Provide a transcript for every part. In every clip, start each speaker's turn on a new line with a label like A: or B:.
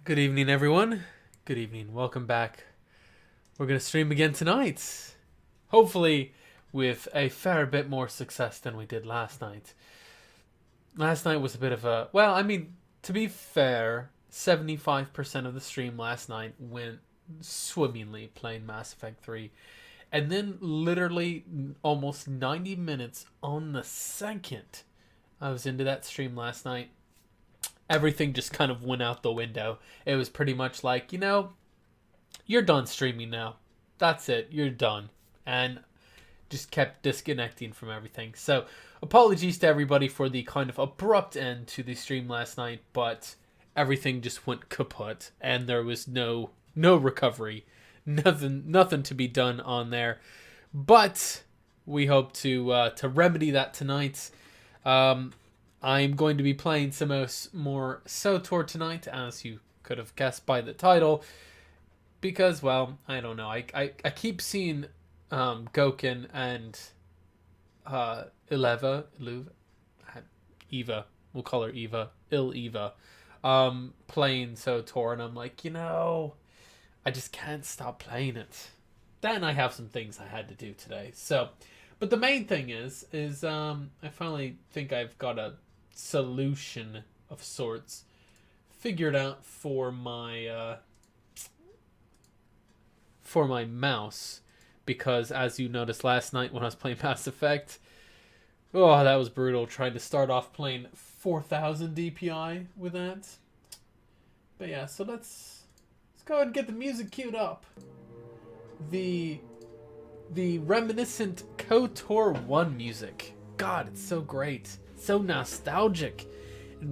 A: Good evening, everyone. Good evening. Welcome back. We're going to stream again tonight. Hopefully, with a fair bit more success than we did last night. Last night was a bit of a. Well, I mean, to be fair, 75% of the stream last night went swimmingly playing Mass Effect 3. And then, literally, almost 90 minutes on the second I was into that stream last night, everything just kind of went out the window. It was pretty much like, you're done streaming now. That's it. You're done. And just kept disconnecting from everything. So, apologies to everybody for the kind of abrupt end to the stream last night, but everything just went kaput and there was no recovery. Nothing to be done on there. But we hope to remedy that tonight. I'm going to be playing some more SWTOR tonight, as you could have guessed by the title. Because, well, I don't know. I keep seeing Goken and Eva, we'll call her Eva, Eva, playing SWTOR, and I'm like, I just can't stop playing it. Then I have some things I had to do today. So, but the main thing is I finally think I've got a solution of sorts figured out for my mouse, because as you noticed last night when I was playing Mass Effect, that was brutal trying to start off playing 4000 DPI with that. But yeah, so let's go ahead and get the music queued up. The reminiscent KOTOR 1 music. God, it's so great. So nostalgic. It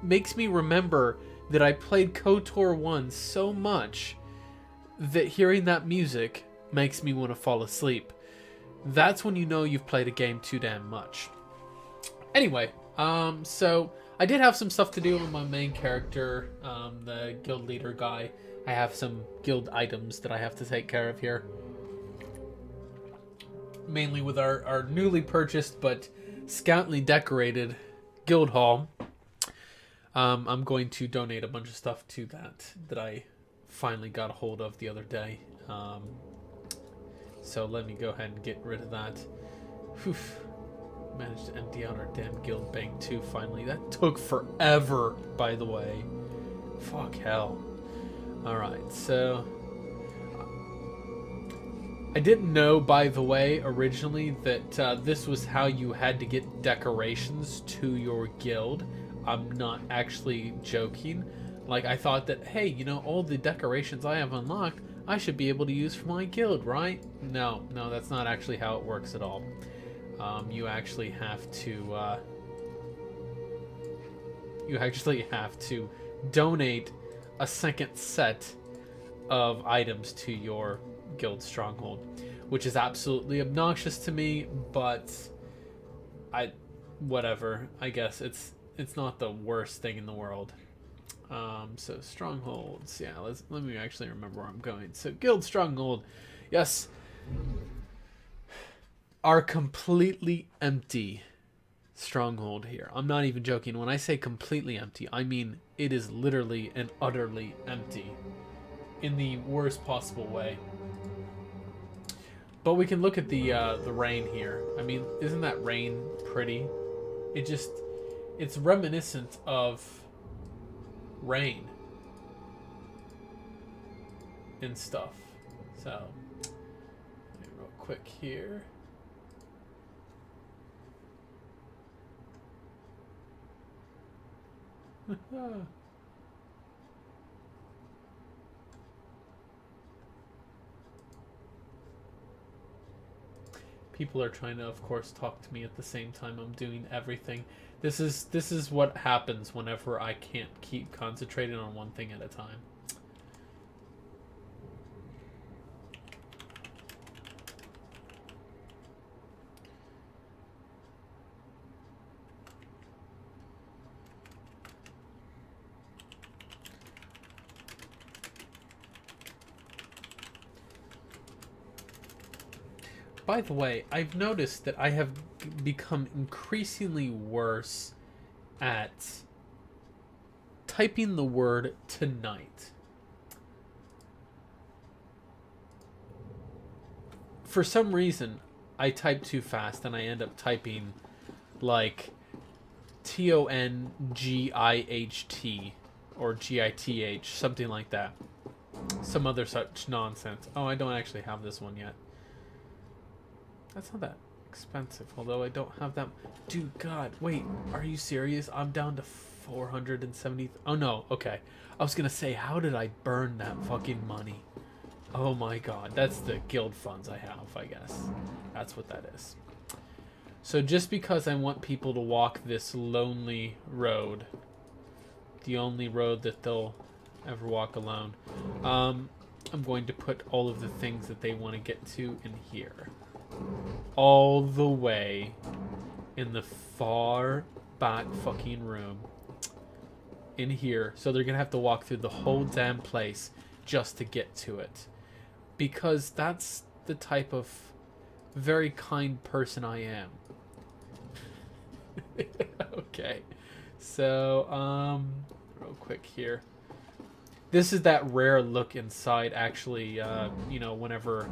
A: makes me remember that I played KOTOR 1 so much that hearing that music makes me want to fall asleep. That's when you know you've played a game too damn much. Anyway, so I did have some stuff to do with my main character, the guild leader guy. I have some guild items that I have to take care of here. Mainly with our newly purchased but scantily decorated guild hall. I'm going to donate a bunch of stuff to that I finally got a hold of the other day. So let me go ahead and get rid of that. Whew. Managed to empty out our damn guild bank too finally. That took forever, by the way. Fuck hell. Alright, so I didn't know, by the way, originally that this was how you had to get decorations to your guild. I'm not actually joking. Like, I thought that, hey, all the decorations I have unlocked, I should be able to use for my guild, right? No, that's not actually how it works at all. You actually have to donate a second set of items to your guild stronghold, which is absolutely obnoxious to me, but whatever. I guess it's not the worst thing in the world. So strongholds, yeah, let me actually remember where I'm going. So guild stronghold, yes, are completely empty stronghold here. I'm not even joking. When I say completely empty, I mean it is literally and utterly empty in the worst possible way. But we can look at the rain here. I mean, isn't that rain pretty? It's reminiscent of rain and stuff. So, real quick here. People are trying to, of course, talk to me at the same time I'm doing everything. This is what happens whenever I can't keep concentrating on one thing at a time. By the way, I've noticed that I have become increasingly worse at typing the word tonight. For some reason, I type too fast and I end up typing like TONGIHT or GITH, something like that. Some other such nonsense. Oh, I don't actually have this one yet. That's not that expensive, although I don't have that. Dude, God, wait, are you serious? I'm down to 470. Oh no, okay. I was gonna say, how did I burn that fucking money? Oh my God, that's the guild funds I have, I guess. That's what that is. So just because I want people to walk this lonely road, the only road that they'll ever walk alone, I'm going to put all of the things that they want to get to in here. All the way in the far back fucking room. In here. So they're going to have to walk through the whole damn place just to get to it. Because that's the type of very kind person I am. Okay. So, real quick here. This is that rare look inside, actually, you know, whenever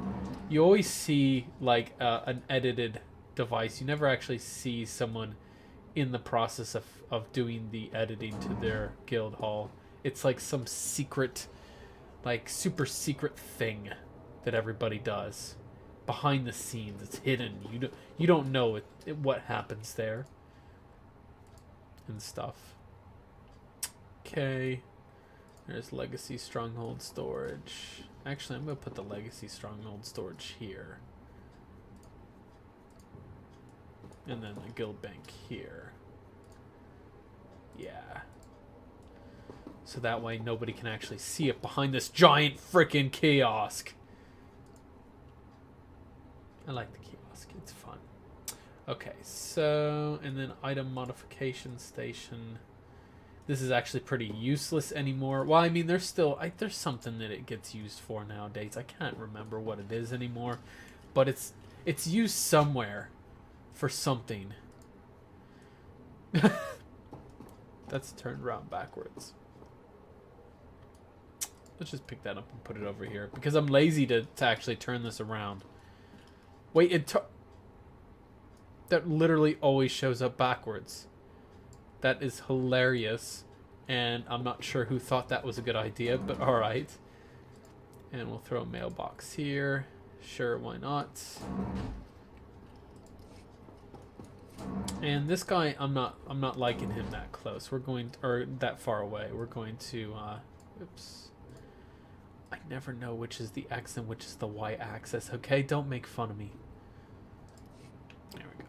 A: you always see, like, an edited device. You never actually see someone in the process of doing the editing to their guild hall. It's like some secret, like, super secret thing that everybody does. Behind the scenes, it's hidden. You don't know what happens there. And stuff. Okay. There's Legacy Stronghold Storage. Actually, I'm going to put the Legacy Stronghold Storage here. And then the Guild Bank here. Yeah. So that way nobody can actually see it behind this giant freaking kiosk. I like the kiosk. It's fun. Okay, so... And then item modification station... This is actually pretty useless anymore. Well, I mean, there's still... there's something that it gets used for nowadays. I can't remember what it is anymore. But it's used somewhere for something. That's turned around backwards. Let's just pick that up and put it over here. Because I'm lazy to actually turn this around. Wait, that literally always shows up backwards. That is hilarious, and I'm not sure who thought that was a good idea, but alright. And we'll throw a mailbox here. Sure, why not? And this guy, I'm not liking him that close. We're going or that far away. We're going to oops. I never know which is the X and which is the Y axis, okay? Don't make fun of me. There we go.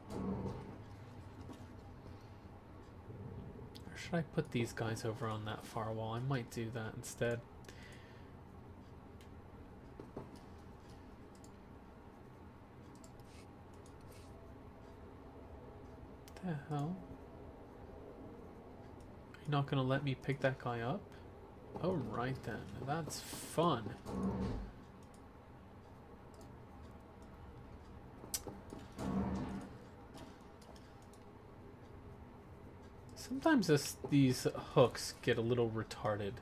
A: Should I put these guys over on that far wall? I might do that instead. What the hell? Are you not gonna let me pick that guy up? Oh, right then. That's fun. Sometimes these hooks get a little retarded.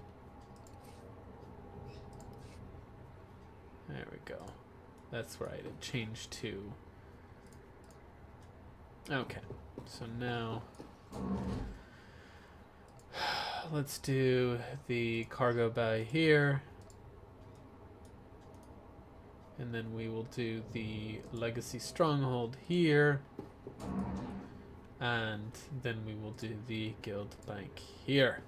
A: There we go. That's right. It changed to... Okay. So now... Let's do the cargo bay here. And then we will do the Legacy Stronghold here. And then we will do the Guild Bank here.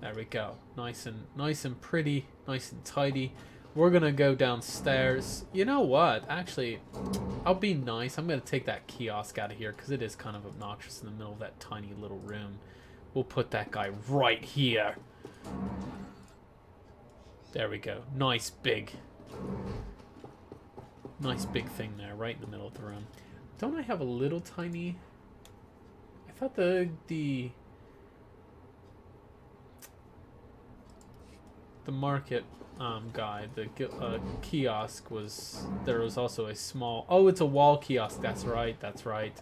A: There we go. Nice and pretty, nice and tidy. We're gonna go downstairs. You know what? Actually, I'll be nice. I'm gonna take that kiosk out of here because it is kind of obnoxious in the middle of that tiny little room. We'll put that guy right here. There we go. Nice big thing there, right in the middle of the room. Don't I have a little tiny... I thought the market guy, the kiosk was... There was also a small... Oh, it's a wall kiosk. That's right. That's right.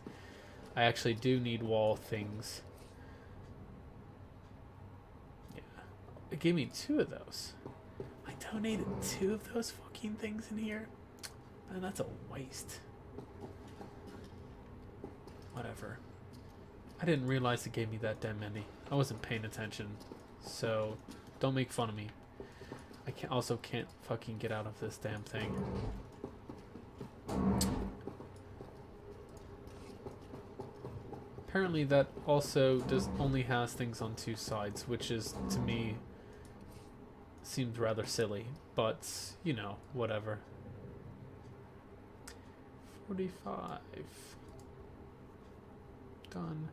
A: I actually do need wall things. it gave me 2 of those. I donated 2 of those fucking things in here. Man, that's a waste. Whatever. I didn't realize it gave me that damn many. I wasn't paying attention. So, don't make fun of me. I can't fucking get out of this damn thing. Apparently that also only has things on 2 sides, which is, to me, seems rather silly. But, you know, whatever. 45. Done.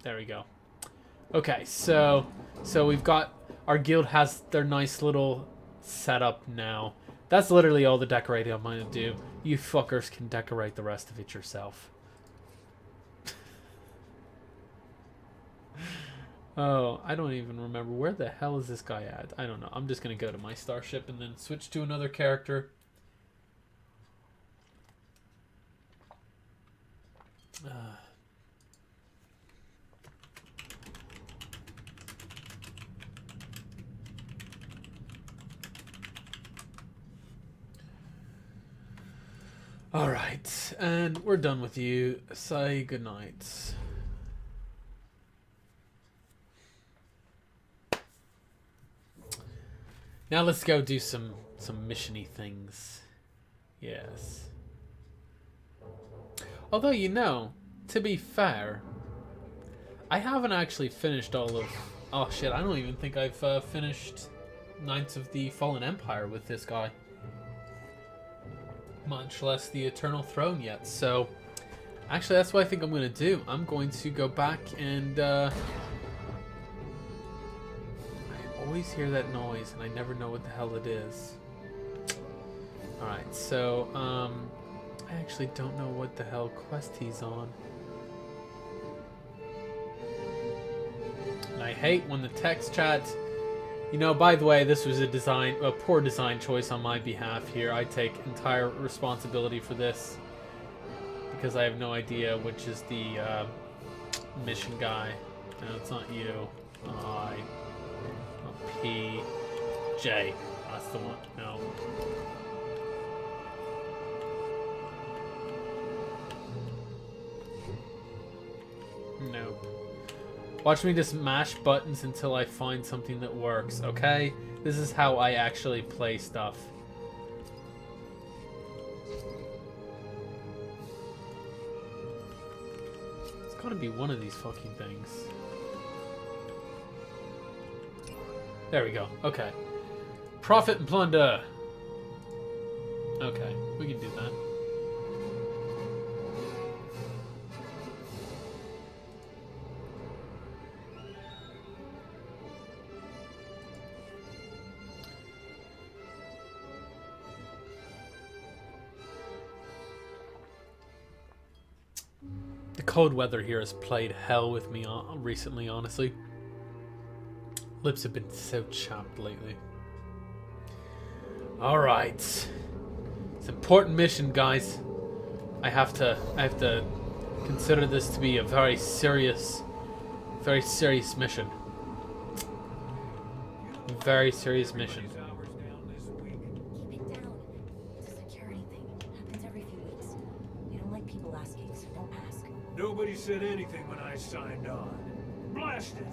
A: There we go. Okay, so we've got, our guild has their nice little setup now. That's literally all the decorating I'm going to do. You fuckers can decorate the rest of it yourself. Oh, I don't even remember. Where the hell is this guy at? I don't know. I'm just going to go to my starship and then switch to another character. Alright, and we're done with you. Say goodnight. Now let's go do some mission-y things. Yes. Although, you know, to be fair, I haven't actually finished all of... Oh shit, I don't even think I've finished Knights of the Fallen Empire with this guy. Much less the Eternal Throne yet, so... Actually, that's what I think I'm going to do. I'm going to go back and... I always hear that noise, and I never know what the hell it is. Alright, so, I actually don't know what the hell quest he's on. And I hate when the text chat... You know, by the way, this was a poor design choice on my behalf here. I take entire responsibility for this. Because I have no idea which is the mission guy. No, it's not you. I. Not P. J. That's the one. No. Nope. Watch me just mash buttons until I find something that works, okay? This is how I actually play stuff. It's gotta be one of these fucking things. There we go, okay. Profit and plunder! Okay, we can do that. The cold weather here has played hell with me recently, honestly. Lips have been so chapped lately. Alright. It's an important mission, guys. I have to consider this to be a very serious mission. Very serious mission.
B: Nobody said anything when I signed on. Blast it!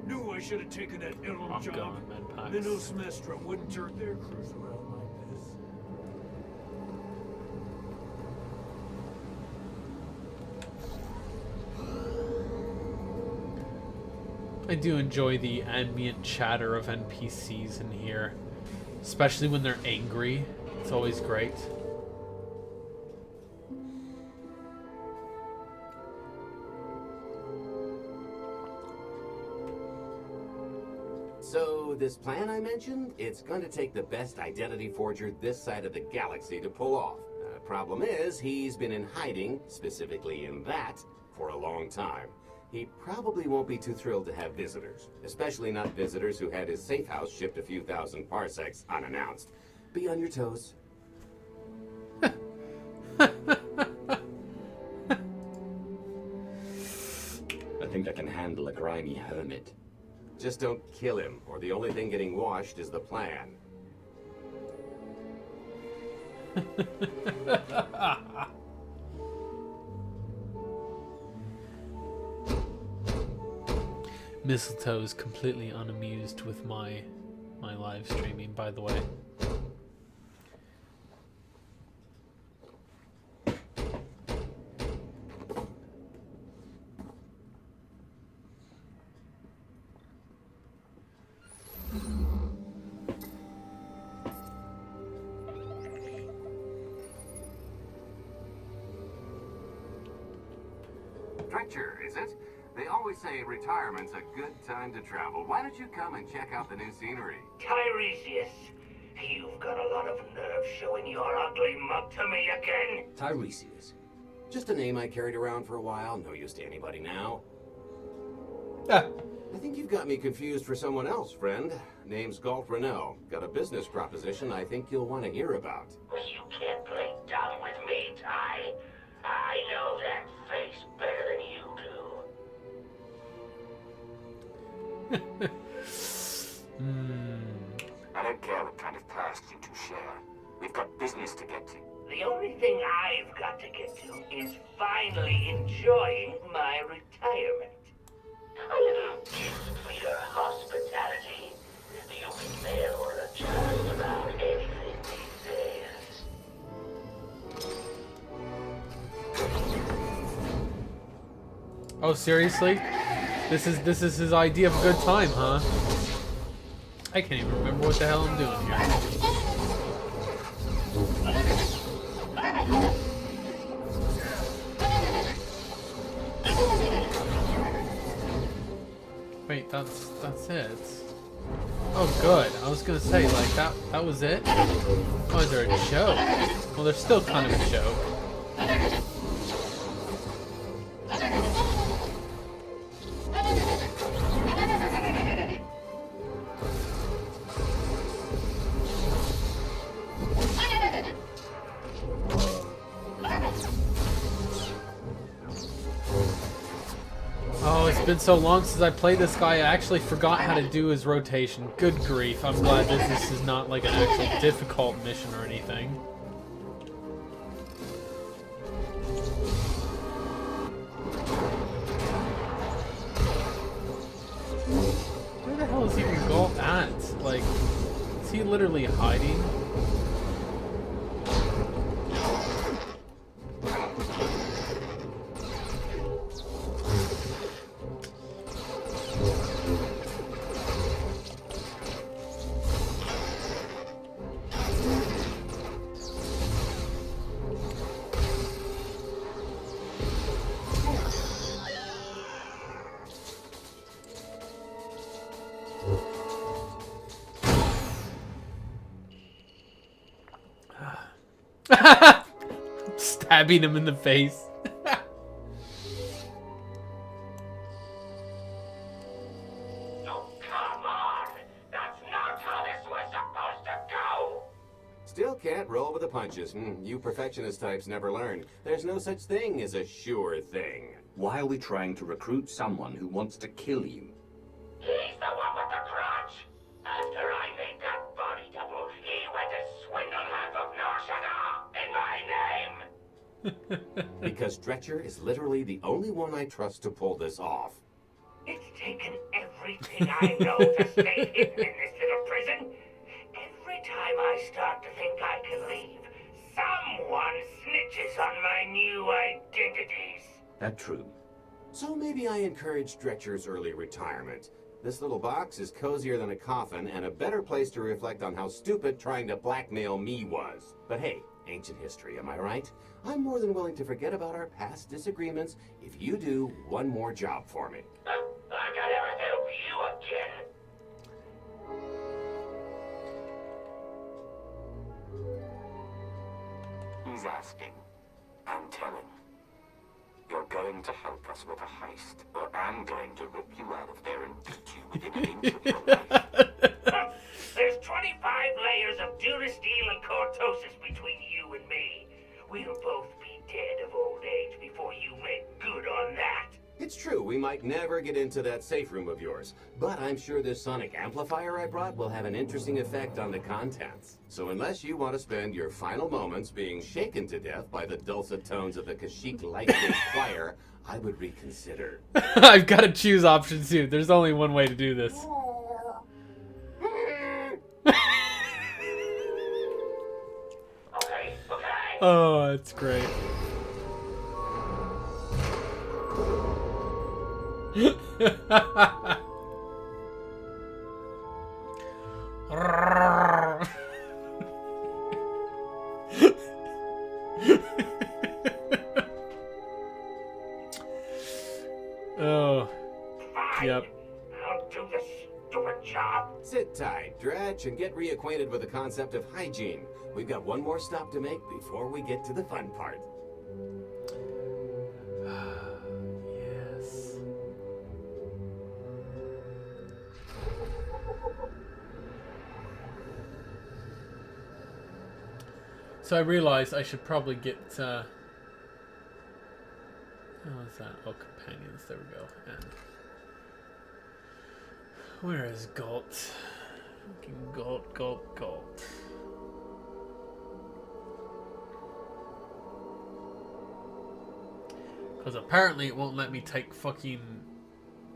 B: Knew I should have taken that Ilum job. Then Osmestra wouldn't turn their crews around like this.
A: I do enjoy the ambient chatter of NPCs in here. Especially when they're angry. It's always great.
C: So, this plan I mentioned, it's going to take the best identity forger this side of the galaxy to pull off. Problem is, he's been in hiding, specifically in that, for a long time. He probably won't be too thrilled to have visitors, especially not visitors who had his safe house shipped a few thousand parsecs unannounced. Be on your toes.
D: I think
C: handle a grimy hermit. Just don't kill him, or the only thing getting washed is the plan.
A: Mistletoe is completely unamused with my live streaming, by the way.
C: Dretcher, is it? They always say retirement's a good time to travel. Why don't you come and check out the new scenery?
D: Tiresias, you've got a lot of nerve showing your ugly mug to me again.
C: Tiresias. Just a name I carried around for a while. No use to anybody now.
A: Ah.
C: I think you've got me confused for someone else, friend. Name's Galt Renault. Got a business proposition I think you'll want to hear about.
D: You can't play dumb with me, Ty. I know that face better than you do.
E: I don't care what kind of past you two share. We've got business to get to.
D: The only thing I've got to get to is finally enjoying my retirement. A little gift for your hospitality. You can mail order just about anything these days.
A: Oh, seriously? This is his idea of a good time, huh? I can't even remember what the hell I'm doing here. Wait, that's it. Oh, good. I was gonna say, like, that was it? Oh, is there a joke? Well, there's still kind of a joke. Oh, it's been so long since I played this guy, I actually forgot how to do his rotation. Good grief, I'm glad this is not like an actually difficult mission or anything. Where the hell is even Galt at? Like, is he literally hiding? Stabbing him in the face.
D: Oh, come on! That's not how this was supposed to go!
C: Still can't roll with the punches. You perfectionist types never learn. There's no such thing as a sure thing.
E: Why are we trying to recruit someone who wants to kill you?
D: He's the one with the crutch. After I made that body double, he went to swindle half of Nar Shaddaa in my name.
C: Because Dretcher is literally the only one I trust to pull this off.
D: It's taken everything I know to stay hidden in this little prison. Every time I start to think I can leave, someone snitches on my new identities.
E: That's true.
C: So maybe I encourage Dretcher's early retirement. This little box is cozier than a coffin and a better place to reflect on how stupid trying to blackmail me was. But hey, ancient history, am I right? I'm more than willing to forget about our past disagreements if you do one more job for me.
D: I gotta help you again.
E: He's asking. I'm telling. You're going to help us with a heist, or I'm going to rip you out of there and beat you within an inch of your life.
D: There's 25 layers of durasteel and cortosis between you and me. We'll both be dead of old age before you make good on that.
C: It's true, we might never get into that safe room of yours. But I'm sure this sonic amplifier I brought will have an interesting effect on the contents. So unless you want to spend your final moments being shaken to death by the dulcet tones of the Kashyyyk Lightning Choir, I would reconsider.
A: I've got to choose option 2. There's only one way to do this.
D: Okay.
A: Oh, that's great. Oh, yep.
D: I'll do this stupid job.
C: Sit tight, Dredge, and get reacquainted with the concept of hygiene. We've got one more stop to make before we get to the fun part.
A: Yes. So I realized I should probably get, what was that? Oh, companions, there we go. And where is Galt? Fucking Galt. Because apparently it won't let me take fucking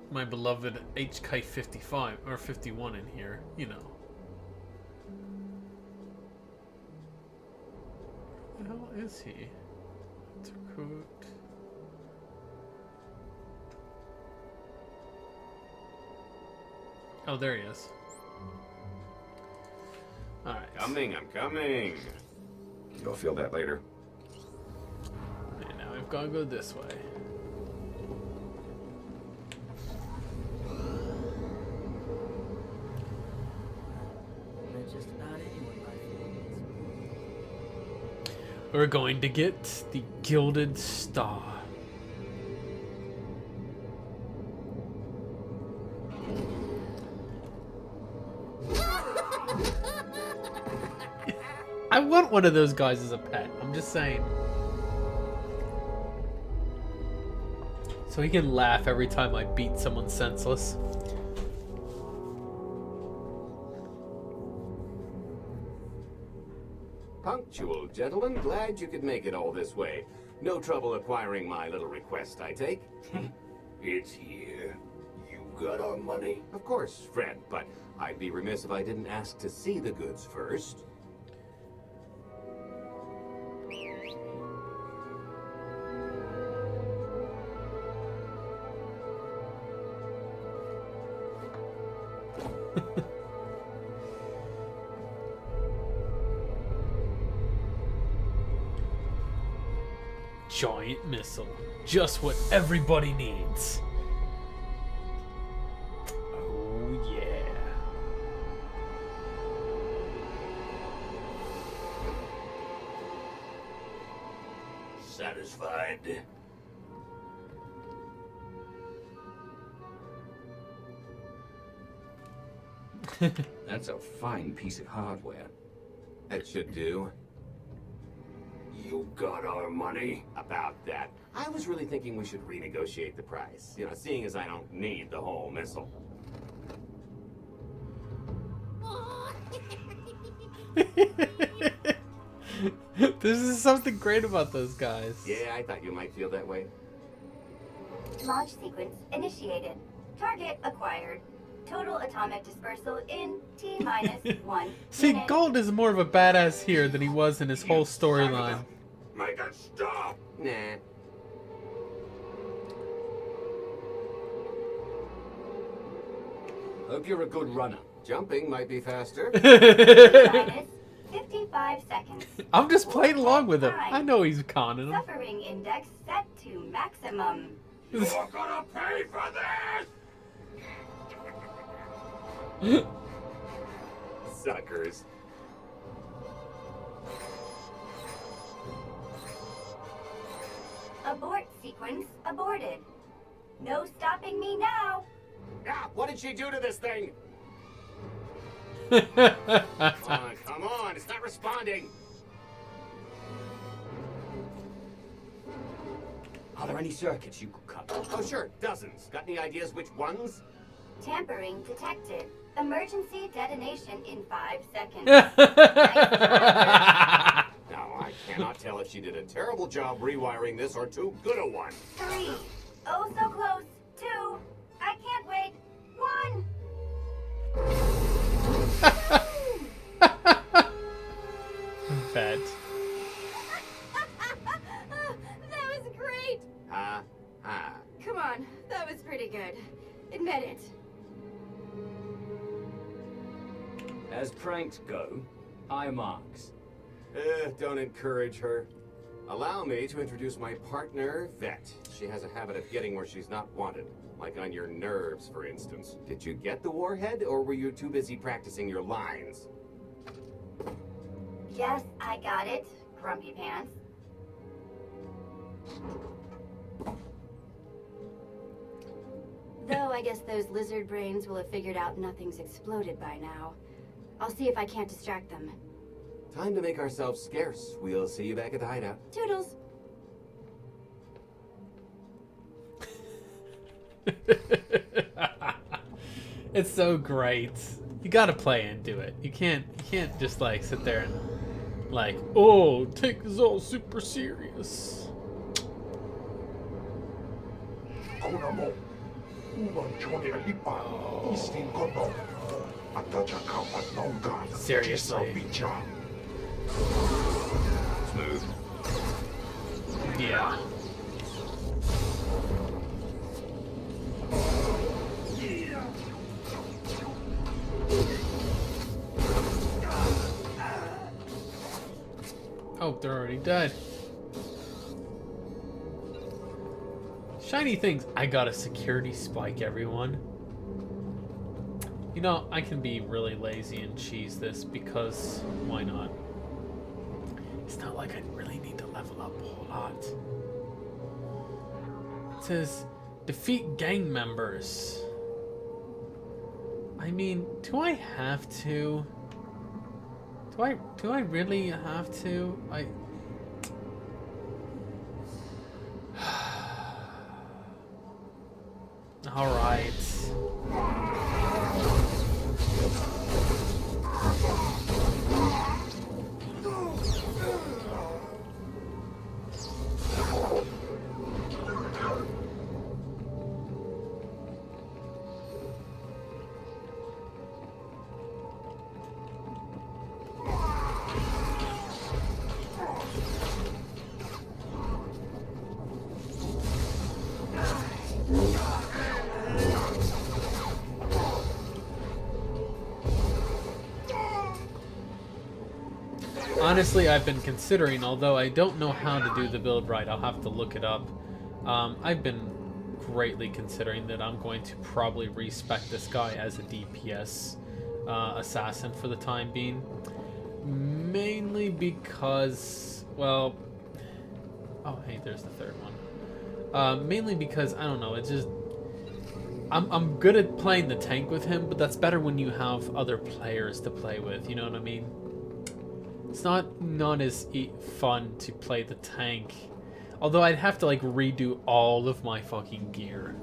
A: my beloved HK55 or 51 in here, you know. Where the hell is he? Let's recruit. Oh, there he is. Alright.
C: I'm coming. You'll feel that later.
A: And now we've got to go this way.
F: Just about anyone might feel.
A: We're going to get the Gilded Star. I want one of those guys as a pet. I'm just saying. So he can laugh every time I beat someone senseless.
C: Punctual, gentlemen. Glad you could make it all this way. No trouble acquiring my little request, I take?
B: It's here. You got our money?
C: Of course, friend, but I'd be remiss if I didn't ask to see the goods first.
A: Giant missile. Just what everybody needs. Oh, yeah.
B: Satisfied?
G: That's a fine piece of hardware.
C: That should do.
B: You got our money?
C: About that. I was really thinking we should renegotiate the price. You know, seeing as I don't need the whole missile.
A: This is something great about those guys.
C: Yeah, I thought you might feel that way.
H: Launch sequence initiated. Target acquired. Total atomic dispersal in T-1
A: See,
H: minute.
A: Gold is more of a badass here than he was in his whole storyline.
B: Make it stop!
C: Nah.
G: Hope you're a good runner.
C: Jumping might be faster.
H: Minus 55 seconds.
A: I'm just playing along with him. I know he's conning him.
H: Suffering index set to maximum.
B: You're gonna pay for this!
C: Suckers.
H: Abort sequence aborted. No stopping me now.
C: Ah, what did she do to this thing? Come on, it's not responding.
G: Are there any circuits you could cut?
C: Oh, sure, dozens. Got any ideas which ones?
H: Tampering detected. Emergency detonation in 5 seconds.
C: Now, I cannot tell if she did a terrible job rewiring this or too good a one.
H: 3. Oh, so close. 2. I can't wait. 1.
A: Bet.
H: That was great. Come on, that was pretty good. Admit it.
G: As pranks go, high marks.
C: Don't encourage her. Allow me to introduce my partner, Vet. She has a habit of getting where she's not wanted. Like on your nerves, for instance. Did you get the warhead, or were you too busy practicing your lines?
H: Yes, I got it. Grumpy pants. Though I guess those lizard brains will have figured out nothing's exploded by now. I'll see if I can't distract them.
C: Time to make ourselves scarce. We'll see you back at the hideout.
H: Toodles.
A: It's so great. You gotta play into it. You can't just like sit there and like, oh, take this all super serious. Seriously.
C: Smooth.
A: Yeah. Oh, they're already dead. Shiny things. I got a security spike, everyone. You know, I can be really lazy and cheese this because why not? It's not like I really need to level up a whole lot. It says, defeat gang members. I mean, do I have to? Do I really have to? All right. Honestly, I've been considering, although I don't know how to do the build right, I'll have to look it up. I've been greatly considering that I'm going to probably respec this guy as a DPS assassin for the time being. Mainly because, well... Oh, hey, there's the third one. Mainly because, I don't know, it's just... I'm good at playing the tank with him, but that's better when you have other players to play with, you know what I mean? It's not as fun to play the tank. Although I'd have to like redo all of my fucking gear.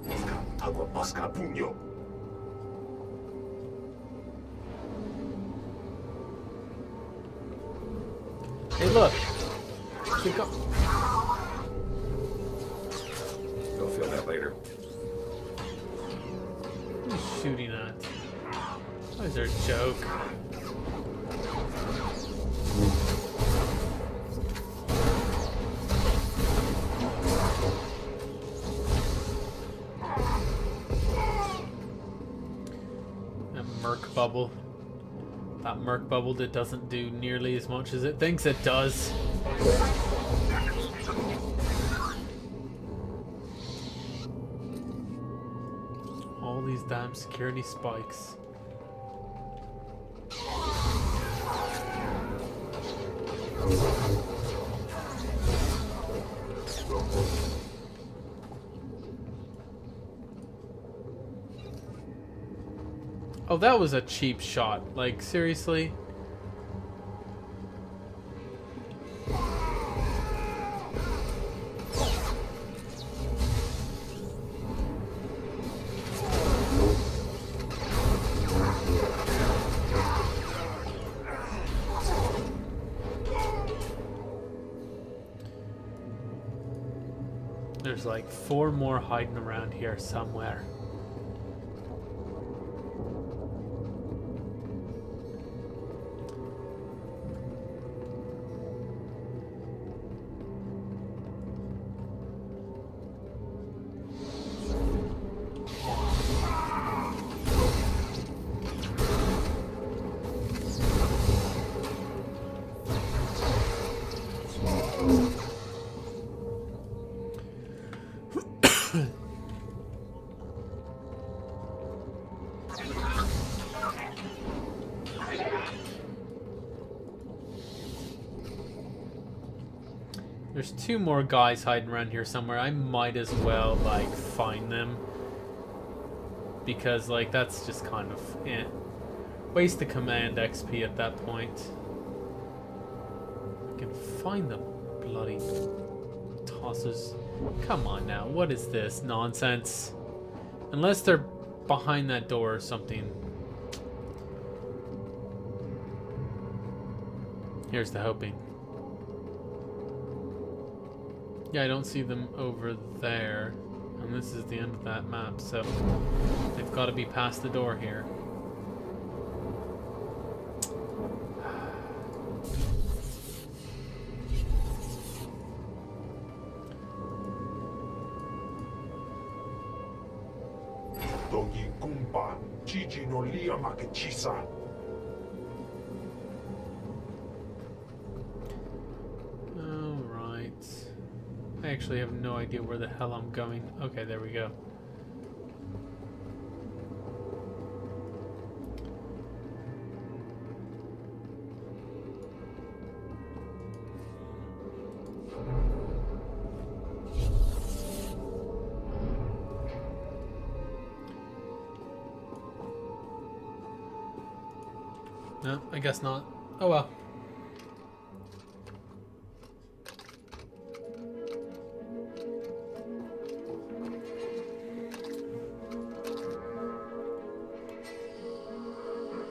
A: Hey, look.
C: You'll feel that later.
A: Who's shooting at? Oh, is there a joke? Merc bubble. That merc bubble that doesn't do nearly as much as it thinks it does. All these damn security spikes. Oh, that was a cheap shot. Like, seriously? There's like 4 more hiding around here somewhere. There's 2 more guys hiding around here somewhere. I might as well, like, find them. Because, like, that's just kind of, waste of command XP at that point. I can find them. Bloody tosses. Come on now, what is this nonsense? Unless they're behind that door or something. Here's the hoping. Yeah, I don't see them over there. And this is the end of that map, so they've got to be past the door here. I actually have no idea where the hell I'm going. Okay, there we go. No, I guess not. Oh well.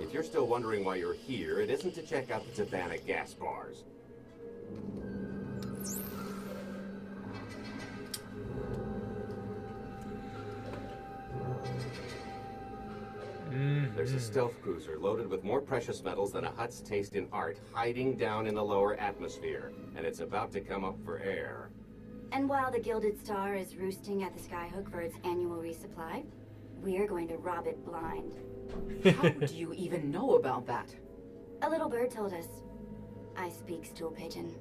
C: If you're still wondering why you're here, it isn't to check out the Savannah gas bars. There's a stealth cruiser loaded with more precious metals than a Hutt's taste in art, hiding down in the lower atmosphere, and it's about to come up for air.
H: And while the Gilded Star is roosting at the Skyhook for its annual resupply, we're going to rob it blind.
F: How do you even know about that?
H: A little bird told us. I speak stool pigeon.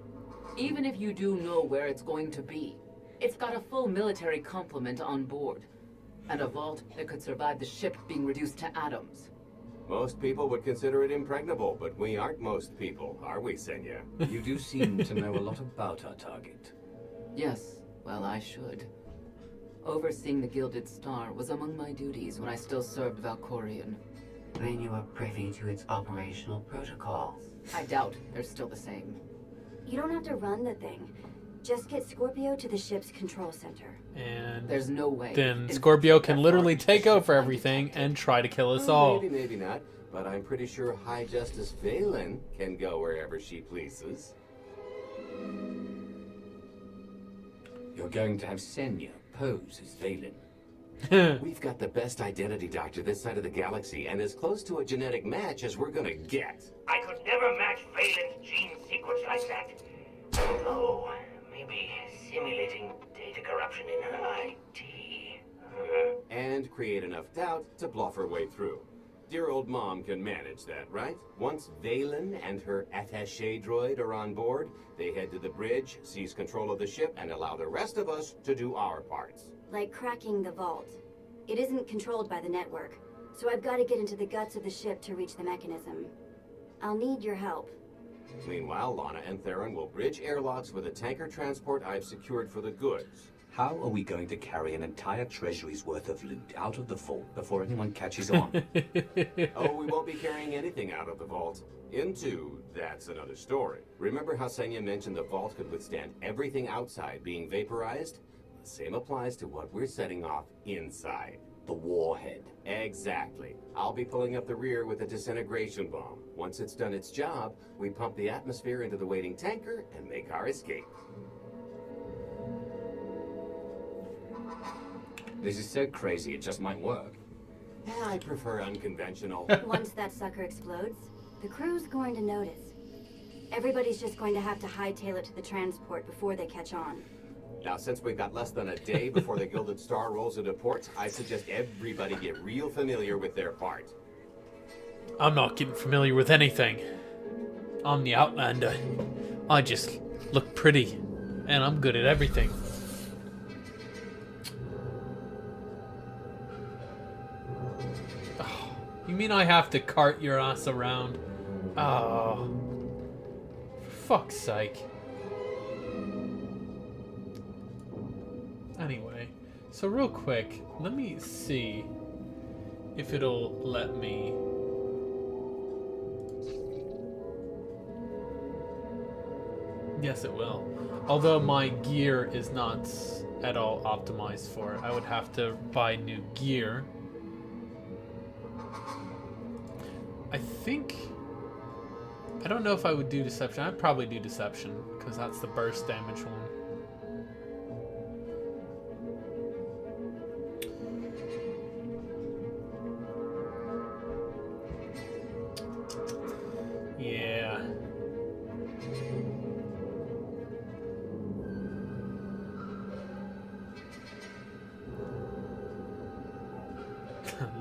F: Even if you do know where it's going to be, it's got a full military complement on board. And a vault that could survive the ship being reduced to atoms.
C: Most people would consider it impregnable, but we aren't most people, are we, Senya?
G: You do seem to know a lot about our target.
F: Yes, well, I should. Overseeing the Gilded Star was among my duties when I still served Valkorion.
D: Then you are privy to its operational protocols.
F: I doubt they're still the same.
H: You don't have to run the thing. Just get Scorpio to the ship's control center.
A: And
F: there's no way.
A: Then Scorpio can literally take over everything and try to kill us all.
C: Maybe, maybe not. But I'm pretty sure High Justice Valen can go wherever she pleases.
G: You're going to have Senya pose as Valen.
C: We've got the best identity doctor this side of the galaxy, and as close to a genetic match as we're gonna get.
D: I could never match Valen's gene sequence like that. Although, maybe simulating data corruption in her IT.
C: And create enough doubt to bluff her way through. Dear old mom can manage that, right? Once Valen and her attaché droid are on board, they head to the bridge, seize control of the ship, and allow the rest of us to do our parts.
H: Like cracking the vault. It isn't controlled by the network, so I've got to get into the guts of the ship to reach the mechanism. I'll need your help.
C: Meanwhile, Lana and Theron will bridge airlocks with a tanker transport I've secured for the goods.
E: How are we going to carry an entire treasury's worth of loot out of the vault before anyone catches on?
C: Oh, we won't be carrying anything out of the vault. Into, that's another story. Remember how Senya mentioned the vault could withstand everything outside being vaporized? The same applies to what we're setting off inside.
E: The warhead.
C: Exactly. I'll be pulling up the rear with a disintegration bomb. Once it's done its job, we pump the atmosphere into the waiting tanker and make our escape.
G: This is so crazy it just might work.
C: Yeah, I prefer unconventional.
H: Once that sucker explodes, the crew's going to notice. Everybody's just going to have to hightail it to the transport before they catch on.
C: Now, since we've got less than a day before the Gilded Star rolls into port, I suggest everybody get real familiar with their part.
A: I'm not getting familiar with anything. I'm the Outlander. I just look pretty, and I'm good at everything. Oh, you mean I have to cart your ass around? Oh, for fuck's sake. Anyway, so real quick, let me see if it'll let me. Yes, it will. Although my gear is not at all optimized for it. I would have to buy new gear. I think... I don't know if I would do Deception. I'd probably do Deception, because that's the burst damage one. Yeah.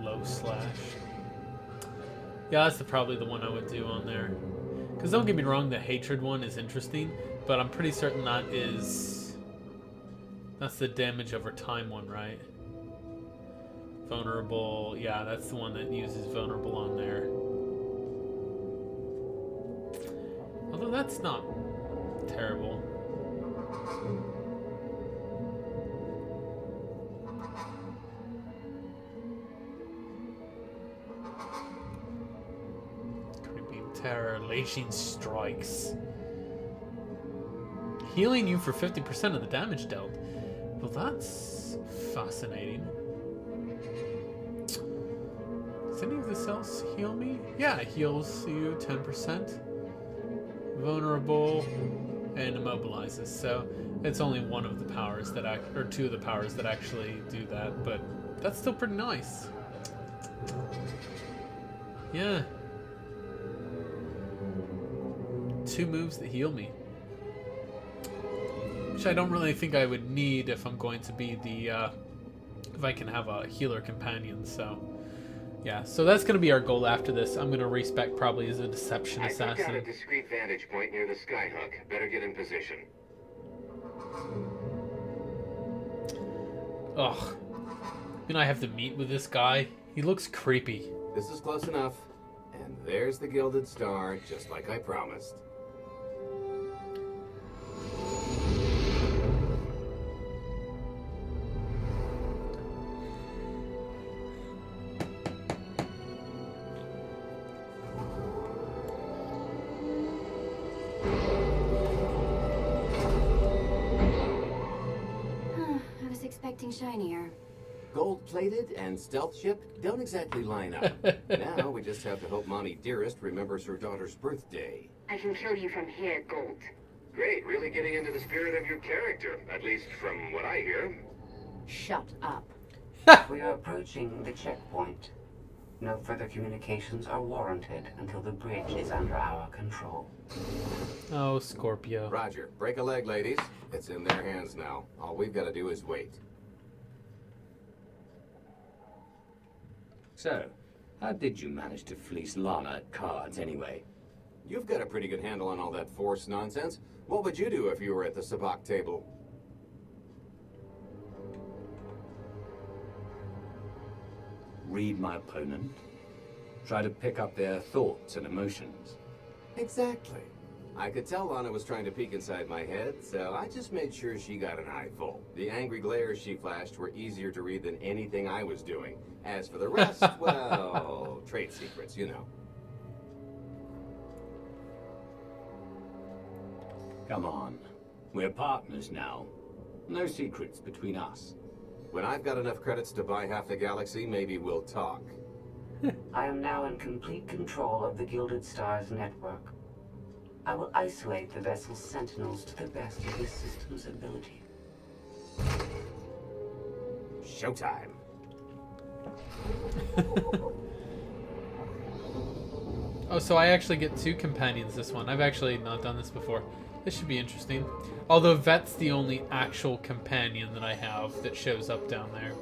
A: Low slash. Yeah, that's probably the one I would do on there. Because don't get me wrong, the hatred one is interesting, but I'm pretty certain that is... That's the damage over time one, right? Vulnerable, yeah, that's the one that uses vulnerable on there. Although that's not terrible. Creeping terror, lashing strikes. Healing you for 50% of the damage dealt. Well, that's fascinating. Does any of this else heal me? Yeah, it heals you 10%. Vulnerable and immobilizes. So it's only one of the powers that or two of the powers that actually do that, but that's still pretty nice. Yeah. 2 moves that heal me. Which I don't really think I would need if I'm going to be the if I can have a healer companion, so yeah, so that's going to be our goal after this. I'm going to respec probably as a deception assassin.
C: I took out a discreet vantage point near the skyhook. Better get in position.
A: Ugh. I have to meet with this guy. He looks creepy.
C: This is close enough. And there's the Gilded Star, just like I promised.
H: Shinier.
C: Gold-plated and stealth ship don't exactly line up. Now we just have to hope Mommy Dearest remembers her daughter's birthday.
I: I can kill you from here, Gold.
C: Great, really getting into the spirit of your character, at least from what I hear.
F: Shut up.
E: We are approaching the checkpoint. No further communications are warranted until the bridge is under our control.
A: Oh, Scorpio.
C: Roger. Break a leg, ladies. It's in their hands now. All we've got to do is wait.
G: So, how did you manage to fleece Lana at cards anyway?
C: You've got a pretty good handle on all that Force nonsense. What would you do if you were at the sabacc table?
G: Read my opponent? Try to pick up their thoughts and emotions?
C: Exactly. I could tell Lana was trying to peek inside my head, so I just made sure she got an eyeful. The angry glares she flashed were easier to read than anything I was doing. As for the rest, well, trade secrets, you know.
G: Come on. We're partners now. No secrets between us.
C: When I've got enough credits to buy half the galaxy, maybe we'll talk.
E: I am now in complete control of the Gilded Star's network. I will isolate the vessel's sentinels to the best of this system's ability.
C: showtime.
A: Oh, so I actually get 2 companions this one. I've actually not done this before. This should be interesting. Although Vet's the only actual companion that I have that shows up down there.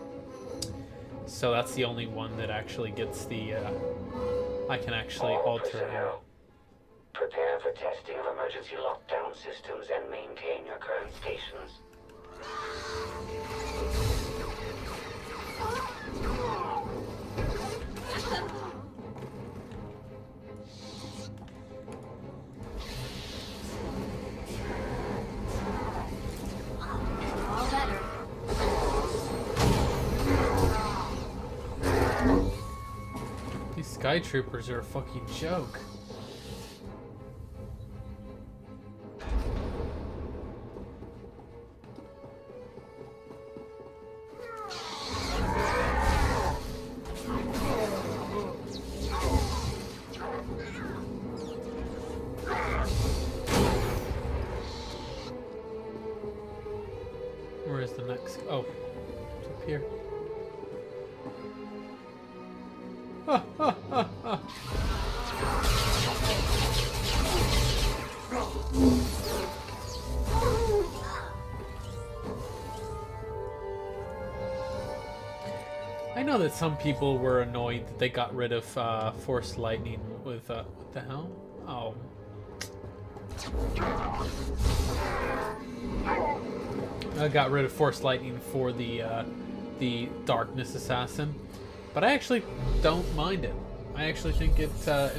A: So that's the only one that actually gets the, I can actually alter him.
D: Prepare for testing of emergency lockdown systems and maintain your current stations.
H: All better.
A: These Sky Troopers are a fucking joke. Where is the next? Oh, it's up here. I know that some people were annoyed that they got rid of Force Lightning with what the hell? Oh. I got rid of Force Lightning for the Darkness Assassin, but I actually don't mind it. I actually think it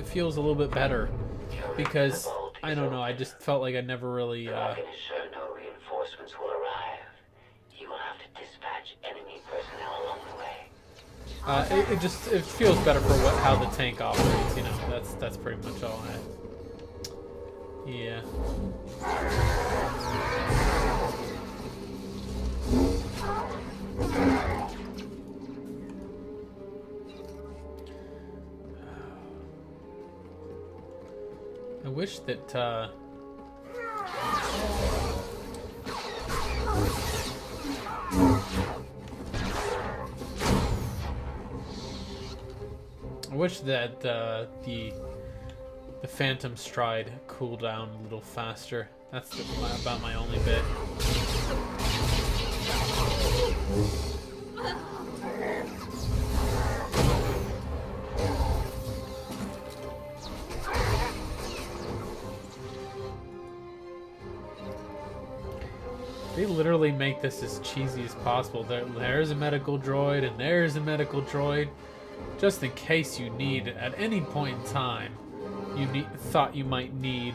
A: feels a little bit better because I don't know. I just felt like I never really.
D: No reinforcements will arrive. You will have to dispatch enemy personnel along the way.
A: It feels better for how the tank operates. You know, that's pretty much all I. Yeah. I wish that the Phantom Stride cooled down a little faster. That's about my only bit. They literally make this as cheesy as possible. There's a medical droid and there's a medical droid. Just in case you need, at any point in time, thought you might need.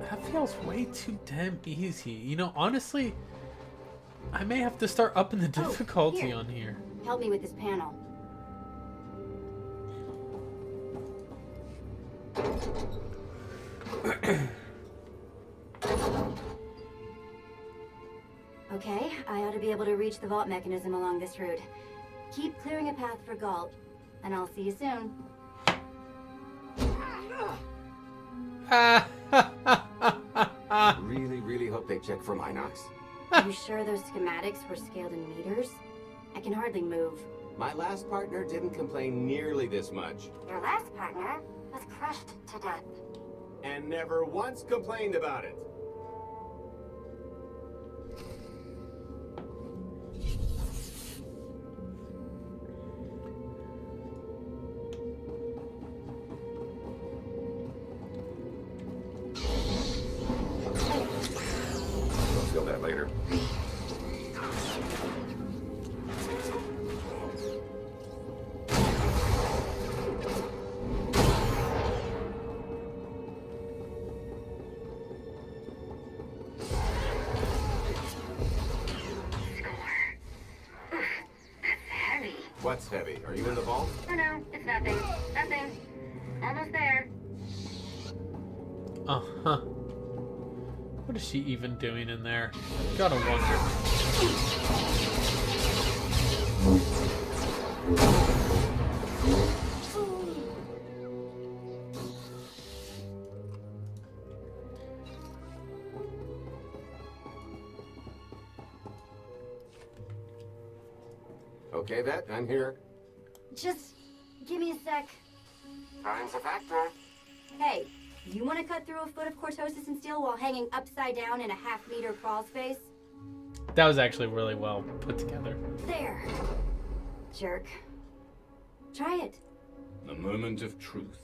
A: That feels way too damn easy. You know, honestly, I may have to start upping the difficulty on here.
H: Help me with this panel. Okay, I ought to be able to reach the vault mechanism along this route. Keep clearing a path for Galt, and I'll see you soon.
C: Really hope they check for Minox.
H: Are you sure those schematics were scaled in meters? I can hardly move.
C: My last partner didn't complain nearly this much.
H: Your last partner was crushed to death.
C: And never once complained about it. I'll feel that later. What's heavy? Are you in the vault?
I: Oh no, it's nothing. Nothing. Almost there.
A: Uh-huh. What is she even doing in there? Gotta wonder.
C: Okay, Vet, I'm here.
H: Just give me a sec.
C: Time's a factor.
H: Hey, you want to cut through a foot of cortosis and steel while hanging upside down in a half-meter crawl space?
A: That was actually really well put together.
H: There. Jerk. Try it.
G: The moment of truth.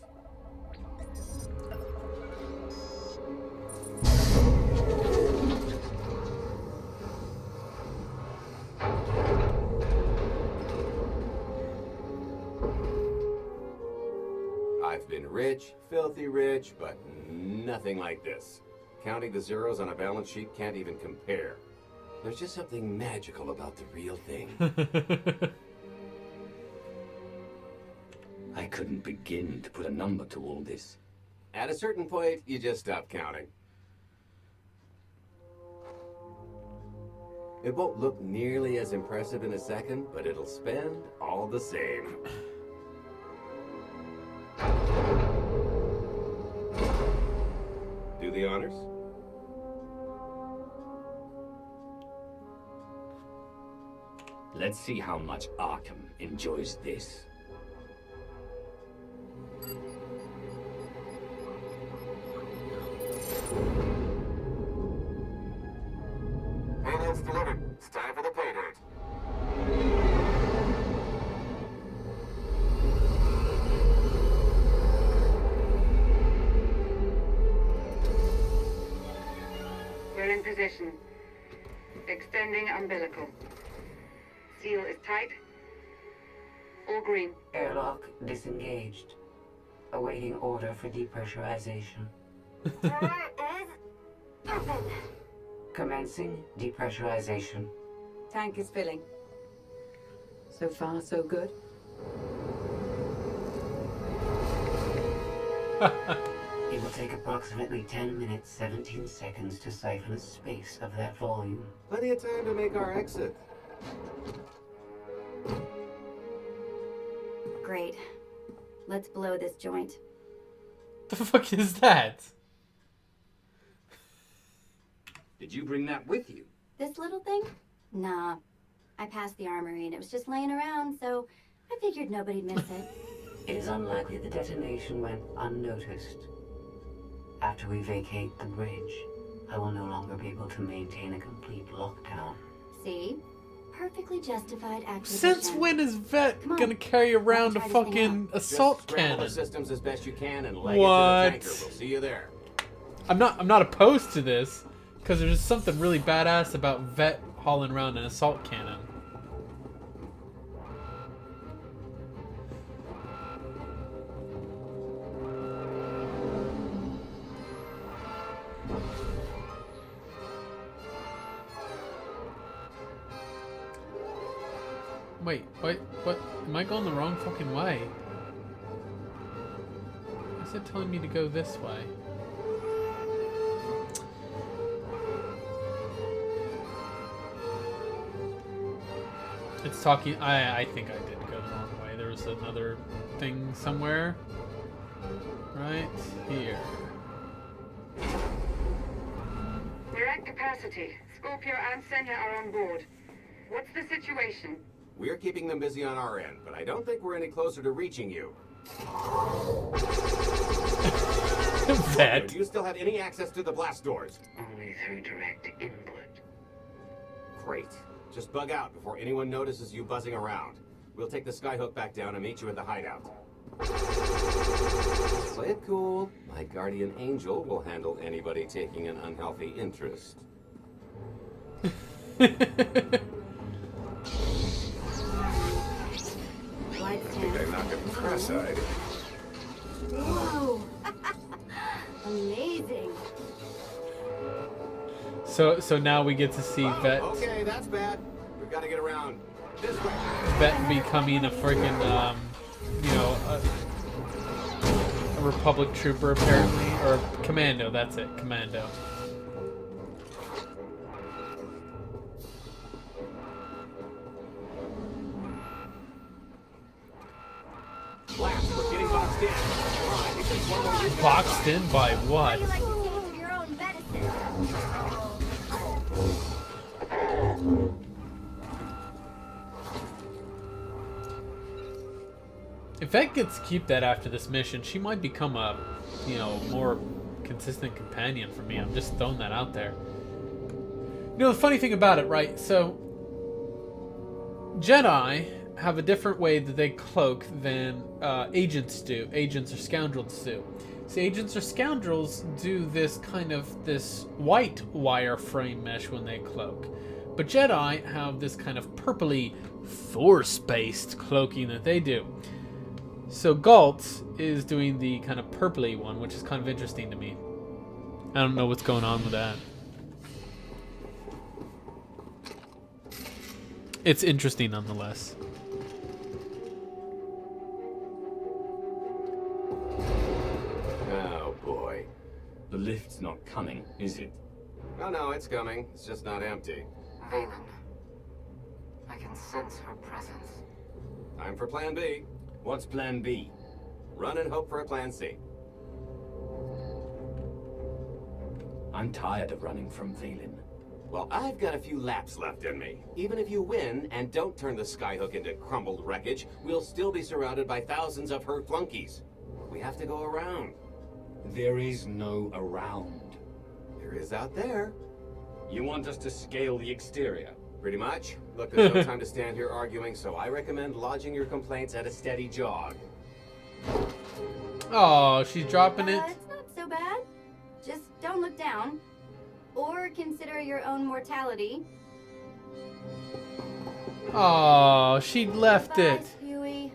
C: I've been rich, filthy rich, but nothing like this. Counting the zeros on a balance sheet can't even compare. There's just something magical about the real thing.
G: I couldn't begin to put a number to all this.
C: At a certain point, you just stop counting. It won't look nearly as impressive in a second, but it'll spend all the same. Do the honors.
G: Let's see how much Arkham enjoys this.
E: Payload's delivered. It's time for the pay date.
J: We're in position. Extending umbilical. Seal is tight. All green.
D: Airlock disengaged. Awaiting order for depressurization.
H: Door is open.
D: Commencing depressurization.
F: Tank is filling. So far, so good.
D: It will take approximately 10 minutes, 17 seconds to siphon a space of that volume.
C: Plenty of time to make our exit.
H: Great. Let's blow this joint.
A: The fuck is that?
G: Did you bring that with you?
H: This little thing? Nah. I passed the armory and it was just laying around, so I figured nobody'd miss it.
D: It is unlikely the detonation went unnoticed. After we vacate the bridge, I will no longer be able to maintain a complete lockdown.
H: See? Perfectly justified acquisition.
A: Since when is Vet
H: Come on,
A: gonna carry around a
H: try this thing
A: fucking
H: out.
A: assault
C: Just scramble
A: cannon?
C: the systems as best you can and leg
A: What?
C: it to the tanker. We'll see you there.
A: I'm not opposed to this, because there's just something really badass about Vet hauling around an assault cannon. Wait, what? Am I going the wrong fucking way? Is it telling me to go this way? It's talking. I think I did go the wrong way. There was another thing somewhere. Right here.
J: We're at capacity. Scorpio and Senya are on board. What's the situation?
C: We're keeping them busy on our end, but I don't think we're any closer to reaching you.
A: Vet.
C: Do you still have any access to the blast doors?
D: Only through direct input.
C: Great. Just bug out before anyone notices you buzzing around. We'll take the skyhook back down and meet you at the hideout. Play it cool. My guardian angel will handle anybody taking an unhealthy interest.
H: Lights
E: I'm
H: down.
E: not getting cross-eyed.
H: Whoa! Amazing.
A: So now we get to see Vet.
C: Okay, that's bad. We've got to get around this way.
A: Vet becoming a freaking a Republic trooper apparently, or commando. That's it, commando.
C: Blast, we're getting boxed in. Come on, I think there's one more unit.
A: Boxed in by what?
H: How do you like the taste of your own medicine?
A: If Ed gets to keep that after this mission, she might become a, more consistent companion for me. I'm just throwing that out there. The funny thing about it, right? So, Jedi have a different way that they cloak than agents do. Agents or scoundrels do. See, agents or scoundrels do this this white wireframe mesh when they cloak. But Jedi have this kind of purpley, force-based cloaking that they do. So Galt is doing the kind of purpley one, which is kind of interesting to me. I don't know what's going on with that. It's interesting nonetheless.
C: Oh boy.
G: The lift's not coming, is it?
C: Oh no, it's coming. It's just not empty.
J: Valen. I can sense her presence.
C: Time for plan B.
G: What's plan B?
C: Run and hope for a plan C.
G: I'm tired of running from Valen.
C: Well, I've got a few laps left in me. Even if you win and don't turn the skyhook into crumbled wreckage, we'll still be surrounded by thousands of her flunkies. We have to go around.
G: There is no around.
C: There is out there.
G: You want us to scale the exterior?
C: Pretty much. Look, there's no time to stand here arguing, so I recommend lodging your complaints at a steady jog.
A: Oh, she's dropping it.
H: It's not so bad. Just don't look down. Or consider your own mortality.
A: Oh, she left
H: Goodbye,
A: it.
H: Huey.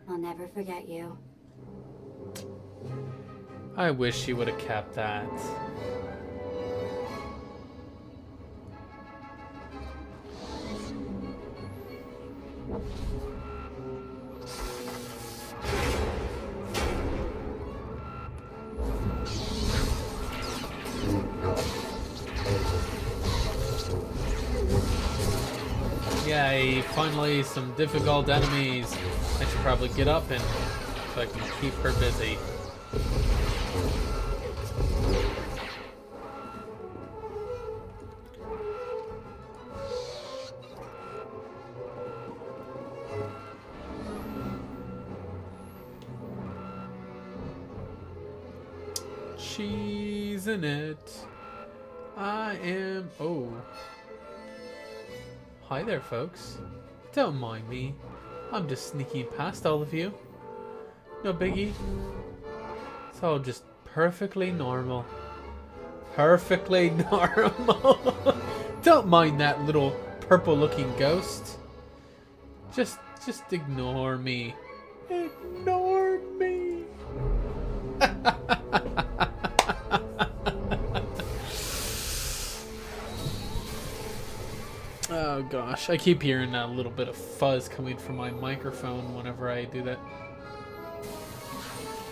H: I'll never forget you.
A: I wish she would have kept that. Yay, finally some difficult enemies. I should probably get up and so I can keep her busy. Cheese in it. I am... Oh. Hi there, folks. Don't mind me. I'm just sneaking past all of you. No biggie. It's all just perfectly normal. Perfectly normal. Don't mind that little purple-looking ghost. Just ignore me. Ignore me. Oh gosh, I keep hearing a little bit of fuzz coming from my microphone whenever I do that.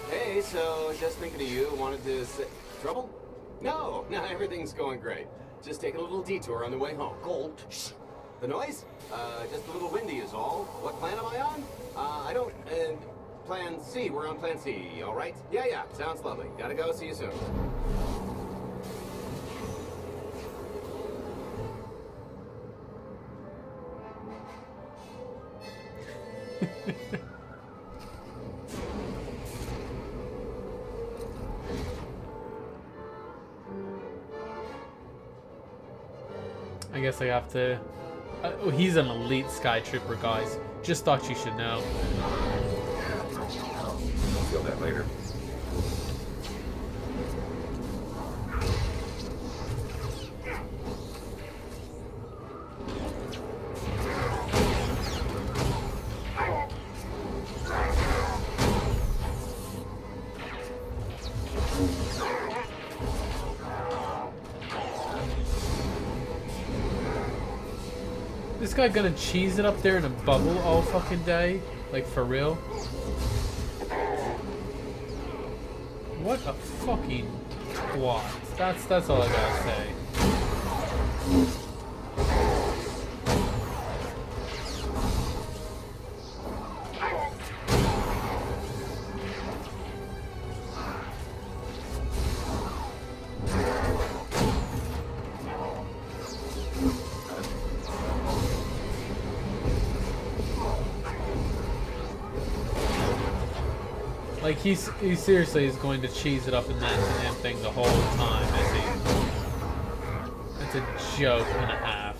C: Hey, so just thinking of you, wanted to say... Trouble? No, everything's going great. Just taking a little detour on the way home. Gold. Shh. The noise? Just a little windy is all. What plan am I on? I don't... Plan C. We're on plan C, all right? Yeah, sounds lovely. Gotta go. See you soon.
A: I guess I have to... oh, he's an elite Sky Trooper, guys. Just thought you should know.
C: I'll feel that later.
A: This guy gonna cheese it up there in a bubble all fucking day? Like, for real? What a fucking twat. That's all I gotta say. Like, he seriously is going to cheese it up in that damn thing the whole time, is he? It's a joke and a half.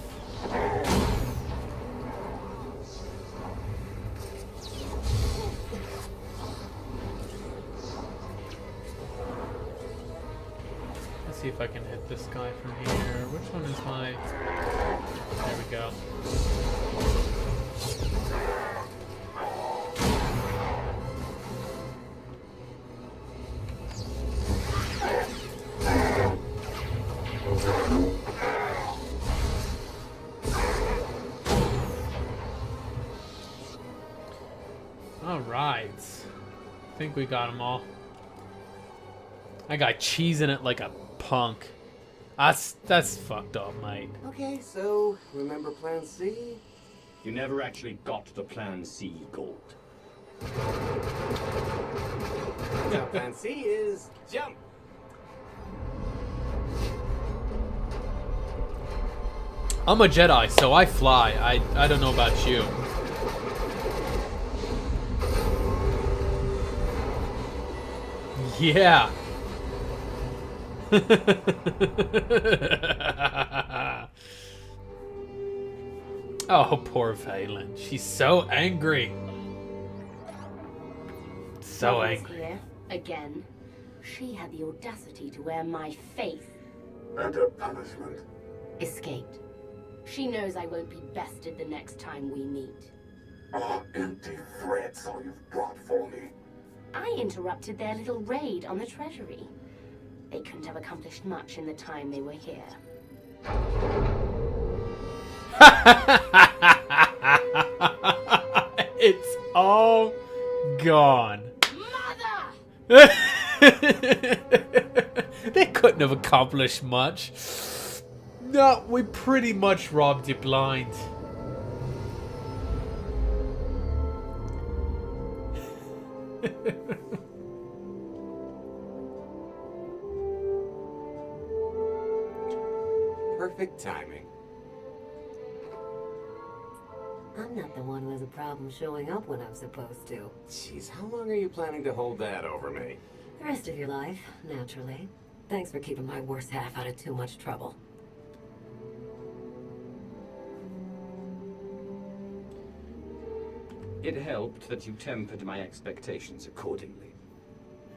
A: Let's see if I can hit this guy from here. Which one is my... There we go. Alright. I think we got them all. I got cheesing it like a punk. That's fucked up, mate.
C: Okay, so remember Plan C?
G: You never actually got to Plan C, Gold.
C: Now Plan C is jump.
A: I'm a Jedi, so I fly. I don't know about you. Yeah. Oh, poor Valen. She's so angry. So angry.
K: Here, again. She had the audacity to wear my faith.
E: And her punishment?
K: Escaped. She knows I won't be bested the next time we meet.
E: Are empty threats all you've brought for me?
K: I interrupted their little raid on the treasury. They couldn't have accomplished much in the time they were here.
A: It's all gone.
K: Mother!
A: They couldn't have accomplished much. No, we pretty much robbed you blind.
C: Perfect timing.
L: I'm not the one who has a problem showing up when I'm supposed to.
C: Jeez, how long are you planning to hold that over me?
L: The rest of your life, naturally. Thanks for keeping my worst half out of too much trouble.
G: It helped that you tempered my expectations accordingly.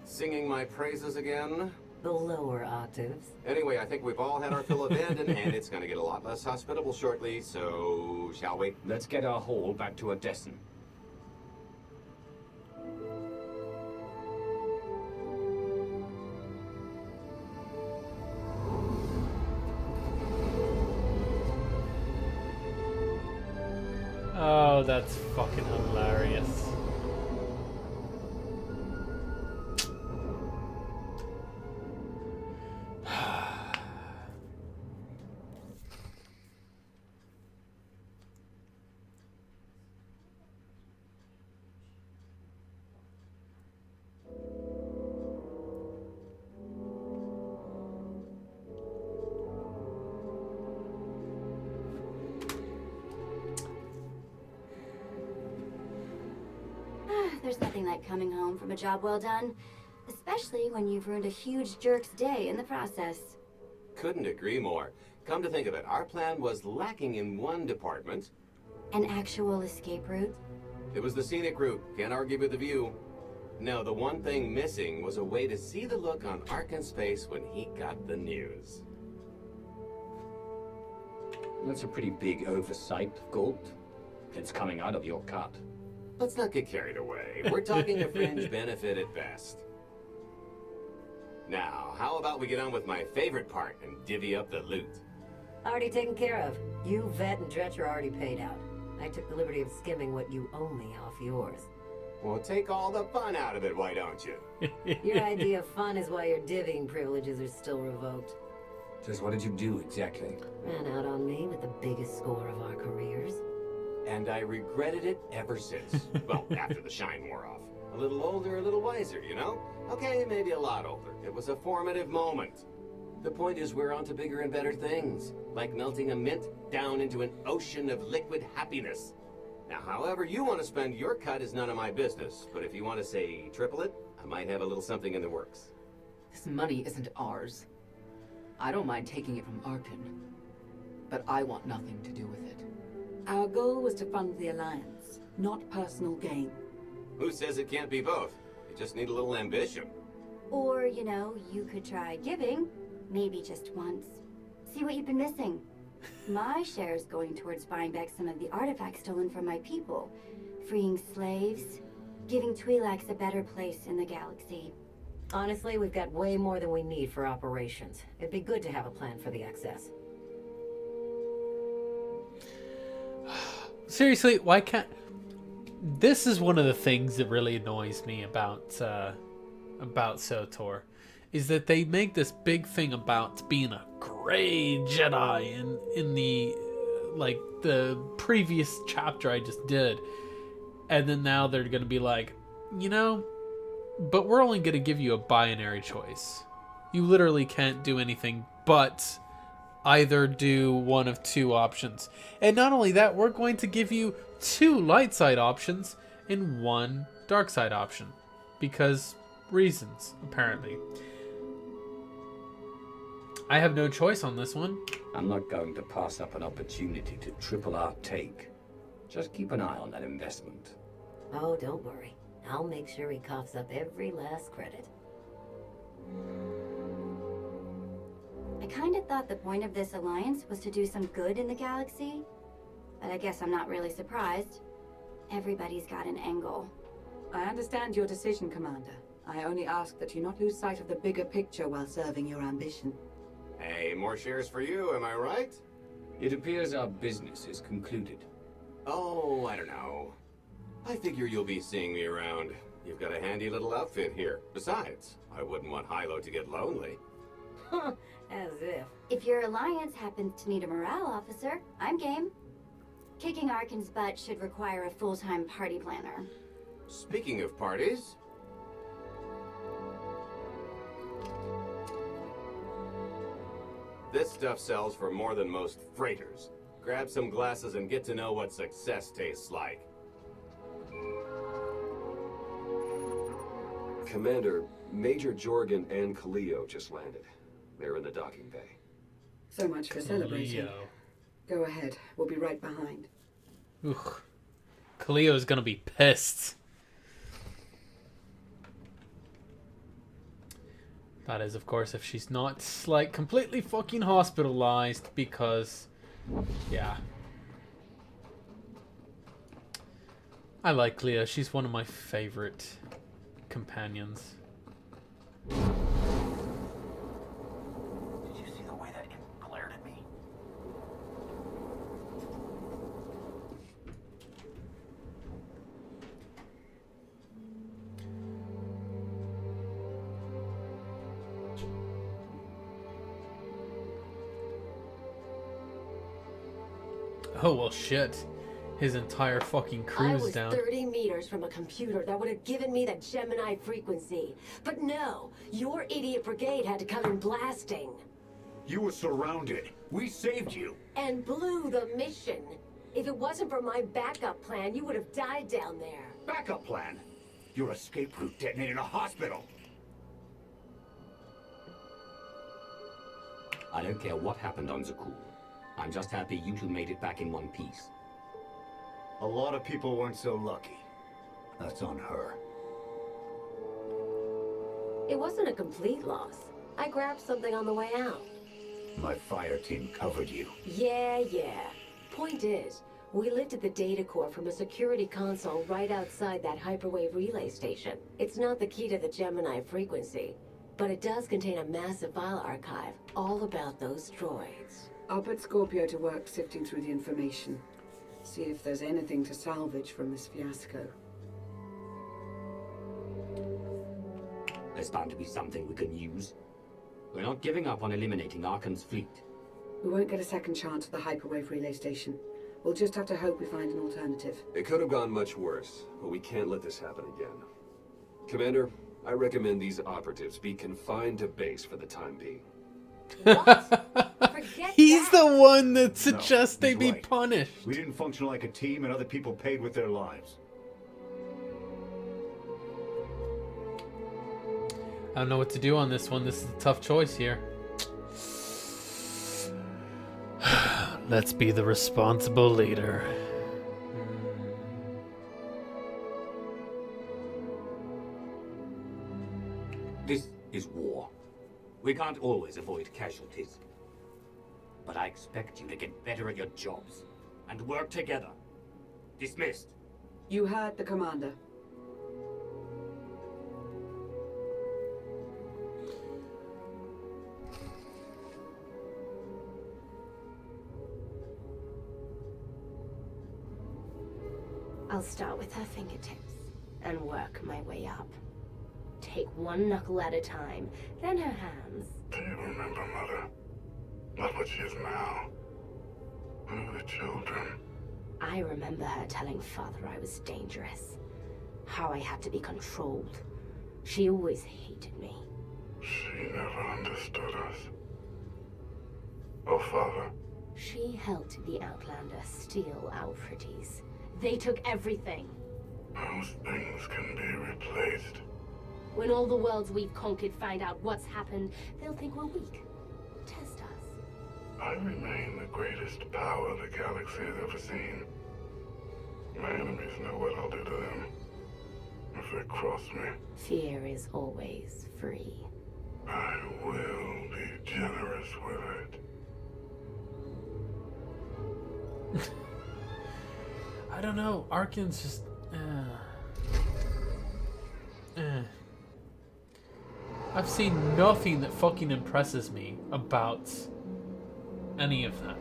C: Singing my praises again?
L: The lower octaves.
C: Anyway, I think we've all had our fill of Vanden, and it's going to get a lot less hospitable shortly, so shall we?
G: Let's get our haul back to Odessen.
A: Oh, that's fucking hilarious.
H: There's nothing like coming home from a job well done, especially when you've ruined a huge jerk's day in the process.
C: Couldn't agree more. Come to think of it, our plan was lacking in one department.
H: An actual escape route?
C: It was the scenic route. Can't argue with the view. No, the one thing missing was a way to see the look on Arkan's face when he got the news.
G: That's a pretty big oversight, Gold. It's coming out of your cut.
C: Let's not get carried away. We're talking a fringe benefit at best. Now, how about we get on with my favorite part and divvy up the loot?
L: Already taken care of. You, Vet, and Dretch are already paid out. I took the liberty of skimming what you owe me off yours.
C: Well, take all the fun out of it, why don't you?
L: Your idea of fun is why your divvying privileges are still revoked.
G: Just what did you do exactly?
L: Ran out on me with the biggest score of our careers.
C: And I regretted it ever since. Well, after the shine wore off. A little older, a little wiser, you know? Okay, maybe a lot older. It was a formative moment. The point is we're on to bigger and better things. Like melting a mint down into an ocean of liquid happiness. Now, however you want to spend your cut is none of my business. But if you want to say triple it, I might have a little something in the works.
F: This money isn't ours. I don't mind taking it from Arkin, but I want nothing to do with it.
M: Our goal was to fund the Alliance, not personal gain.
C: Who says it can't be both? You just need a little ambition.
H: Or, you know, you could try giving, maybe just once. See what you've been missing. My share is going towards buying back some of the artifacts stolen from my people, freeing slaves, giving Twi'leks a better place in the galaxy.
L: Honestly, we've got way more than we need for operations. It'd be good to have a plan for the excess.
A: Seriously, why can't... This is one of the things that really annoys me about SWTOR, is that they make this big thing about being a great Jedi in the like the previous chapter I just did, and then now they're gonna be like, you know, but we're only gonna give you a binary choice. You literally can't do anything but either do one of two options. And not only that, we're going to give you 2 light side options and 1 dark side option. Because reasons, apparently. I have no choice on this one.
G: I'm not going to pass up an opportunity to triple our take. Just keep an eye on that investment.
L: Oh, don't worry. I'll make sure he coughs up every last credit.
H: I kind of thought the point of this alliance was to do some good in the galaxy, but I guess I'm not really surprised. Everybody's got an angle.
M: I understand your decision, Commander. I only ask that you not lose sight of the bigger picture while serving your ambition.
C: Hey, more shares for you, am I right?
G: It appears our business is concluded.
C: Oh, I don't know. I figure you'll be seeing me around. You've got a handy little outfit here. Besides, I wouldn't want Hilo to get lonely.
L: As if.
H: If your alliance happens to need a morale officer, I'm game. Kicking Arkin's butt should require a full-time party planner.
C: Speaking of parties... This stuff sells for more than most freighters. Grab some glasses and get to know what success tastes like.
N: Commander, Major Jorgen and Kaleo just landed. They're in the docking bay.
M: So much for celebrating. Go ahead. We'll be right behind.
A: Ugh. Kaleo's gonna be pissed. That is, of course, if she's not, like, completely fucking hospitalized because... Yeah. I like Kaleo. She's one of my favorite companions.
E: Did you see the way that imp glared at me?
A: Oh, well, shit. His entire fucking crew's down.
O: I was 30 meters from a computer that would have given me the Gemini frequency. But no, your idiot brigade had to come in blasting.
P: You were surrounded. We saved you.
O: And blew the mission. If it wasn't for my backup plan, you would have died down there.
P: Backup plan? Your escape route detonated a hospital.
G: I don't care what happened on Zakul. I'm just happy you two made it back in one piece.
P: A lot of people weren't so lucky. That's on her.
O: It wasn't a complete loss. I grabbed something on the way out.
P: My fire team covered you.
O: Yeah. Point is, we lifted the data core from a security console right outside that hyperwave relay station. It's not the key to the Gemini frequency, but it does contain a massive file archive all about those droids.
M: I'll put Scorpio to work sifting through the information. See if there's anything to salvage from this fiasco.
G: There's bound to be something we can use. We're not giving up on eliminating Arkan's fleet.
M: We won't get a second chance at the hyperwave relay station. We'll just have to hope we find an alternative.
N: It could have gone much worse, but we can't let this happen again. Commander, I recommend these operatives be confined to base for the time being.
A: He's the one that suggests they be punished.
P: We didn't function like a team and other people paid with their lives.
A: I don't know what to do on this one. This is a tough choice here. Let's be the responsible leader.
G: This is war. We can't always avoid casualties. But I expect you to get better at your jobs and work together. Dismissed.
M: You heard the commander.
K: I'll start with her fingertips and work my way up. Take one knuckle at a time, then her hands.
Q: Do you remember, Mother? Not what she is now. When we were children.
K: I remember her telling Father I was dangerous. How I had to be controlled. She always hated me.
Q: She never understood us. Oh, Father.
K: She helped the Outlander steal our pretties. They took everything.
Q: Those things can be replaced.
K: When all the worlds we've conquered find out what's happened, they'll think we're weak. Test us.
Q: I remain the greatest power the galaxy has ever seen. My enemies know what I'll do to them if they cross me.
K: Fear is always free.
Q: I will be generous with it.
A: I don't know. Arkan's just... I've seen nothing that fucking impresses me about any of that.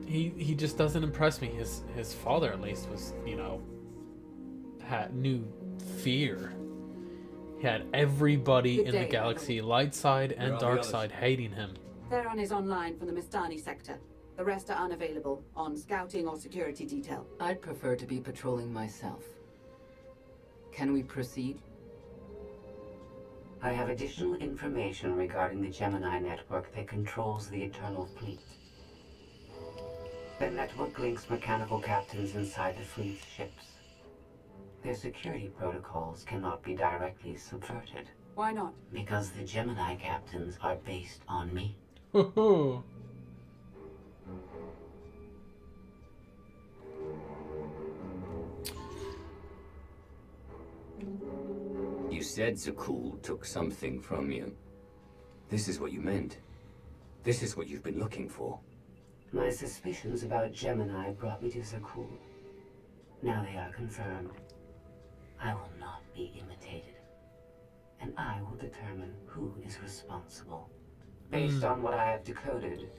A: He just doesn't impress me. His father, at least, was, you know, knew fear. He had everybody in the galaxy, light side and dark side, hating him.
M: Theron is online from the Mistani sector. The rest are unavailable, on scouting or security detail.
F: I'd prefer to be patrolling myself. Can we proceed?
R: I have additional information regarding the Gemini network that controls the Eternal Fleet. The network links mechanical captains inside the fleet's ships. Their security protocols cannot be directly subverted.
M: Why not?
R: Because the Gemini captains are based on me.
G: You said Zakul took something from you. This is what you meant. This is what you've been looking for.
R: My suspicions about Gemini brought me to Zakul. Now they are confirmed. I will not be imitated. And I will determine who is responsible. Based on what I have decoded,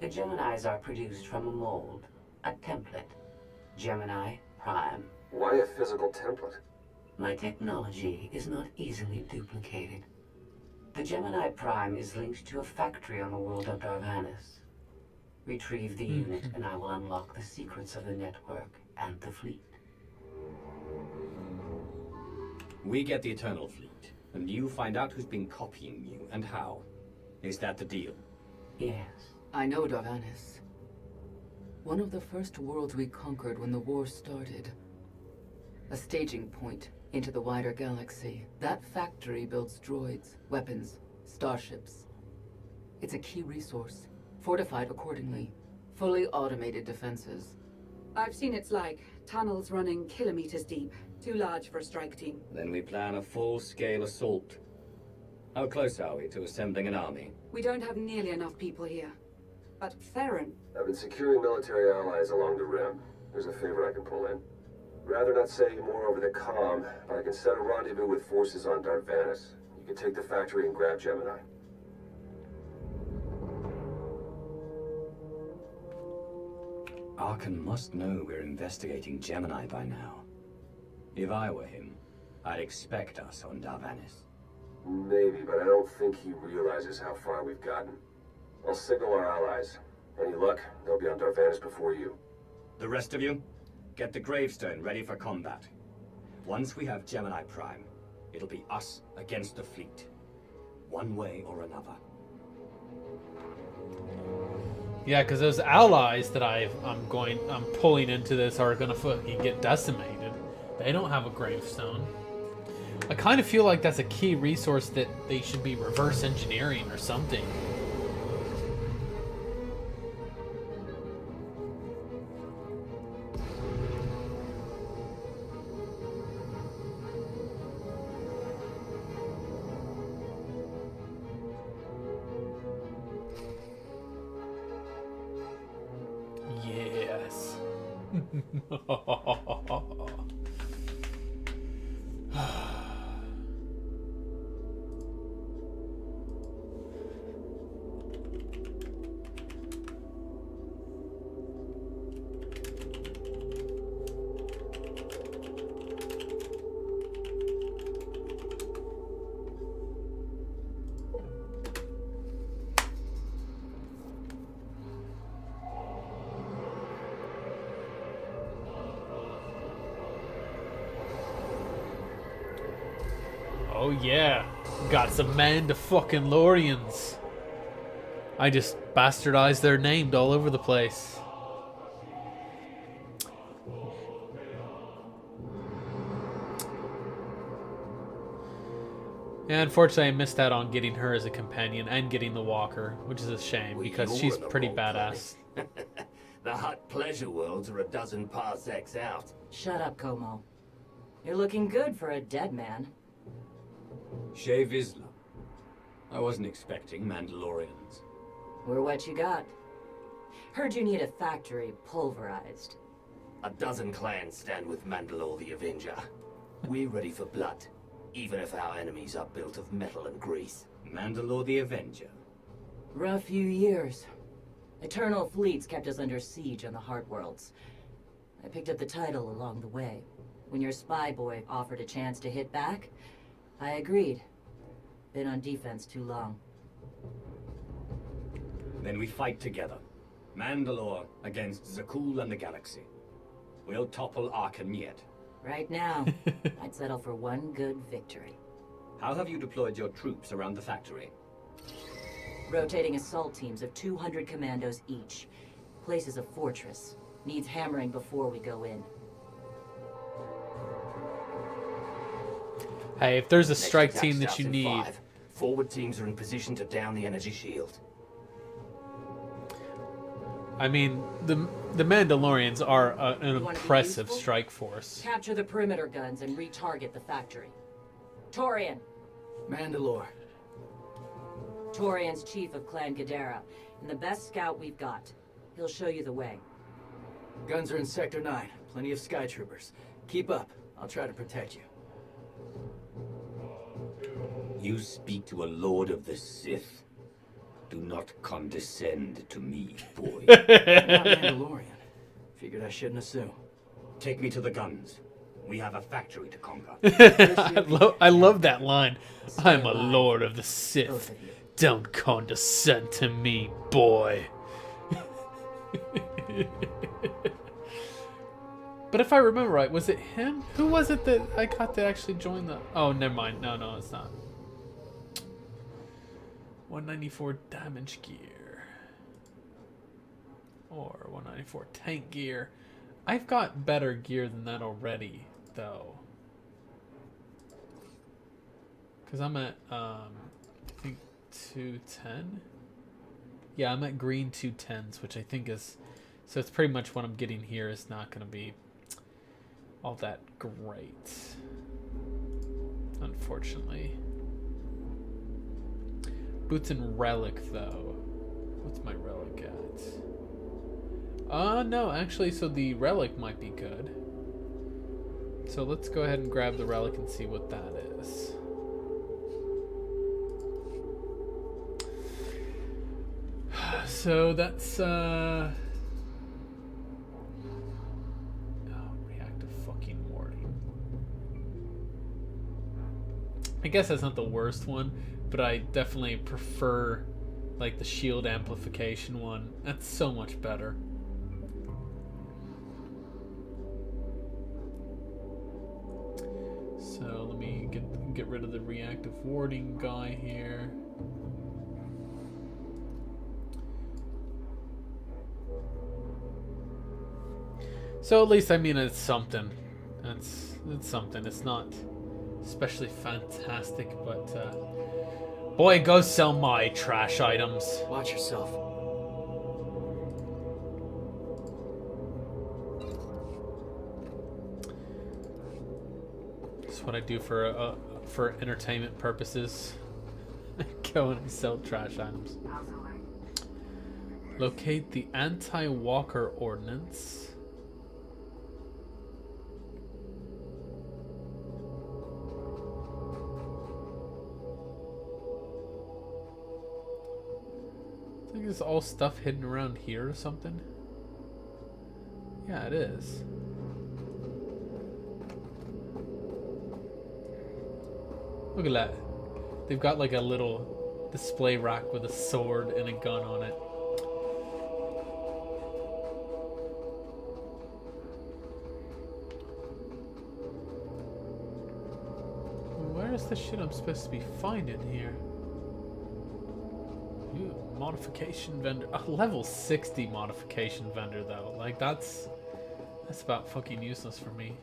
R: the Geminis are produced from a mold, a template. Gemini Prime.
N: Why a physical template?
R: My technology is not easily duplicated. The Gemini Prime is linked to a factory on the world of Darvanis. Retrieve the unit and I will unlock the secrets of the network and the fleet.
G: We get the Eternal Fleet, and you find out who's been copying you and how. Is that the deal?
R: Yes.
F: I know Darvanis. One of the first worlds we conquered when the war started. A staging point into the wider galaxy. That factory builds droids, weapons, starships. It's a key resource, fortified accordingly. Fully automated defenses.
M: I've seen it's like tunnels running kilometers deep. Too large for a strike team.
G: Then we plan a full-scale assault. How close are we to assembling an army?
M: We don't have nearly enough people here. But Theron...
N: I've been securing military allies along the rim. There's a favor I can pull in. Rather not say more over the comm, but I can set a rendezvous with forces on Darvanis. You can take the factory and grab Gemini.
G: Arkan must know we're investigating Gemini by now. If I were him, I'd expect us on Darvanis.
N: Maybe, but I don't think he realizes how far we've gotten. I'll signal our allies. Any luck, they'll be on Darvanis before you.
G: The rest of you, get the gravestone ready for combat. Once we have Gemini Prime, it'll be us against the fleet. One way or another.
A: Yeah, because those allies that I'm pulling into this are gonna fucking get decimated. They don't have a gravestone. I kind of feel like that's a key resource that they should be reverse engineering or something. Yes. Oh yeah, got some Mandalorians. I just bastardized their name all over the place. Yeah, unfortunately I missed out on getting her as a companion and getting the walker, which is a shame because she's pretty badass.
C: The hot pleasure worlds are a dozen parsecs out.
L: Shut up, Como. You're looking good for a dead man.
G: Shea Vizsla. I wasn't expecting Mandalorians.
L: We're what you got. Heard you need a factory pulverized.
C: A dozen clans stand with Mandalore the Avenger. We're ready for blood, even if our enemies are built of metal and grease.
G: Mandalore the Avenger.
L: Rough few years. Eternal fleets kept us under siege on the Heart Worlds. I picked up the title along the way. When your spy boy offered a chance to hit back, I agreed. Been on defense too long.
G: Then we fight together. Mandalore against Zakul and the Galaxy. We'll topple Arkan yet.
L: Right now, I'd settle for one good victory.
G: How have you deployed your troops around the factory?
L: Rotating assault teams of 200 commandos each. Place is a fortress. Needs hammering before we go in.
A: Hey, if there's a strike team that you need...
C: Forward teams are in position to down the energy shield.
A: I mean, the Mandalorians are an impressive strike force.
L: Capture the perimeter guns and retarget the factory. Torian.
P: Mandalore.
L: Torian's chief of Clan Ghidorah, and the best scout we've got. He'll show you the way.
P: Guns are in Sector 9. Plenty of Sky Troopers. Keep up. I'll try to protect you.
G: You speak to a Lord of the Sith. Do not condescend to me, boy.
P: I'm not Mandalorian. Figured I shouldn't assume.
G: Take me to the guns. We have a factory to conquer.
A: I love that line. I'm a Lord of the Sith. Don't condescend to me, boy. But if I remember right, was it him? Who was it that I got to actually join the... Oh, never mind. No, it's not. 194 damage gear. Or 194 tank gear. I've got better gear than that already, though. Because I'm at, I think 210? Yeah, I'm at green 210s, which I think is... So it's pretty much what I'm getting here is not going to be all that great. Unfortunately. Boots and relic, though. What's my relic at? No, actually, so the relic might be good. So let's go ahead and grab the relic and see what that is. So that's, reactive fucking Morti. I guess that's not the worst one, but I definitely prefer, like, the shield amplification one. That's so much better. So let me get rid of the reactive warding guy here. So at least, I mean, it's something. It's something. It's not especially fantastic, but boy, go sell my trash items.
P: Watch yourself.
A: That's what I do for entertainment purposes. Go and sell trash items. Locate the anti-walker ordnance. I think it's all stuff hidden around here or something. Yeah, it is. Look at that. They've got like a little display rack with a sword and a gun on it. Where's the shit I'm supposed to be finding here? Ooh, modification vendor. A level 60 modification vendor though. Like that's about fucking useless for me.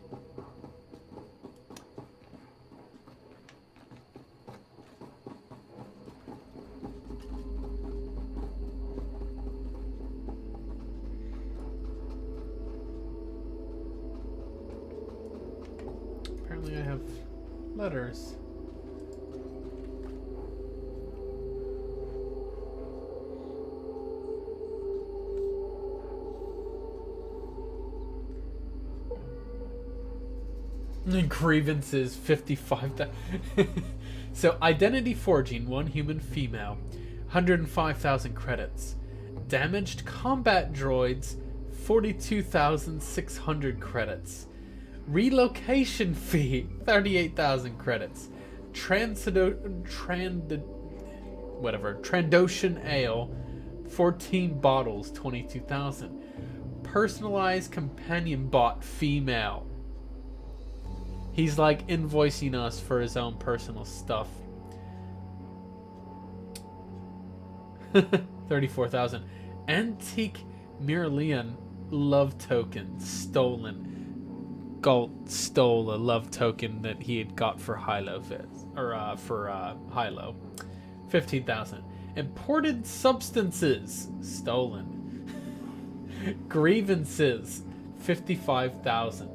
A: Apparently I have letters. Grievances 55,000. So identity forging, 1 human female, 105,000 credits. Damaged combat droids, 42,600 credits. Relocation fee, 38,000 credits. Trandoshan ale, 14 bottles, 22,000. Personalized companion bot female. He's like invoicing us for his own personal stuff. 34,000. Antique Myrlian love token stolen. Galt stole a love token that he had got for Hilo Hilo. 15,000. Imported substances stolen. Grievances 55,000.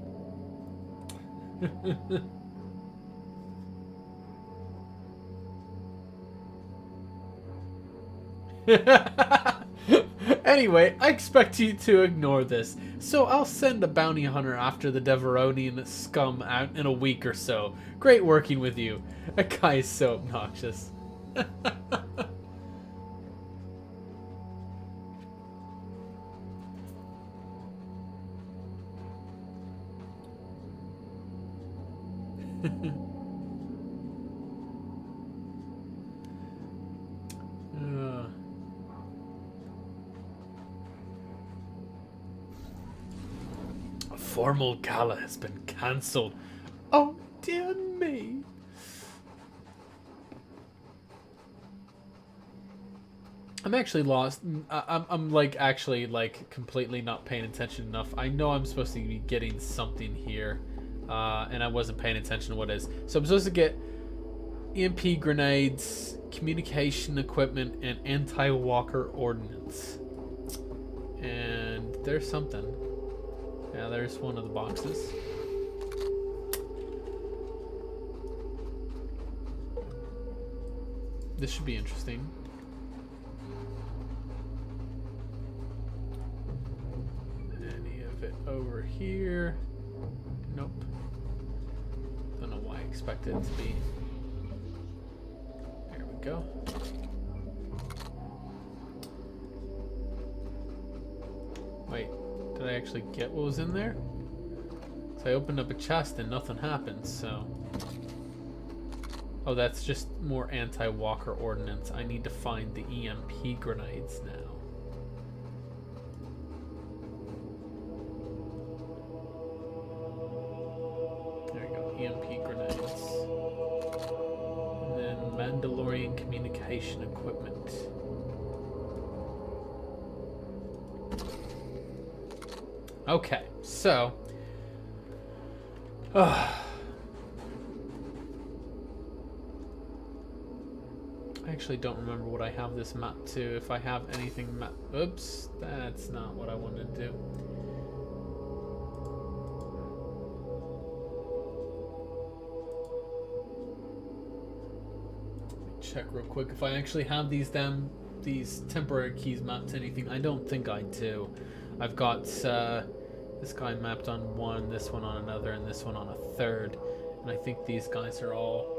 A: Anyway, I expect you to ignore this, so I'll send a bounty hunter after the Deveronian scum out in a week or so. Great working with you. That guy is so obnoxious. A formal gala has been cancelled. Oh dear me. I'm actually lost. I'm like actually like completely not paying attention enough. I know I'm supposed to be getting something here. And I wasn't paying attention to what it is. So I'm supposed to get EMP grenades, communication equipment, and anti-walker ordnance. And there's something. Yeah, there's one of the boxes. This should be interesting. Any of it over here? Nope. Don't know why I expected it to be. There we go. Wait, did I actually get what was in there? So I opened up a chest and nothing happened, so... Oh, that's just more anti-walker ordnance. I need to find the EMP grenades now. EMP grenades. And then Mandalorian communication equipment. Okay. So, I actually don't remember what I have this map to. If I have anything map... Oops, that's not what I wanted to do. Check real quick if I actually have these temporary keys mapped to anything. I don't think I do. I've got this guy mapped on one, this one on another, and this one on a third. And I think these guys are all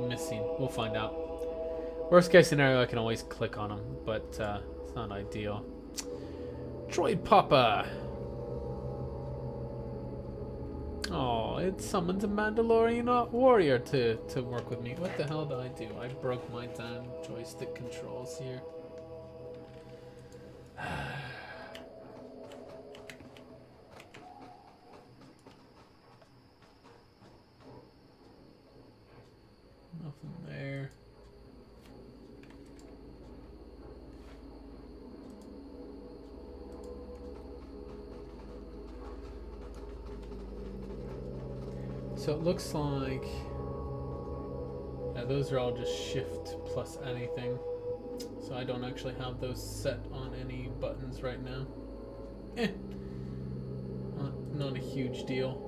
A: missing. We'll find out. Worst case scenario, I can always click on them, but it's not ideal. Droid Papa! Oh, it summons a Mandalorian warrior to work with me. What the hell did I do? I broke my damn joystick controls here. Nothing there. So it looks like, yeah, those are all just shift plus anything. So I don't actually have those set on any buttons right now. Not a huge deal.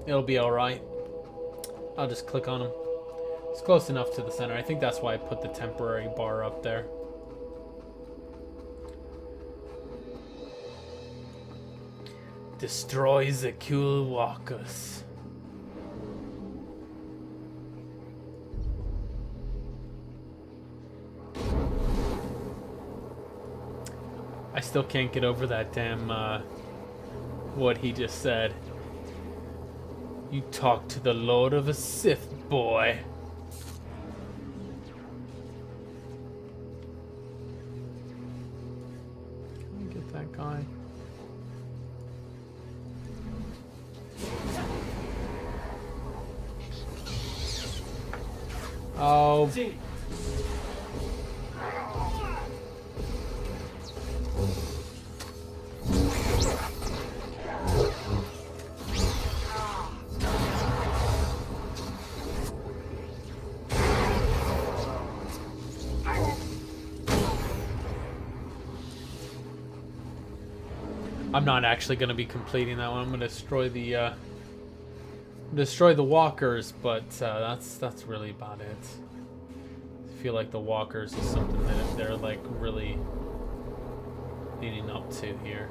A: It'll be alright. I'll just click on them. It's close enough to the center. I think that's why I put the temporary bar up there. Destroy the cool walkers. I still can't get over that damn, what he just said. You talk to the Lord of a Sith, boy. Can I get that guy? Oh. I'm not actually going to be completing that one. I'm going to destroy the walkers, but that's really about it. I feel like the walkers is something that they're like really leading up to here.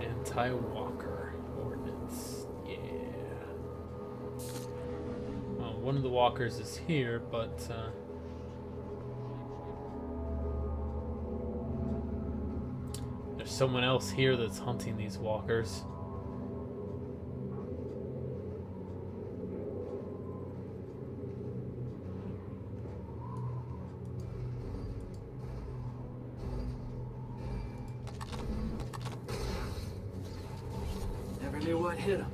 A: Anti-walker ordinance. Yeah. Well, one of the walkers is here, but there's someone else here that's hunting these walkers.
P: Never knew what hit him.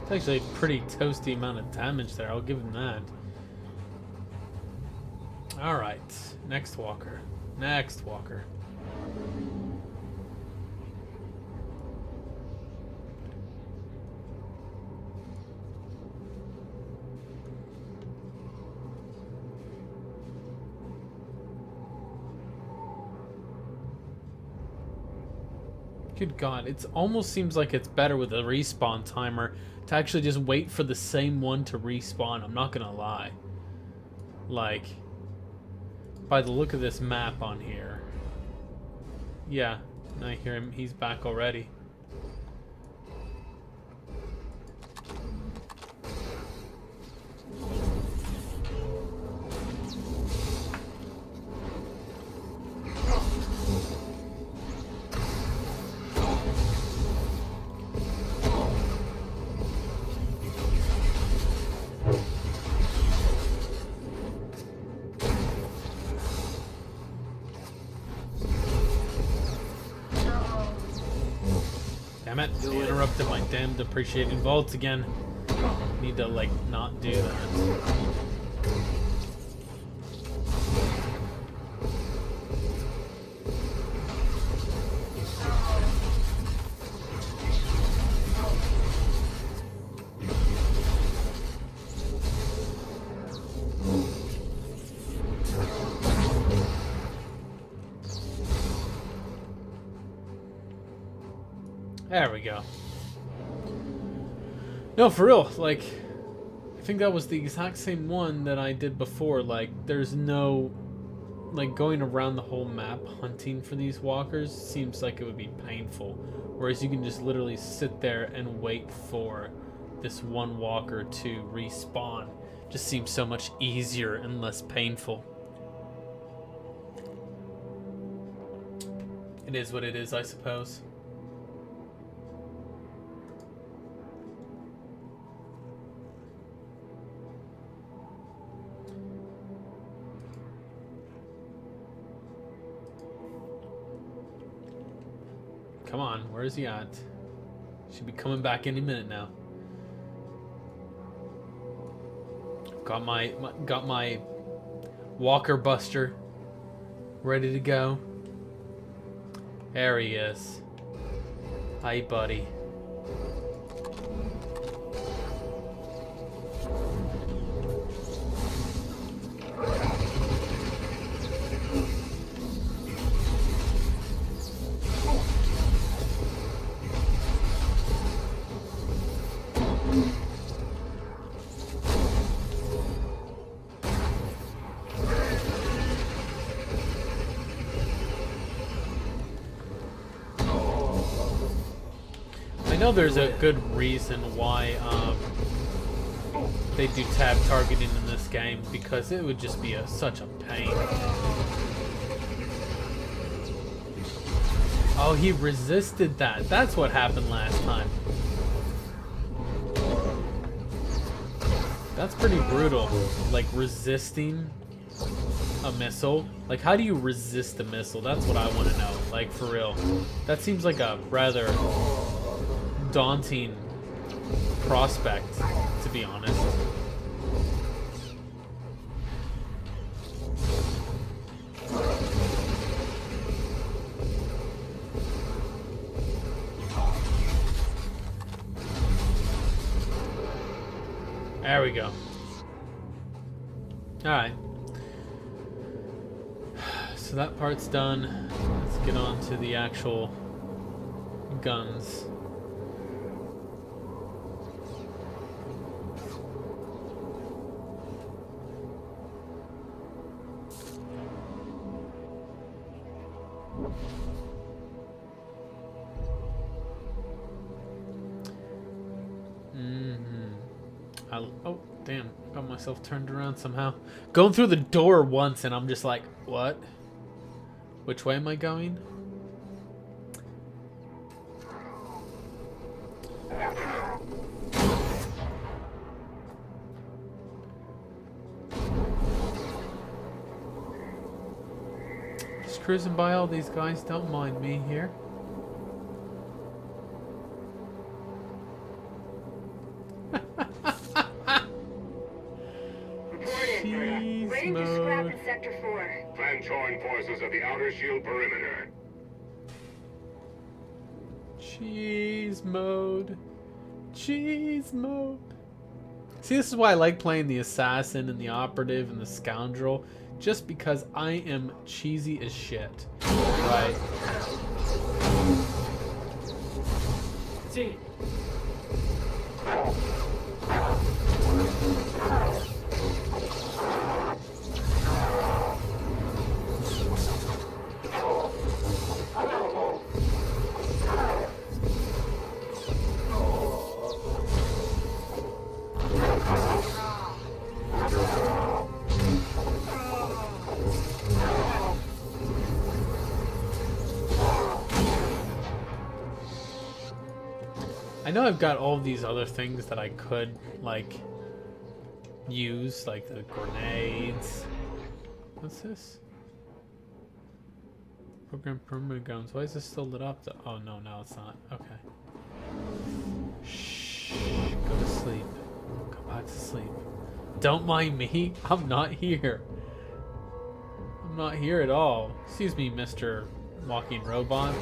A: It's actually a pretty toasty amount of damage there. I'll give him that. Alright. Next walker. Next walker. Good God, it almost seems like it's better with a respawn timer to actually just wait for the same one to respawn. I'm not gonna lie. Like, by the look of this map on here. Yeah, I hear him. He's back already. Damn it, they interrupted my damn depreciating vaults again. Need to, like, not do that. There we go. No, for real, like, I think that was the exact same one that I did before. Like, there's no, like, going around the whole map hunting for these walkers seems like it would be painful. Whereas you can just literally sit there and wait for this one walker to respawn. Just seems so much easier and less painful. It is what it is, I suppose. Come on, where is he at? Should be coming back any minute now. Got my walker buster ready to go. There he is. Hi, buddy. I know there's a good reason why they do tab targeting in this game, because it would just be such a pain. Oh, he resisted that. That's what happened last time. That's pretty brutal. Like, resisting a missile. Like, how do you resist a missile? That's what I want to know. Like, for real. That seems like a rather daunting prospect, to be honest. There we go. Alright. So that part's done. Let's get on to the actual guns. Oh, damn. Got myself turned around somehow. Going through the door once and I'm just like, what? Which way am I going? Just cruising by all these guys. Don't mind me here.
J: Sector 4.
N: Plan join forces at the outer shield perimeter.
A: Cheese mode. Cheese mode. See, this is why I like playing the assassin and the operative and the scoundrel. Just because I am cheesy as shit. Right?
P: See.
A: I know I've got all these other things that I could, like, use, like the grenades. What's this? Program permanent guns. Why is this still lit up? Oh, no, now it's not. Okay. Shh. Go to sleep. Go back to sleep. Don't mind me. I'm not here. I'm not here at all. Excuse me, Mr. Walking Robot.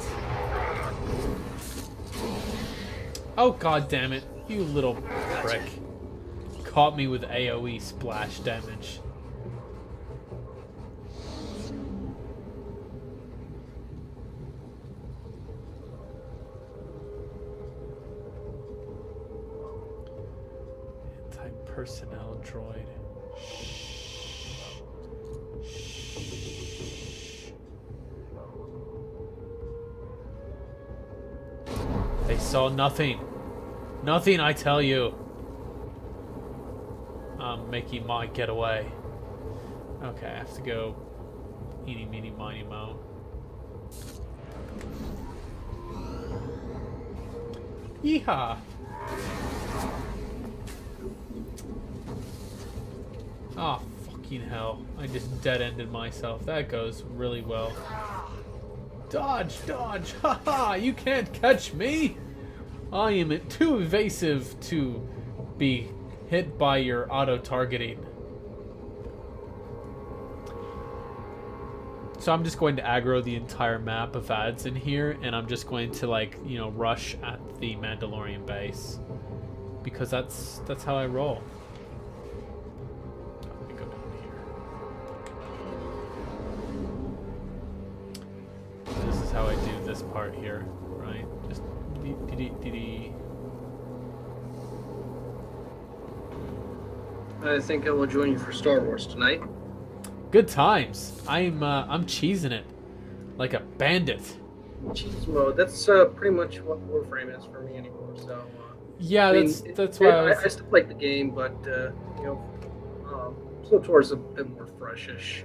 A: Oh, god damn it. You little prick. Caught me with AoE splash damage. Anti-personnel droid. Shh. Shh. They saw nothing. Nothing, I tell you. I'm making my getaway. Okay, I have to go eeny, meeny, miny, mo. Yeehaw! Oh, fucking hell. I just dead-ended myself. That goes really well. Dodge, dodge, haha! You can't catch me! I am too evasive to be hit by your auto-targeting. So I'm just going to aggro the entire map of ads in here, and I'm just going to, like, you know, rush at the Mandalorian base. Because that's how I roll. Let me go down here. This is how I do this part here, right? Just dee-dee-dee-dee.
S: I think I will join you for Star Wars tonight.
A: Good times. I'm cheesing it like a bandit.
S: Cheese mode. That's pretty much what Warframe is for me anymore. So
A: yeah,
S: I mean,
A: that's why
S: I still like the game, but you know, SWTOR is a bit more freshish.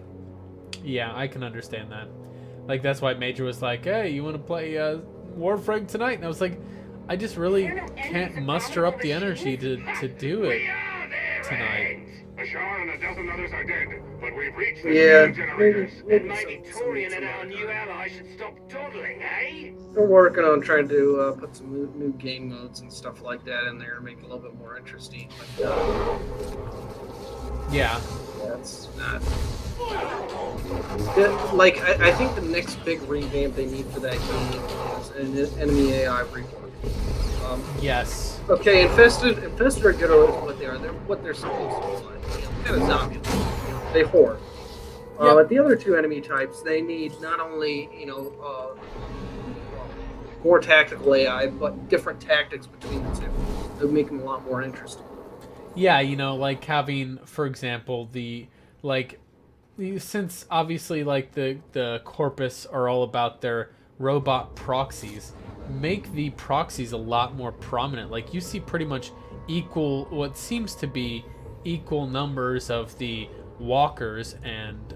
A: Yeah, I can understand that. Like that's why Major was like, "Hey, you want to play Warframe tonight?" And I was like, "I just really can't muster up the energy to do it tonight."
Q: Bashar and a dozen others are dead, but we've reached the
S: generators.
D: Maybe Torian and our new ally should stop dawdling, eh?
S: We're working on trying to put some new game modes and stuff like that in there to make it a little bit more interesting. But,
A: yeah.
S: That's not... Like, I think the next big revamp they need for that game is an enemy AI rework.
A: Yes.
S: Okay, infested are good at what they are. They're what they're supposed to be like. Kind of zombies. They hoard. But the other two enemy types, they need not only, you know, more tactical AI, but different tactics between the two. That would make them a lot more interesting.
A: Yeah, you know, like having, for example, since obviously like the corpus are all about their robot proxies, make the proxies a lot more prominent. Like you see pretty much what seems to be equal numbers of the walkers and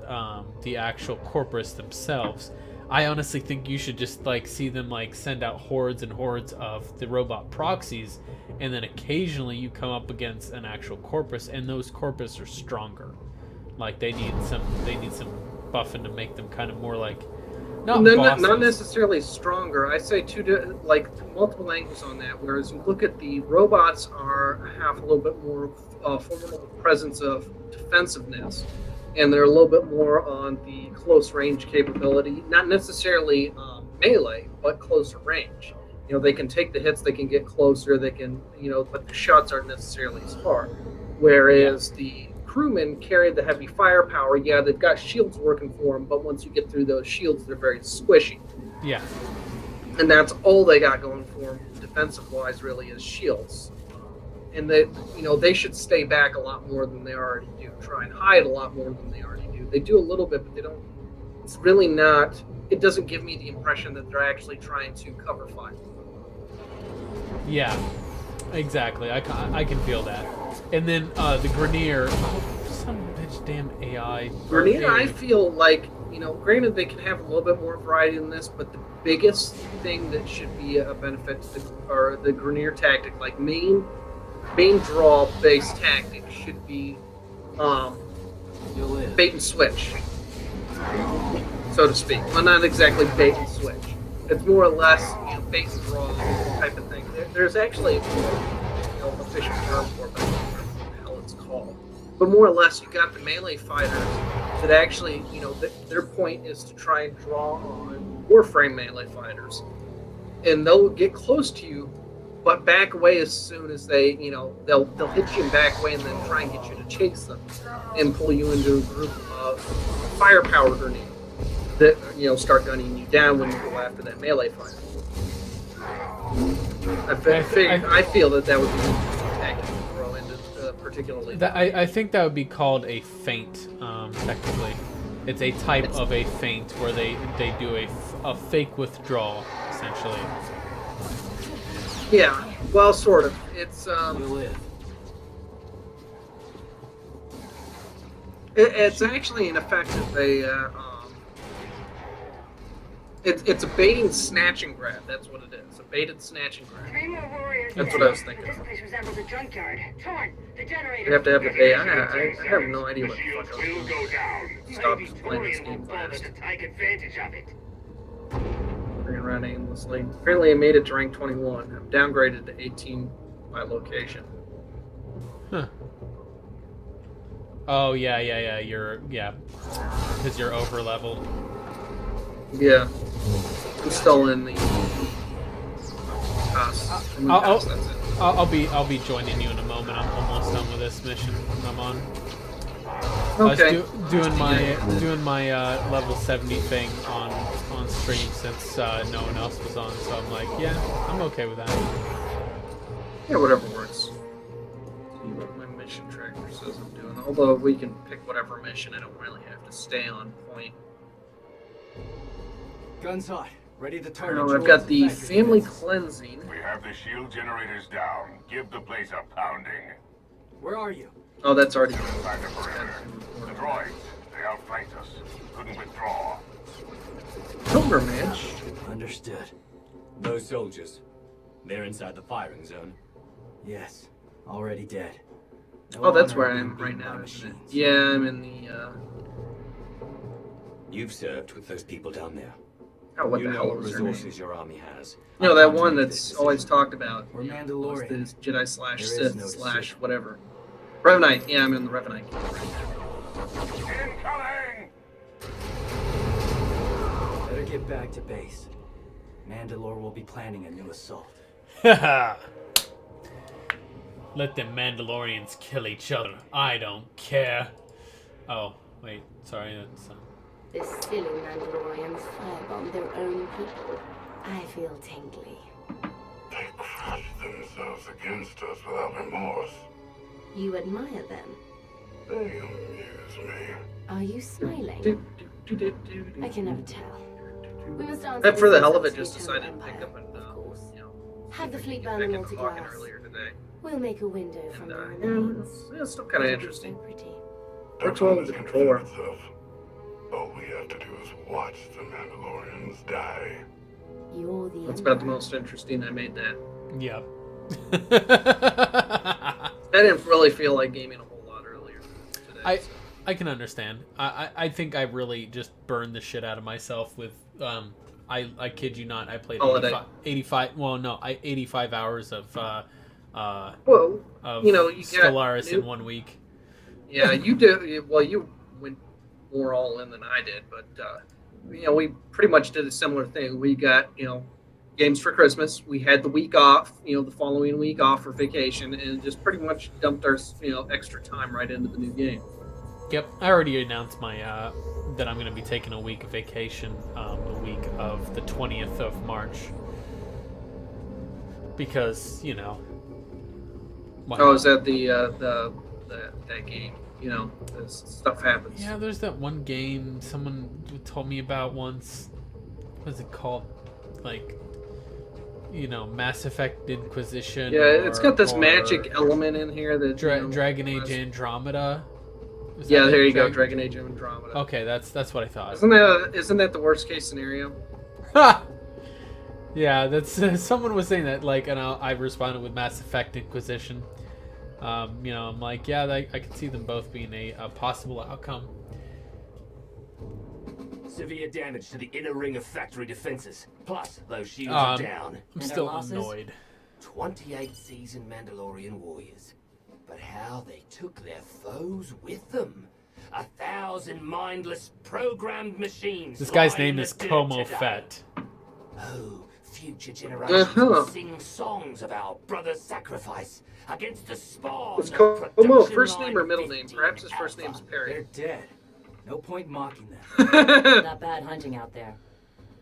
A: the actual corpus themselves. I honestly think you should just like see them like send out hordes and hordes of the robot proxies, and then occasionally you come up against an actual corpus, and those corpus are stronger. Like they need some buffing to make them kind of more like not
S: necessarily stronger. I say like multiple angles on that. Whereas you look at the robots have a little bit more formidable presence of defensiveness, and they're a little bit more on the close range capability. Not necessarily melee, but closer range. You know, they can take the hits, they can get closer, they can, you know, but the shots aren't necessarily as hard. Whereas the crewmen carry the heavy firepower. Yeah, they've got shields working for them, but once you get through those shields, they're very squishy.
A: Yeah.
S: And that's all they got going for them, defensive-wise, really, is shields. And they should stay back a lot more than they already do. Try and hide a lot more than they already do. They do a little bit, but they don't. It's really not. It doesn't give me the impression that they're actually trying to cover fire.
A: Yeah, exactly. I can feel that. And then the Grenier, some bitch damn AI.
S: Grenier, I feel like, granted they can have a little bit more variety than this, but the biggest thing that should be a benefit to the Grineer tactic, like main draw based tactic, should be bait and switch, so to speak. Well, not exactly bait and switch. It's more or less bait and draw type of thing. There's actually official term for it, but I don't remember what the hell it's called. But more or less, you got the melee fighters that actually, their point is to try and draw on Warframe melee fighters, and they'll get close to you, but back away as soon as they, they'll hit you and back away, and then try and get you to chase them and pull you into a group of firepower grenades that start gunning you down when you go after that melee fighter. I feel that would be a tactic to throw into particularly.
A: I think that would be called a feint, technically. It's a type of a feint where they do a fake withdrawal, essentially.
S: Yeah, well, sort of. It's it's actually an effective it's a baiting snatch and grab. That's what it is. A baited snatch and grab.
J: 3 more warriors.
S: That's what I was thinking.
J: This place resembles a junkyard. Torn. The generator.
S: You have to have the bait. I have no idea what the fuck I was
D: go down.
S: Stopped playing this game
D: to take advantage of it.
S: Ran around aimlessly. Apparently, I made it to rank 21. I'm downgraded to 18 by location.
A: Huh. Oh yeah. Because you're over leveled.
S: Yeah. I'm still in the
A: I'll be joining you in a moment. I'm almost done with this mission I'm on.
S: Okay.
A: I was doing my level 70 thing on stream since no one else was on, so I'm like, yeah, I'm okay with that.
S: Yeah, whatever works. See what my mission tracker says I'm doing. Although we can pick whatever mission, I don't really have to stay on point.
P: Guns hot. Ready to target.
S: I've got the family cleansing.
Q: We have the shield generators down. Give the place a pounding.
P: Where are you?
S: Oh, that's already.
Q: Inside the perimeter. The droids, they outflanked us. Couldn't withdraw.
S: Pilgrimage.
G: Understood. Those soldiers, they're inside the firing zone.
P: Yes, already dead.
S: No that's where I am right now, isn't it? Yeah, I'm in the.
G: You've served with those people down there.
S: Oh, what
G: you
S: the
G: know
S: hell
G: what
S: was
G: resources your army has.
S: That one that's always talked about.
P: We're Mandalorian.
S: This Jedi slash Sith slash whatever. Revenite. Yeah, I'm in the Revenite.
Q: Incoming!
P: Better get back to base. Mandalore will be planning a new assault.
A: Haha. Let the Mandalorians kill each other. I don't care. Oh, wait. Sorry, that's...
K: The silly Mandalorians firebombed their own people. I feel tingly.
Q: They crushed themselves against us without remorse.
K: You admire them?
Q: They amuse me.
K: Are you smiling? I can never tell. We must answer
S: And for the hell of it,
K: this
S: just decided to pick up and
K: have the fleet bound them all to glass.
S: Earlier today.
K: We'll make a window from the remains.
S: It's still kind of interesting.
Q: Works well with the controller. All we have to do is watch the Mandalorians die.
K: You're the
S: That's about the most interesting. I made that.
A: Yep.
S: I didn't really feel like gaming a whole lot earlier today.
A: I can understand. I think I really just burned the shit out of myself with I kid you not, I played 85 hours of Stellaris in 1 week.
S: Yeah, you did. Well, you went more all in than I did, but we pretty much did a similar thing. We got games for Christmas. We had the week off, the following week off for vacation, and just pretty much dumped our extra time right into the new game.
A: Yep, I already announced my that I'm going to be taking a week of vacation the week of the 20th of March because
S: Oh, is that that game? Stuff happens.
A: Yeah, there's that one game someone told me about once. What's it called? Like, Mass Effect Inquisition.
S: Yeah, it's got this magic element in here that
A: Dragon Age Andromeda.
S: Yeah, there you go, Dragon Age of Andromeda.
A: Okay, that's what I thought.
S: Isn't that the worst case scenario?
A: Ha! Yeah, that's someone was saying that, like, and I responded with Mass Effect Inquisition. You know, I'm like, yeah, I could see them both being a possible outcome.
C: Severe damage to the inner ring of factory defenses. Plus, those shields are down.
A: I'm still annoyed.
C: 28 seasoned Mandalorian warriors. But how they took their foes with them. 1,000 mindless programmed machines.
A: This guy's name is Como Fett.
C: Oh, future generations will sing songs of our brother's sacrifice against the spawn.
S: What's Como first name or middle name? Perhaps his first name's Perry.
P: They're dead. No point mocking them.
L: Not bad hunting out there.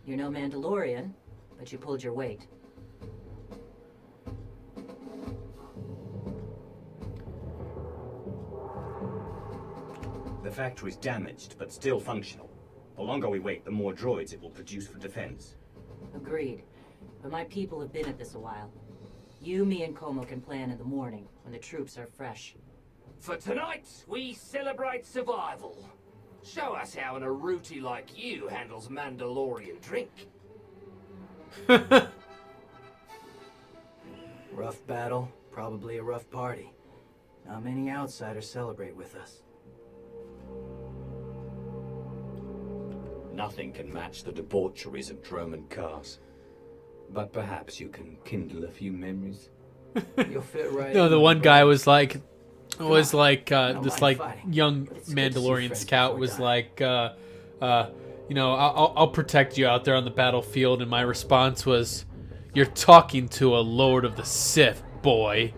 L: You're no Mandalorian, but you pulled your weight.
G: The factory's damaged, but still functional. The longer we wait, the more droids it will produce for defense.
L: Agreed. But my people have been at this a while. You, me, and Como can plan in the morning, when the troops are fresh.
C: For tonight, we celebrate survival. Show us how an Aruti like you handles Mandalorian drink.
P: Rough battle, probably a rough party. Not many outsiders celebrate with us.
G: Nothing can match the debaucheries of Droman cars. But perhaps you can kindle a few memories.
P: You'll fit right
A: No, the one guy was like, this like
P: fighting.
A: young Mandalorian scout was like, you know, I'll protect you out there on the battlefield, and my response was, "You're talking to a Lord of the Sith, boy."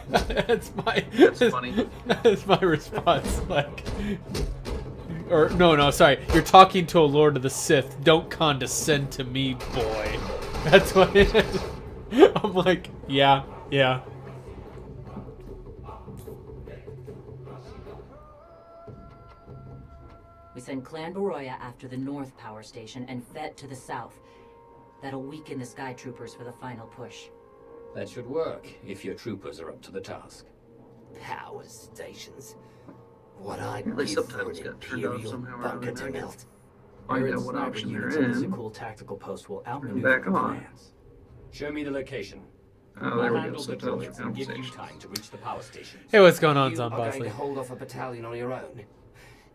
A: That's
S: funny.
A: That's my response. Like, or no, sorry. You're talking to a Lord of the Sith. Don't condescend to me, boy. That's what it is. I'm like, yeah.
L: We send Clan Baroya after the North Power Station and Fett to the south. That'll weaken the Sky Troopers for the final push.
G: That should work, if your troopers are up to the task.
C: Power stations. What I'd
S: At least
C: give for
S: subtitles
C: an
S: got turned on
C: Imperial
S: somehow.
C: bunker to melt.
S: Find out what option
P: units
S: they're
P: at this
S: in.
P: cool tactical post will
S: Turn
P: outmaneuver
S: back
P: the
S: on.
P: plans.
G: Show me the location.
S: Oh, there we go.
G: Handle the
S: Subtitles for
G: droids and give you
S: conversation.
G: time to reach the power station.
A: Hey, what's going on,
C: You are going
A: Zombosley?
C: to hold off a battalion on your own.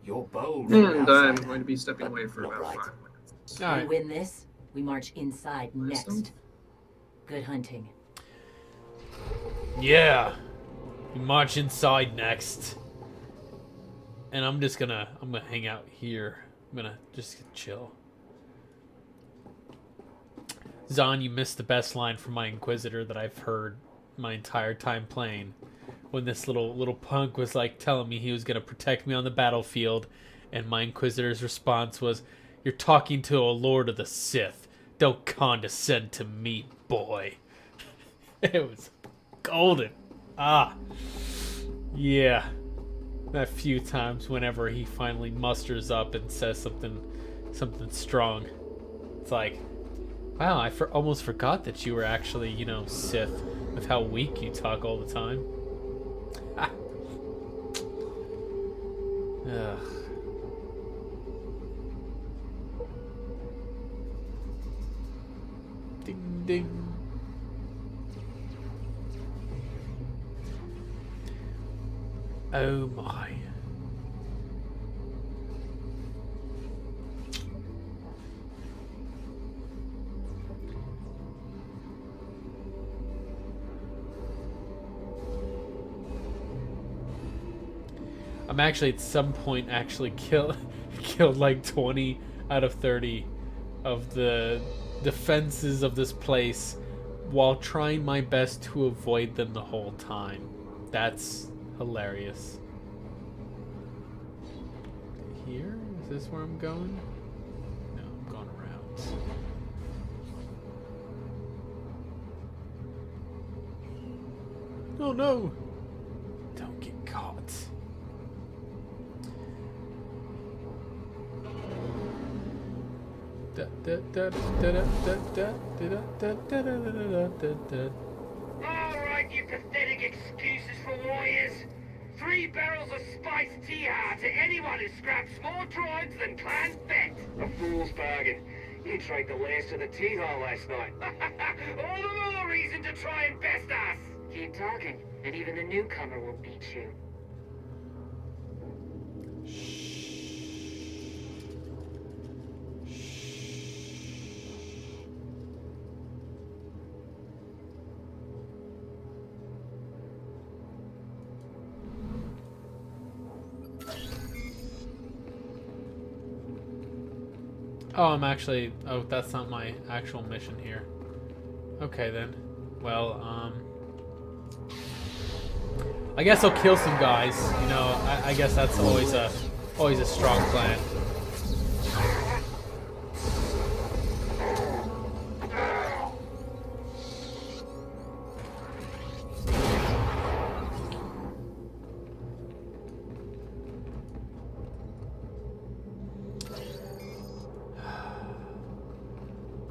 C: You're bold.
S: And I'm going to be stepping away for about 5 minutes.
A: All
L: We
A: right.
L: win this, we march inside next. Good hunting.
A: Yeah. We march inside next. And I'm gonna hang out here. I'm gonna just chill. Zon, you missed the best line from my Inquisitor that I've heard my entire time playing. When this little punk was like telling me he was gonna protect me on the battlefield, and my Inquisitor's response was, "You're talking to a Lord of the Sith. Don't condescend to me, boy." It was golden. Yeah. That few times whenever he finally musters up and says something strong. It's like, wow, I almost forgot that you were actually, you know, Sith, with how weak you talk all the time. Ugh. Ding ding. Oh my. I'm actually at some point actually killed like 20 out of 30 of the defenses of this place while trying my best to avoid them the whole time. That's hilarious. Here? Is this where I'm going? No, I'm going around. Oh no! Don't get caught.
D: Alright, you pathetic excuses for warriors. barrels of spiced tea to anyone who scraps more droids than Clan Fett. A fool's bargain. You drank the last of the tea hall last night. All the more reason to try and best us.
J: Keep talking, and even the newcomer will beat you.
A: Oh, I'm actually... Oh, that's not my actual mission here. Okay, then. Well, I guess I'll kill some guys. You know, I guess that's always a strong plan.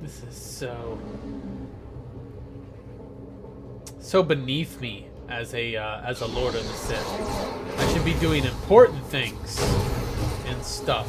A: This is so beneath me as a Lord of the Sith. I should be doing important things and stuff.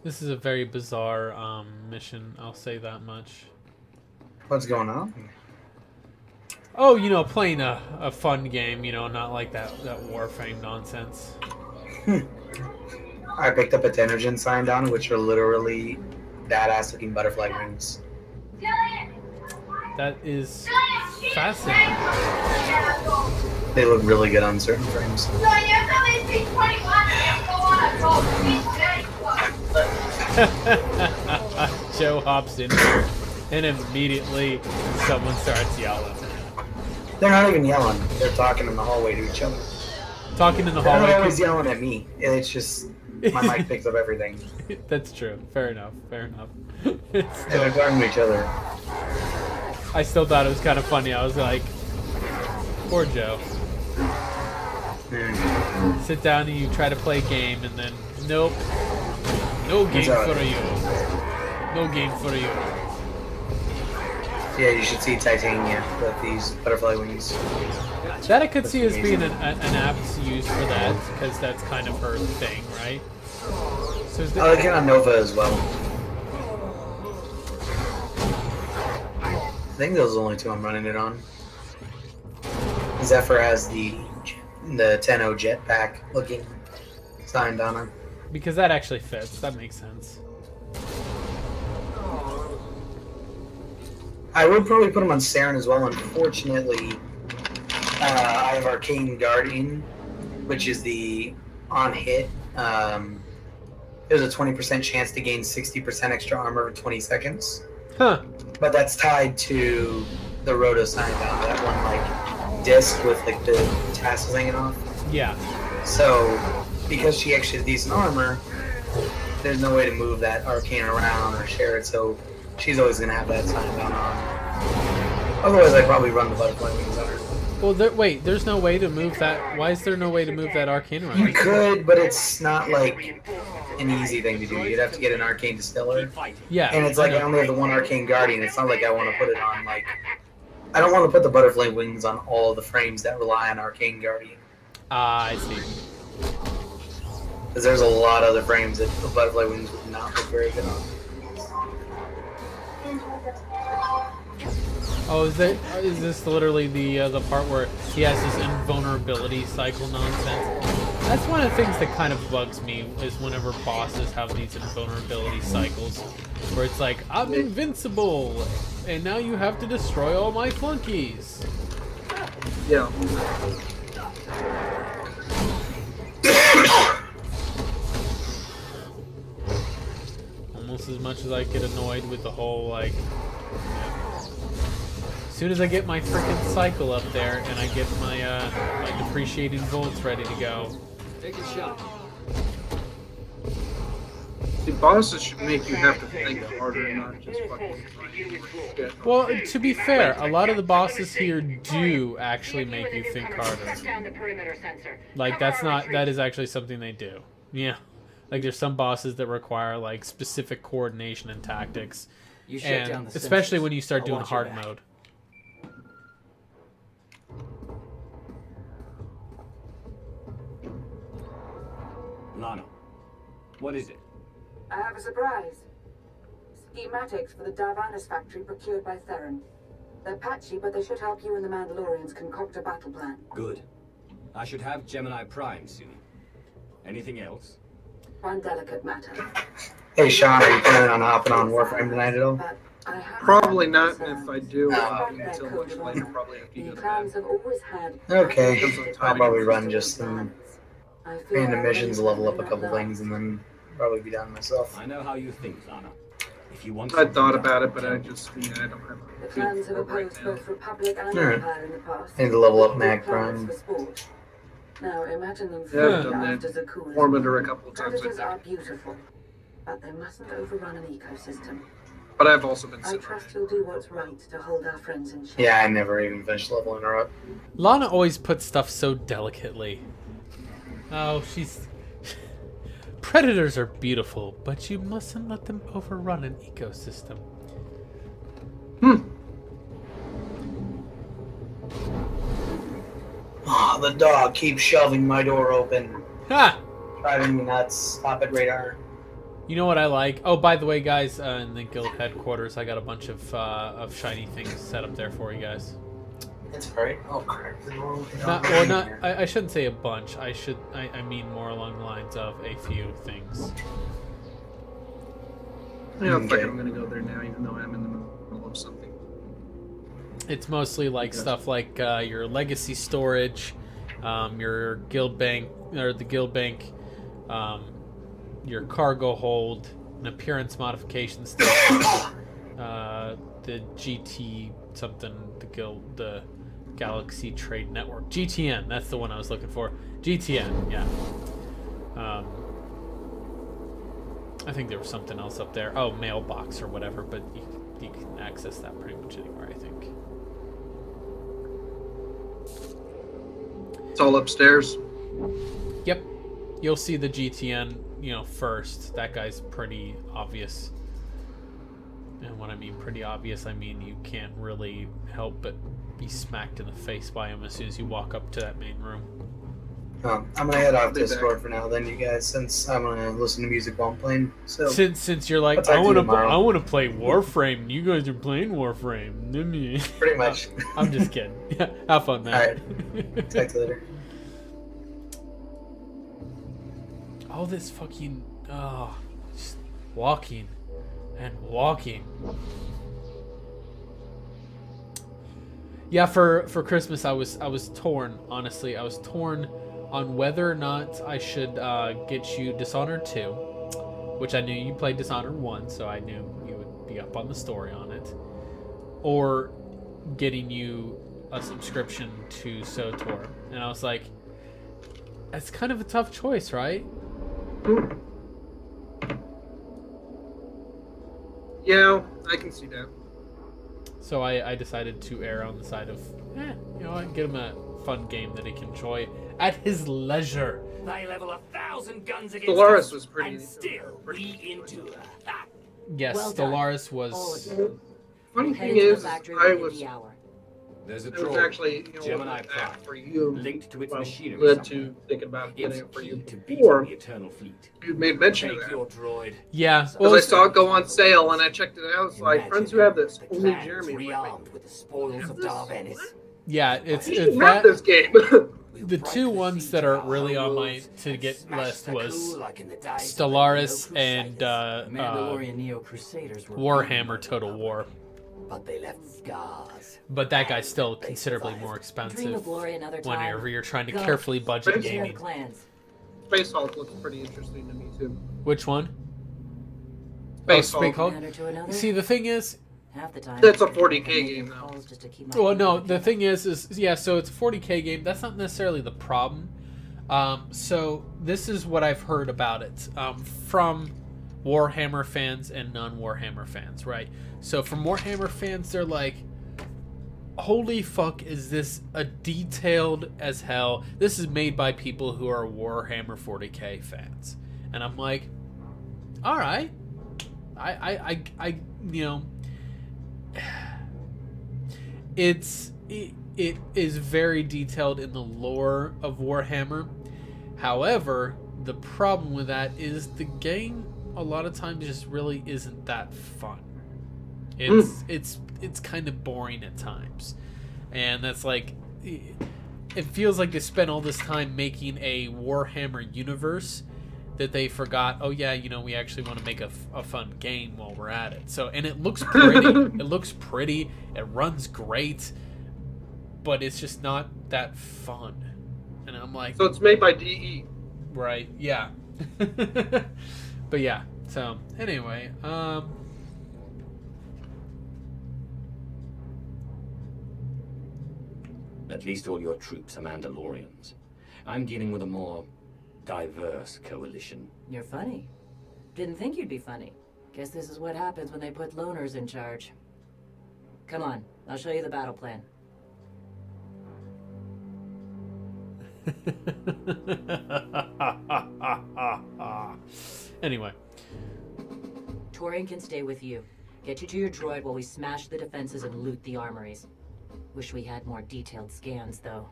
A: This is a very bizarre mission, I'll say that much.
T: What's going on?
A: Oh, you know, playing a fun game, you know, not like that Warframe nonsense.
T: I picked up a Tenogen sign down, which are literally badass looking butterfly wings.
A: That is fascinating.
T: They look really good on certain frames.
A: Joe hops in here and immediately someone starts yelling.
T: They're not even yelling. They're talking in the hallway to each other.
A: Talking in the hallway?
T: They're always yelling at me. It's just my mic picks up everything.
A: That's true. Fair enough. Fair enough.
T: They're talking to each other.
A: I still thought it was kind of funny. I was like, poor Joe. Sit down and you try to play a game and then, nope. No game for you. No game for you.
T: Yeah, you should see Titania with these butterfly wings.
A: That I could see as being an apt use for that, because that's kind of her thing, right? So
T: I like it on Nova as well. I think those are the only two I'm running it on. Zephyr has the Tenno jetpack looking signed on her.
A: Because that actually fits. That makes sense.
T: I would probably put him on Saren as well. Unfortunately, I have Arcane Guardian, which is the on-hit. There's a 20% chance to gain 60% extra armor for 20 seconds.
A: Huh.
T: But that's tied to the Rhoda sign down, that one like disc with like the tassels hanging off.
A: Yeah.
T: So, because she actually has decent armor, there's no way to move that arcane around or share it, so she's always going to have that sign down on. Otherwise, I'd probably run the butterfly wings on her.
A: Well, wait, there's no way to move that. Why is there no way to move that arcane around?
T: You could, but it's not like an easy thing to do. You'd have to get an arcane distiller.
A: Yeah.
T: And it's like I only have the one arcane guardian. It's not like I want to put it on like... I don't want to put the butterfly wings on all the frames that rely on arcane guardian.
A: Ah, I see.
T: Because there's a lot of other frames that the butterfly wings would not look very good on.
A: Oh, is this literally the part where he has this invulnerability cycle nonsense? That's one of the things that kind of bugs me, is whenever bosses have these invulnerability cycles, where it's like, I'm invincible, and now you have to destroy all my flunkies.
S: Yeah.
A: Almost as much as I get annoyed with the whole, like... As soon as I get my frickin' cycle up there, and I get my, my depreciating volts ready to go.
G: Take a shot.
S: The bosses should make you have to think harder and not just fucking shit.
A: Well, to be fair, a lot of the bosses here do actually make you think harder. Like, that is actually something they do. Yeah. Like, there's some bosses that require, like, specific coordination and tactics.
P: You shut down the
A: especially
P: sensors.
A: when you start
P: I'll
A: doing
P: watch your
A: hard
P: back.
A: mode.
G: Lana, what is it?
M: I have a surprise. Schematics for the Darvanis factory procured by Theron. They're patchy, but they should help you and the Mandalorians concoct a battle plan.
G: Good. I should have Gemini Prime soon. Anything else?
M: One delicate matter.
T: Hey Sean, are you planning on hopping on Warframe tonight at all?
S: Probably not, and if I do, until much later, probably have to go to
M: Clans have always had
T: Okay, I'll probably run just some random missions, level up a couple things, and then probably be done myself.
G: I know how you think, Lana. If you want
S: I thought about it, but I just, I don't have
M: The clans have opposed both Republic and
T: Alright.
M: Empire in the past.
T: I need to level up Mag
M: Plans
T: Prime.
M: for sport. Now imagine them
S: Yeah, I've
M: freeing
S: done
M: after
S: that
M: Zaku's
S: Orbiter a couple of times, I
M: Predators
S: think.
M: are beautiful, but they mustn't overrun an ecosystem.
S: But I've also been
M: I
S: sick.
M: trust you'll do what's right to hold our friends in check.
T: Yeah, I never even finished leveling her up.
A: Lana always puts stuff so delicately. Oh, she's... Predators are beautiful, but you mustn't let them overrun an ecosystem.
T: Oh, the dog keeps shoving my door open.
A: Ha!
T: Driving me nuts. Stop it, radar.
A: You know what I like? Oh, by the way, guys, in the guild headquarters, I got a bunch of shiny things set up there for you guys.
T: It's alright. Oh crap.
A: I shouldn't say a bunch. I mean more along the lines of a few things.
S: Yeah, I think I'm gonna go there now, even though I'm in the middle of something.
A: It's mostly like stuff like your legacy storage, your guild bank, or the guild bank, your cargo hold, an appearance modification station, the GT something, the Galaxy Trade Network, GTN. That's the one I was looking for. GTN, yeah. I think there was something else up there. Oh, mailbox or whatever, but you can access that pretty much anywhere, I think.
S: It's all upstairs.
A: Yep. You'll see the GTN, first. That guy's pretty obvious. And when I mean pretty obvious, I mean you can't really help but be smacked in the face by him as soon as you walk up to that main room.
T: I'm gonna head off Discord for now, then, you guys, since I'm gonna listen to music while I'm playing. So
A: since you're like, I want to play Warframe, you guys are playing Warframe.
T: Pretty much.
A: I'm just kidding. Yeah, have fun, man.
T: Alright. Talk to you later.
A: All this fucking just walking and walking. Yeah, for Christmas I was torn, honestly. I was torn on whether or not I should get you Dishonored 2, which I knew you played Dishonored 1, so I knew you would be up on the story on it, or getting you a subscription to SWTOR. And I was like, that's kind of a tough choice, right?
S: Yeah, I can see that.
A: So I decided to err on the side of, get him a fun game that he can enjoy at his leisure.
B: They level 1,000 guns against
S: Stellaris
B: us,
S: was pretty.
B: and still we endure.
A: Yes,
O: Well done.
A: Stellaris was.
S: Funny
O: Heading
S: thing
O: to the
S: is,
O: factory
S: I
O: within
S: was.
O: the hour.
G: There's a
S: It was
G: droid,
S: actually
G: Gemini
S: Prime
G: Prime,
S: for you.
G: linked to its
S: well,
G: machinery
S: led
G: somewhere.
S: to thinking about getting
G: It's
S: it for
G: key
S: you
G: to beating
S: before
G: the Eternal Fleet.
S: you made mention of
B: Take
S: that.
B: your droid.
A: Yeah,
S: Because I saw it go on sale and I checked it out. It's like, friends who have this, only
B: Clans
S: Jeremy.
B: rearmed with the spoils of Darvanis.
A: Yeah, it's
S: You should have
A: that.
S: this game.
A: The two ones that are really on my to get list was Stellaris and
P: Mandalorian Neo Crusaders were
A: Warhammer Total War.
B: But they left scars.
A: But that guy's still considerably more
O: Dream
A: expensive
O: of glory another time.
A: whenever you're trying to
O: Go.
A: carefully budget
S: Space
A: gaming.
O: Clans.
S: Space Hulk looks pretty interesting to me too.
A: Which one?
S: Space
A: Hulk.
S: Hulk.
O: Matter to another.
A: See, the thing is,
O: Half the time.
S: That's a 40K game though.
O: Calls just to keep my
A: well, no, the thing is yeah, so it's a 40K game. That's not necessarily the problem. So this is what I've heard about it from Warhammer fans and non-Warhammer fans, right? So for Warhammer fans, they're like, holy fuck, is this a detailed as hell? This is made by people who are Warhammer 40k fans. And I'm like, all right. I you know, it is very detailed in the lore of Warhammer. However, the problem with that is the game a lot of times just really isn't that fun. It's kind of boring at times. And that's like, it feels like they spent all this time making a Warhammer universe that they forgot, oh yeah, you know, we actually want to make a fun game while we're at it. So, and it looks pretty. It looks pretty. It runs great. But it's just not that fun. And I'm like...
S: So it's made by DE.
A: Right, yeah. But yeah, so anyway,
G: At least all your troops are Mandalorians. I'm dealing with a more diverse coalition.
L: You're funny. Didn't think you'd be funny. Guess this is what happens when they put loners in charge. Come on, I'll show you the battle plan.
A: Anyway.
L: Torian can stay with you. Get you to your droid while we smash the defenses and loot the armories. Wish we had more detailed scans, though.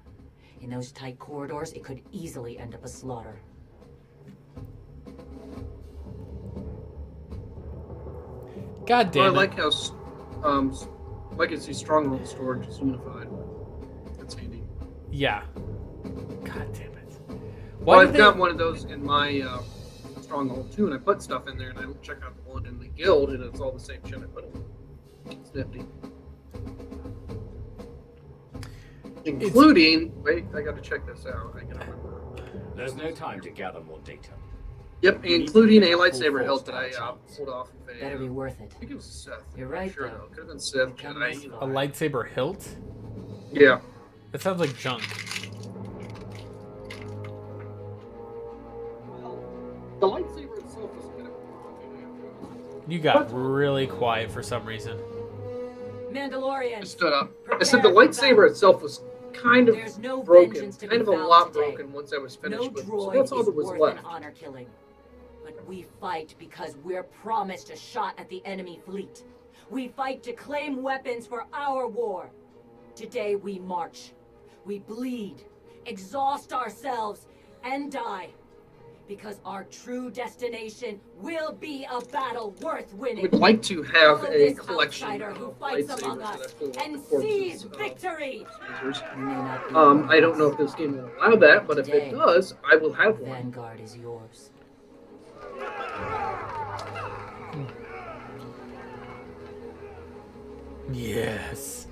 L: In those tight corridors, it could easily end up a slaughter.
A: God damn it.
S: I like how Legacy Stronghold storage is unified. That's handy.
A: Yeah. God damn it.
S: Well, I've got one of those in my Stronghold too, and I put stuff in there, and I check out the one in the guild, and it's all the same shit I put in. It's nifty. Including, wait, I gotta check this out. I gotta remember.
G: There's no time to gather more data.
S: Yep, including a lightsaber hilt that I pulled off of a...
L: Better be worth it.
S: I think it was Sith.
L: You're right,
S: sure,
L: though.
S: Could have been Sith.
A: A lightsaber hilt?
S: Yeah.
A: That sounds like junk.
S: The lightsaber itself is kind of...
A: You got really quiet for some reason.
L: Mandalorian.
S: I stood up. I said the lightsaber itself was kind of broken, kind of a lot broken once I was finished with it. So that's all that was left.
L: Honor killing. But we fight because we're promised a shot at the enemy fleet. We fight to claim weapons for our war. Today we march. We bleed, exhaust ourselves, and die. Because our true destination will be a battle worth winning.
S: I would like to have a collection
L: who
S: of
L: fights among
S: lightsabers
L: us
S: that I
L: and
S: pull
L: sees victory.
S: I don't know if this game will allow that, but if it does, I will have one.
L: Vanguard is yours.
A: Yes.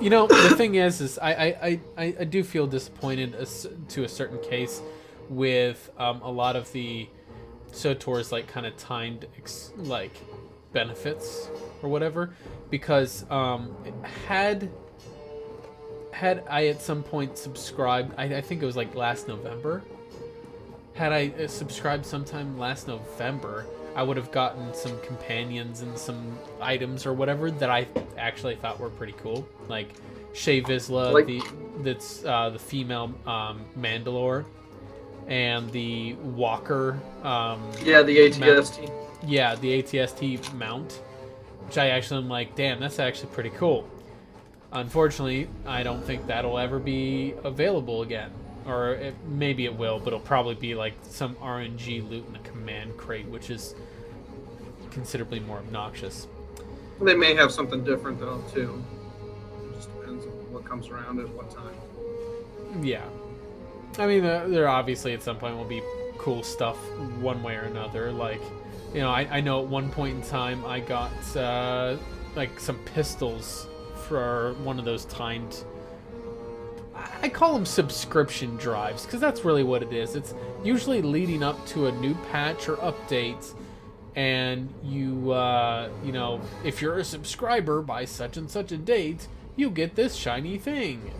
A: You know, the thing is I do feel disappointed to a certain case with a lot of the SWTOR's like kind of timed like benefits or whatever, because had I at some point subscribed, I think it was like last November. Had I subscribed sometime last November, I would have gotten some companions and some items or whatever that I actually thought were pretty cool, like Shea Vizsla, that's the female Mandalore, and the Walker.
S: Yeah, the ATST.
A: Yeah, the ATST mount, which I actually am like, damn, that's actually pretty cool. Unfortunately, I don't think that'll ever be available again. Or maybe it will, but it'll probably be like some RNG loot in a command crate, which is considerably more obnoxious.
S: They may have something different though too. It just depends on what comes around at what time.
A: Yeah, I mean, there obviously at some point will be cool stuff one way or another. Like, you know, I know at one point in time I got like some pistols for one of those timed. I call them subscription drives, because that's really what it is. It's usually leading up to a new patch or update, and you know, if you're a subscriber by such and such a date, you get this shiny thing.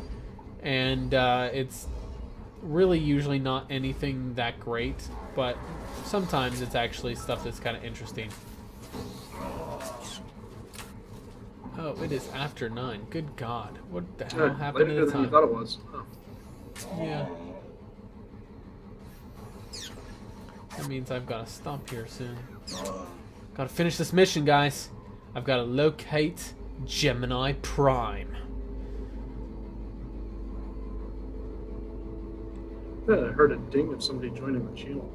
A: And it's really usually not anything that great, but sometimes it's actually stuff that's kind of interesting. Oh, it is after 9. Good God. What the hell happened to the time?
S: Later than you thought it was. Oh.
A: Yeah. That means I've got to stop here soon. Gotta finish this mission, guys. I've got to locate Gemini Prime.
S: I heard a ding of somebody joining my channel.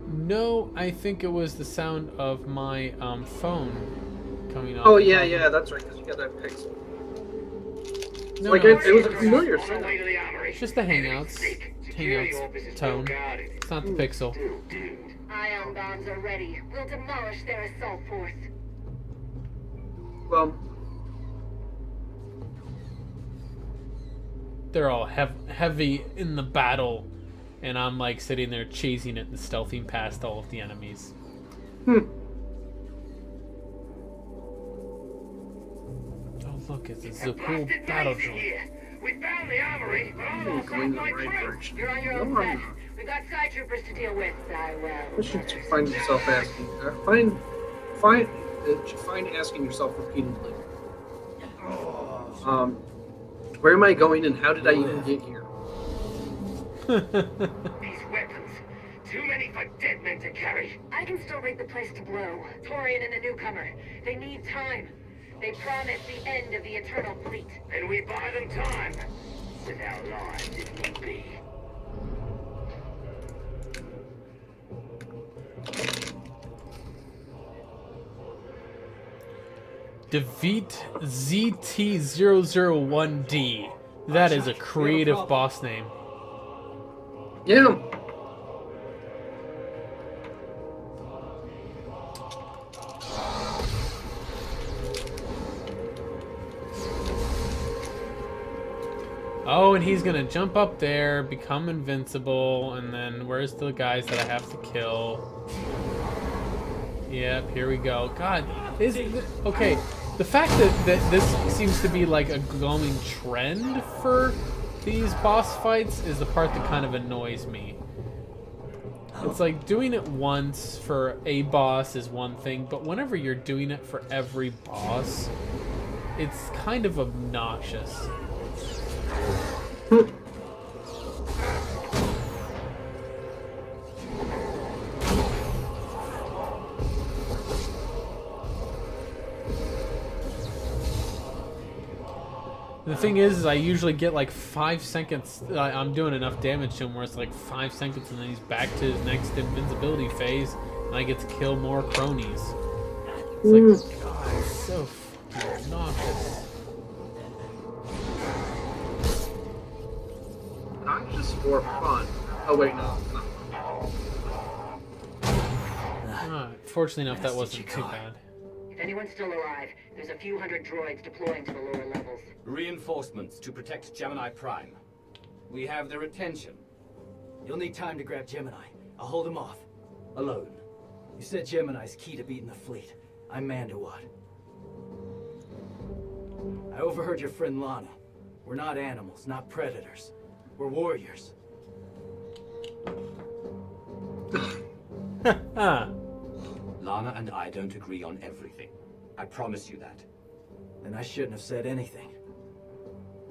A: No, I think it was the sound of my phone coming off.
S: Oh, yeah, that's right, because you got that pixel.
A: No,
S: like,
A: no,
S: it was a familiar sound.
A: It's just the Hangouts tone. It's not the pixel.
J: Ion bombs are ready. We'll demolish their assault force.
S: Well,
A: they're all heavy in the battle, and I'm like sitting there chasing it and stealthing past all of the enemies. Oh, look, it's a cool battle drone.
D: We found the armory, but almost lost my troops.
J: You're on your own set. We've got sky troopers to deal with. I will.
S: What should you find yourself asking? Find asking yourself repeatedly. Where am I going and how did I even get here?
D: These weapons. Too many for dead men to carry.
J: I can still rig the place to blow. Torian and a newcomer. They need time. They promised the end of the Eternal Fleet.
D: And we buy them time. With our lives, if need be.
A: Defeat ZT001D. That is a creative boss name.
S: Yeah.
A: Oh, and he's gonna jump up there, become invincible, and then where's the guys that I have to kill? Yep, here we go. God, okay. The fact that this seems to be like a glowing trend for these boss fights is the part that kind of annoys me. It's like doing it once for a boss is one thing, but whenever you're doing it for every boss, it's kind of obnoxious. The thing is I usually get like 5 seconds. I'm doing enough damage to him where it's like 5 seconds, and then he's back to his next invincibility phase, and I get to kill more cronies. It's like, God, it's so fucking obnoxious.
S: Not just for fun. Oh wait, no.
A: Fortunately enough, that wasn't too bad.
J: If anyone's still alive, there's a few hundred droids deploying to the lower levels.
G: Reinforcements to protect Gemini Prime. We have their attention.
P: You'll need time to grab Gemini. I'll hold him off. Alone. You said Gemini's key to beating the fleet. I'm Mandawat. I overheard your friend Lana. We're not animals, not predators. We're warriors.
G: Lana and I don't agree on everything. I promise you that.
P: Then I shouldn't have said anything.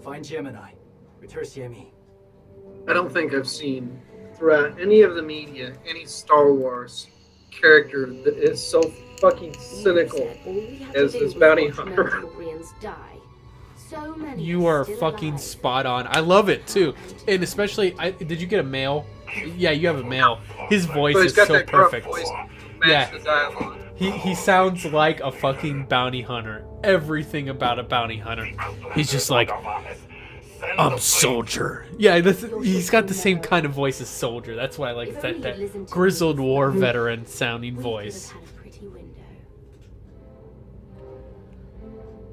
P: Find Gemini. Return me.
S: I don't think I've seen throughout any of the media any Star Wars character that is so fucking cynical as this bounty hunter.
A: You are fucking spot on. I love it too, and especially, did you get a male? Yeah, you have a male. His voice is so perfect. Yeah, he sounds like a fucking bounty hunter. Everything about a bounty hunter. He's just like, I'm Soldier. Yeah, he's got the same kind of voice as Soldier. That's why I like that grizzled war veteran sounding voice.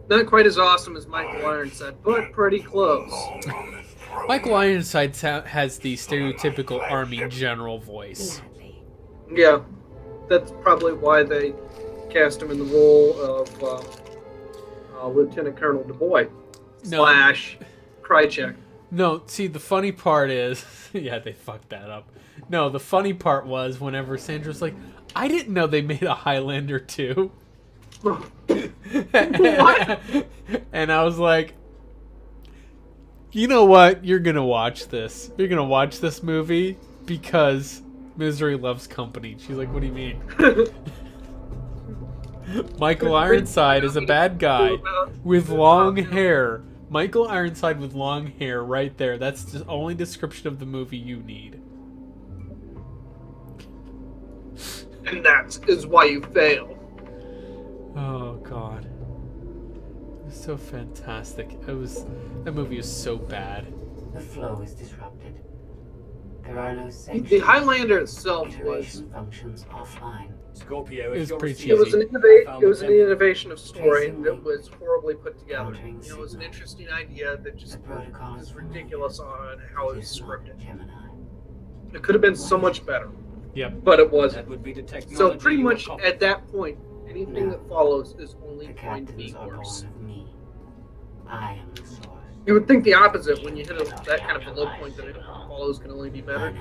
S: Not quite as awesome as Michael Ironside, but pretty close.
A: Michael Ironside has the stereotypical Army general voice.
S: Yeah, that's probably why they cast him in the role of Lieutenant Colonel DuBois / Krychek.
A: No, see, the funny part is... yeah, they fucked that up. No, the funny part was whenever Sandra's like, I didn't know they made a Highlander 2. And I was like, you know what? You're going to watch this. You're going to watch this movie because misery loves company. She's like, what do you mean? Michael Ironside is a bad guy with long hair. Michael Ironside with long hair right there. That's the only description of the movie you need.
S: And that is why you fail.
A: Oh, God. It was so fantastic. That movie was so bad.
R: The flow is disrupted. There are no sections.
S: The Highlander itself was
R: functions offline.
G: Scorpio,
A: it was pretty
S: it was an innovation of story that was horribly put together. It was an interesting idea that just is ridiculous on how it was scripted. It could have been so much better.
A: Yep.
S: But it wasn't.
G: That would be the technology.
S: So pretty much at that point, anything that follows is only going to be worse.
R: I am the source.
S: You would think the opposite when you hit that kind of a low point, that it follows can only be better.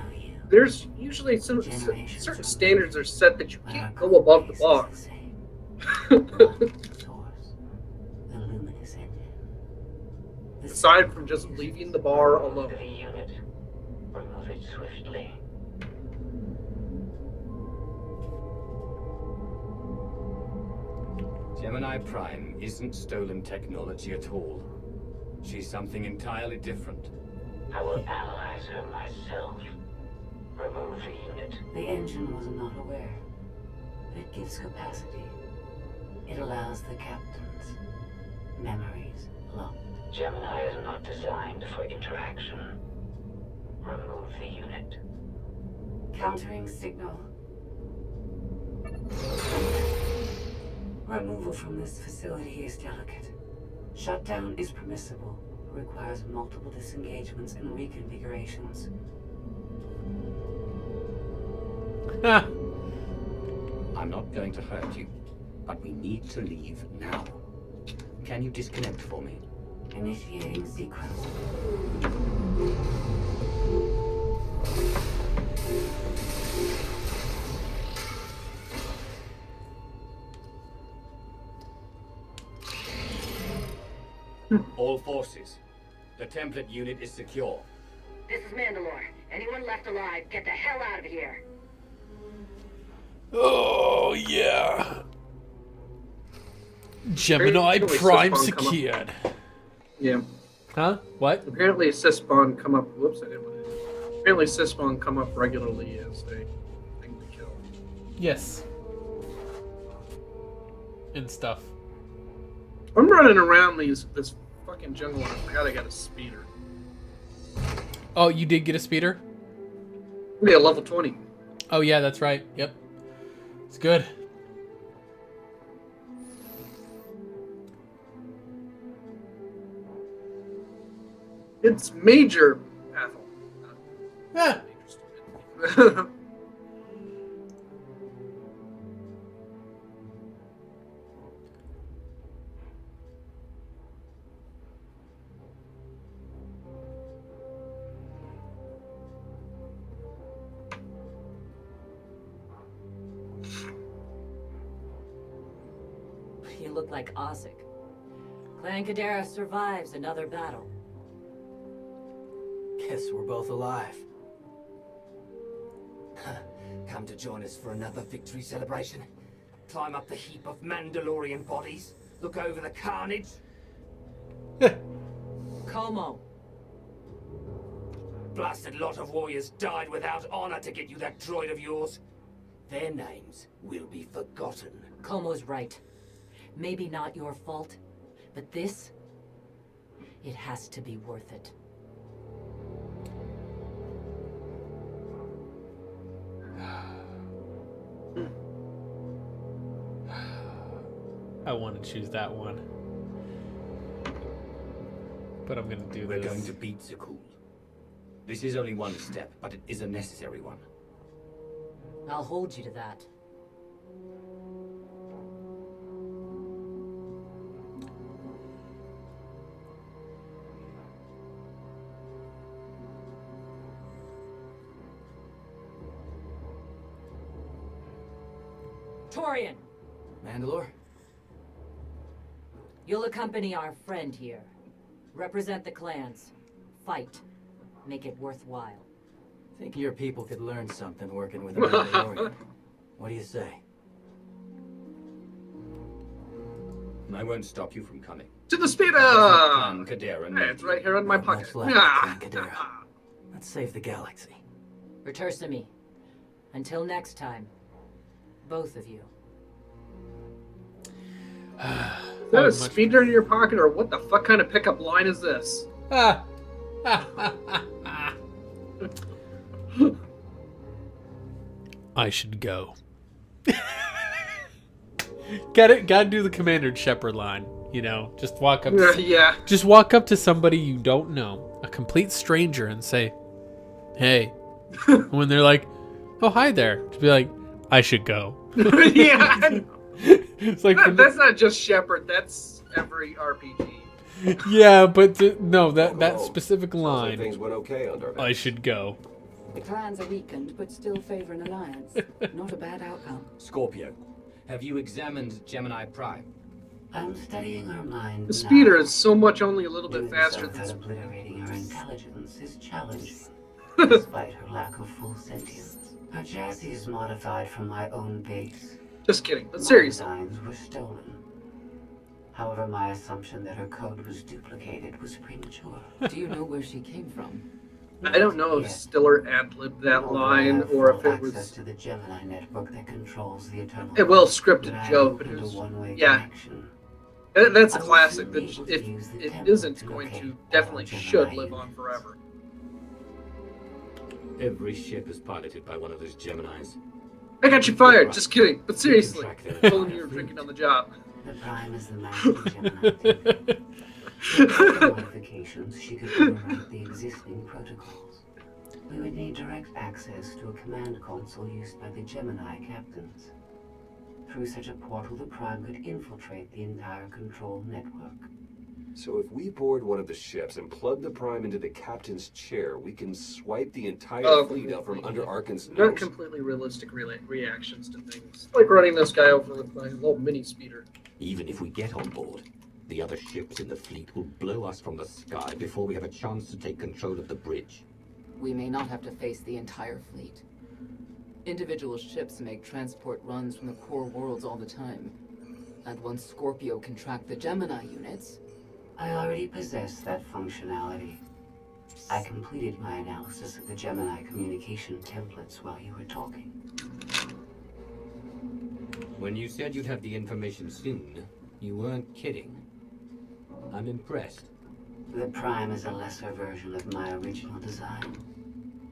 S: There's usually some certain standards are set that you can't go above the bar. Aside from just leaving the bar alone.
D: Remove it swiftly.
G: Gemini Prime isn't stolen technology at all. She's something entirely different.
D: I will analyze her myself. Remove the unit.
R: The engine was not aware. It gives capacity. It allows the captain's memories locked.
D: Gemini is not designed for interaction. Remove the unit.
R: Countering signal. Removal from this facility is delicate. Shutdown is permissible, requires multiple disengagements and reconfigurations.
G: I'm not going to hurt you, but we need to leave now. Can you disconnect for me?
R: Initiating sequence.
G: All forces. The template unit is secure.
J: This is Mandalore. Anyone left alive, get the hell out of here.
A: Oh, yeah. Gemini Prime secured.
S: Yeah.
A: Huh? What?
S: Apparently Syspawn come up... Whoops, I didn't want to... Apparently Syspawn come up regularly as a thing to kill.
A: Yes. And stuff.
S: I'm running around this fucking jungle and I forgot I got a speeder.
A: Oh, you did get a speeder?
S: Yeah, level 20.
A: Oh, yeah, that's right. Yep. It's good.
S: It's major, Athel.
A: Yeah.
L: You look like Osik. Clan Kadera survives another battle.
P: Guess we're both alive.
G: Come to join us for another victory celebration. Climb up the heap of Mandalorian bodies. Look over the carnage.
L: Como.
G: Blasted lot of warriors died without honor to get you that droid of yours. Their names will be forgotten.
L: Como's right. Maybe not your fault, but this, it has to be worth it.
A: I want to choose that one. But I'm going to do
G: We're
A: this.
G: going to beat Zakul. This is only one step, but it is a necessary one.
L: I'll hold you to that. Torian!
P: Mandalore?
L: You'll accompany our friend here. Represent the clans. Fight. Make it worthwhile.
P: Think your people could learn something working with a Mandalorian. What do you say?
G: I won't stop you from coming.
S: To the speeder!
G: Kadera,
S: Hey, it's right here in my pocket.
P: Much left, Kadera. Let's save the galaxy.
L: Return to me. Until next time. Both of you.
S: Is that a speeder in your pocket, or what the fuck kind of pickup line is this?
A: I should go. Gotta do the Commander Shepard line. You know, just walk up.
S: Yeah.
A: Just walk up to somebody you don't know, a complete stranger, and say, "Hey." When they're like, "Oh, hi there," to be like, "I should go."
S: Yeah.
A: It's like
S: that's not just Shepard. That's every RPG.
A: Yeah, but no, that specific line.
N: Things went okay under
A: I should go.
M: The clans are weakened, but still favor an alliance. Not a bad outcome.
G: Scorpio, have you examined Gemini Prime?
R: I'm studying her mind.
S: The speeder is so much only a little bit faster than
R: obliterating her intelligence is challenging, despite her lack of full sentience. Her chassis is modified from my own base.
S: Just kidding, but seriously.
R: My designs were stolen. However, my assumption that her code was duplicated was premature.
F: Do you know where she came from?
S: I don't know if Stiller ad-libbed that line or if it was
R: to the Gemini network that controls the eternal.
S: a well-scripted joke, but it was yeah. That's a classic that if it isn't going to, definitely should live on forever.
G: Every ship is piloted by one of those Geminis.
S: I got you fired. Just kidding. But seriously, told me you were drinking on the job.
R: The Prime is the master Gemini. With modifications, she could overwrite the existing protocols. We would need direct access to a command console used by the Gemini captains. Through such a portal, the Prime could infiltrate the entire control network.
N: So if we board one of the ships and plug the Prime into the captain's chair, we can swipe the entire fleet out from under Arkan's nose.
S: Not completely realistic reactions to things. Like running this guy over with my little mini speeder.
G: Even if we get on board, the other ships in the fleet will blow us from the sky before we have a chance to take control of the bridge.
F: We may not have to face the entire fleet. Individual ships make transport runs from the core worlds all the time. And once Scorpio can track the Gemini units...
R: I already possess that functionality. I completed my analysis of the Gemini communication templates while you were talking.
G: When you said you'd have the information soon, you weren't kidding. I'm impressed.
R: The Prime is a lesser version of my original design.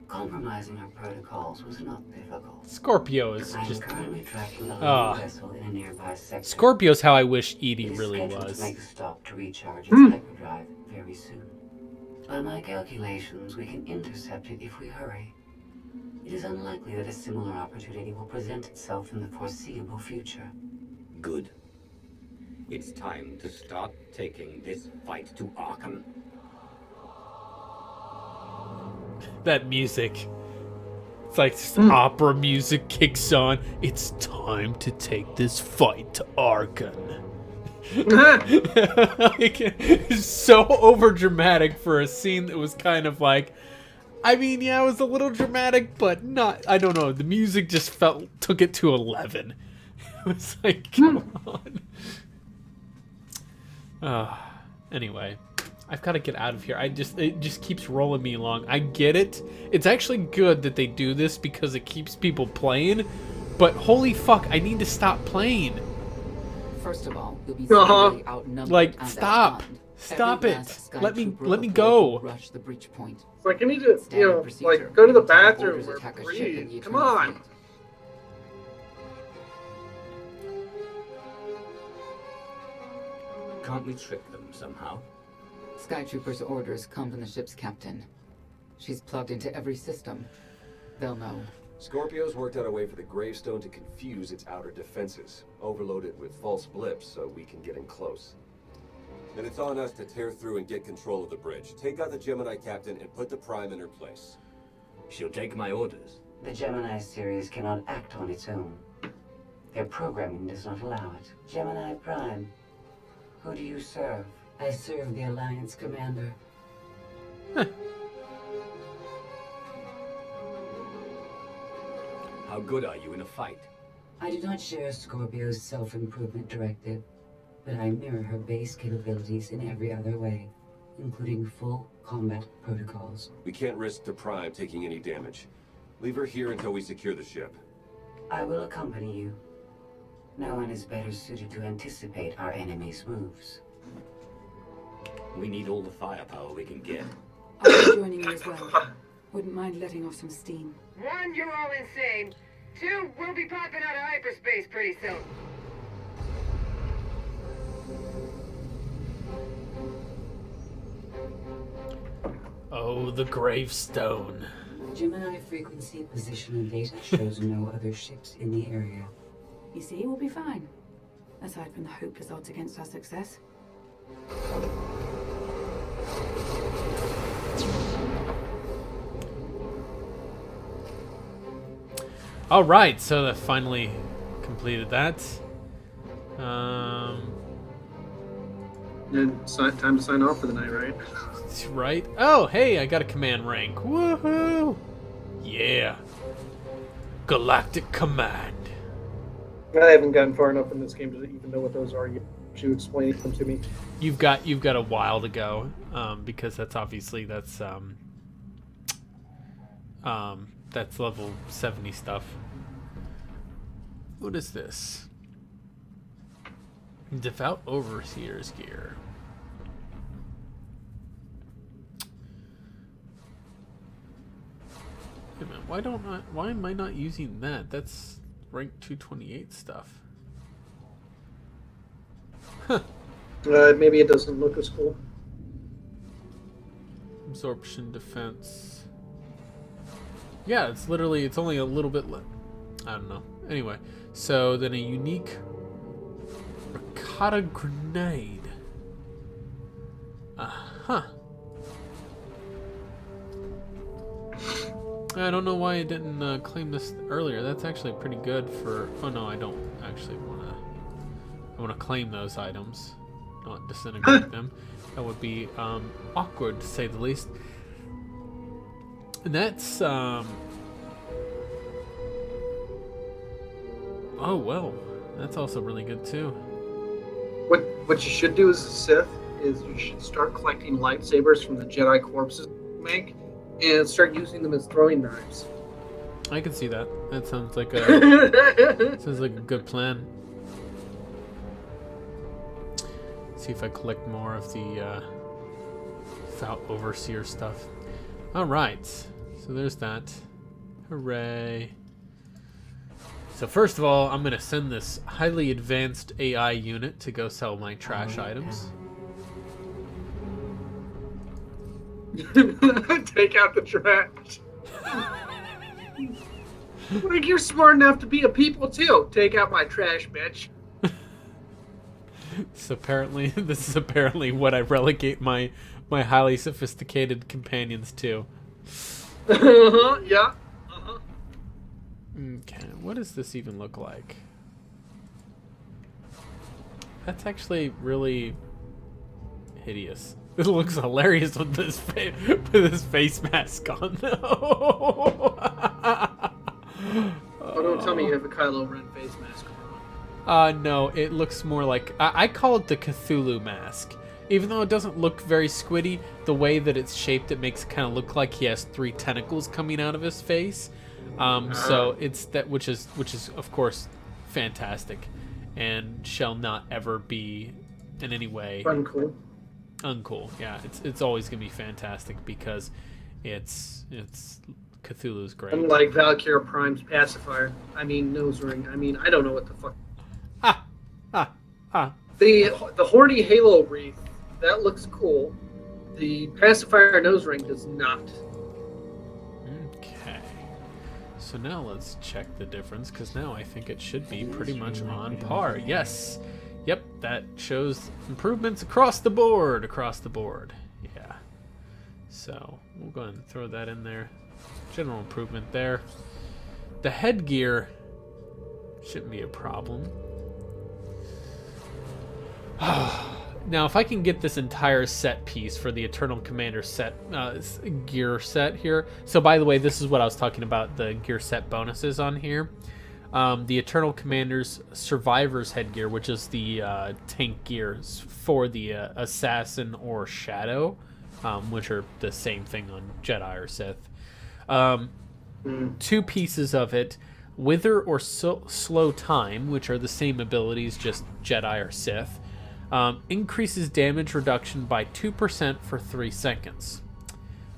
R: Compromising her protocols was not difficult.
A: Scorpio is
R: I'm
A: just.
R: currently tracking a vessel in a nearby sector.
A: Scorpio's how I wish Edie really was.
R: To make a stop to recharge its hyperdrive very soon. By my calculations, we can intercept it if we hurry. It is unlikely that a similar opportunity will present itself in the foreseeable future.
G: Good. It's time to start taking this fight to Arkham.
A: That music. It's like opera music kicks on. It's time to take this fight to Arkham. Like, it's so over dramatic for a scene that was kind of like, I mean, yeah, it was a little dramatic, but not. I don't know. The music just took it to 11. It was like, come on. Anyway, I've got to get out of here. It just keeps rolling me along. I get it. It's actually good that they do this because it keeps people playing. But holy fuck, I need to stop playing.
F: First of all, you'll be severely outnumbered.
A: Like,
F: and
A: stop.
F: outgunned.
A: Stop
F: Every
A: it.
F: last
A: Let me
F: Skytrooper
A: go.
F: Rush the breach point.
S: It's like I need to, like go to the bathroom or breathe. Come on.
G: Can't we trick them somehow?
F: Skytrooper's orders come from the ship's captain. She's plugged into every system. They'll know.
N: Scorpio's worked out a way for the gravestone to confuse its outer defenses. Overload it with false blips so we can get in close.
U: Then it's on us to tear through and get control of the bridge. Take out the Gemini captain and put the Prime in her place.
G: She'll take my orders.
R: The Gemini series cannot act on its own. Their programming does not allow it. Gemini Prime. Who do you serve? I serve the Alliance Commander.
G: How good are you in a fight?
R: I do not share Scorpio's self-improvement directive, but I mirror her base capabilities in every other way, including full combat protocols.
U: We can't risk the Prime taking any damage. Leave her here until we secure the ship.
R: I will accompany you. No one is better suited to anticipate our enemy's moves.
G: We need all the firepower we can get.
M: I'll be joining you as well. Wouldn't mind letting off some steam.
J: 1, you're all insane. 2, we'll be popping out of hyperspace pretty soon.
A: Oh, the gravestone.
R: Gemini frequency positional data shows no other ships in the area.
M: You see, we'll be fine. Aside from the hopeless odds against our success.
A: All right, so that finally completed that.
S: And time to sign off for the night, right?
A: Right. Oh, hey, I got a command rank. Woohoo! Yeah. Galactic Command.
S: I haven't gotten far enough in this game to even know what those are. You should explain them to me.
A: You've got a while to go, because that's level 70 stuff. What is this? Devout Overseer's gear. Wait a minute, why am I not using that? That's rank 228 stuff. Huh.
S: Maybe it doesn't look as cool.
A: Absorption, defense. Yeah, it's only a little bit I don't know. Anyway, so then a unique ricotta grenade. Uh-huh. I don't know why I didn't claim this earlier. That's actually pretty good for... Oh no, I don't actually want to... I want to claim those items, not disintegrate them. That would be awkward, to say the least. And that's... Oh, well. That's also really good, too.
S: What you should do as a Sith is you should start collecting lightsabers from the Jedi corpses you make and start using them as throwing knives.
A: I can see that. That sounds like a good plan. See if I collect more of the Devout Overseer stuff. Alright, so there's that. Hooray. So first of all, I'm going to send this highly advanced AI unit to go sell my trash items.
S: Take out the trash. Like, you're smart enough to be a people too. Take out my trash, bitch.
A: So this is apparently what I relegate my highly sophisticated companions to.
S: Yeah.
A: Okay, what does this even look like? That's actually really hideous. It looks hilarious with this face mask on, though.
S: Oh, don't tell me you have a Kylo Ren face mask on.
A: No, it looks more like... I call it the Cthulhu mask. Even though it doesn't look very squiddy, the way that it's shaped, it makes it kind of look like he has 3 tentacles coming out of his face. So it's that, which is of course fantastic, and shall not ever be in any way uncool. Yeah, it's always gonna be fantastic because it's Cthulhu's great.
S: Unlike Valkyrie Prime's pacifier, nose ring. I don't know what the fuck. The horny halo wreath, that looks cool. The pacifier nose ring does not.
A: Okay. So now let's check the difference, because now I think it should be pretty much on par. Yes. Yep, that shows improvements across the board. Yeah. So we'll go ahead and throw that in there. General improvement there. The headgear, Shouldn't be a problem. Now, if I can get this entire set piece for the Eternal Commander set, gear set here. So, by the way, this is what I was talking about, the gear set bonuses on here. The Eternal Commander's Survivor's Headgear, which is the tank gears for the Assassin or Shadow, which are the same thing on Jedi or Sith. 2 pieces of it, Wither or Slow Time, which are the same abilities, just Jedi or Sith. Increases damage reduction by 2% for 3 seconds.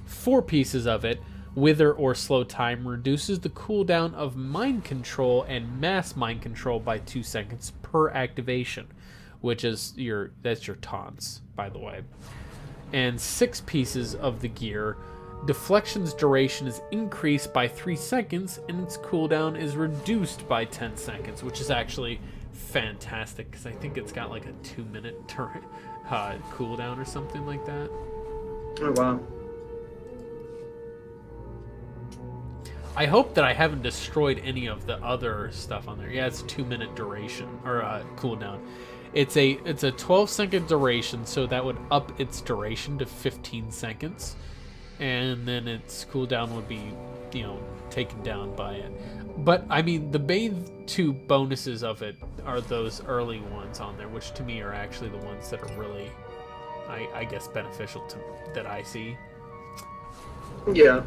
A: 4 pieces of it, Wither or Slow Time, reduces the cooldown of Mind Control and Mass Mind Control by 2 seconds per activation, which is that's your taunts, by the way. And 6 pieces of the gear, Deflection's duration is increased by 3 seconds, and its cooldown is reduced by 10 seconds, which is actually fantastic, because I think it's got like a 2-minute cooldown or something like that.
S: Oh, wow.
A: I hope that I haven't destroyed any of the other stuff on there. Yeah, it's a 2-minute duration, or cooldown. It's a 12-second duration, so that would up its duration to 15 seconds. And then its cooldown would be, taken down by it. But, I mean, the main 2 bonuses of it are those early ones on there, which to me are actually the ones that are really, I guess, beneficial that I see.
S: Yeah.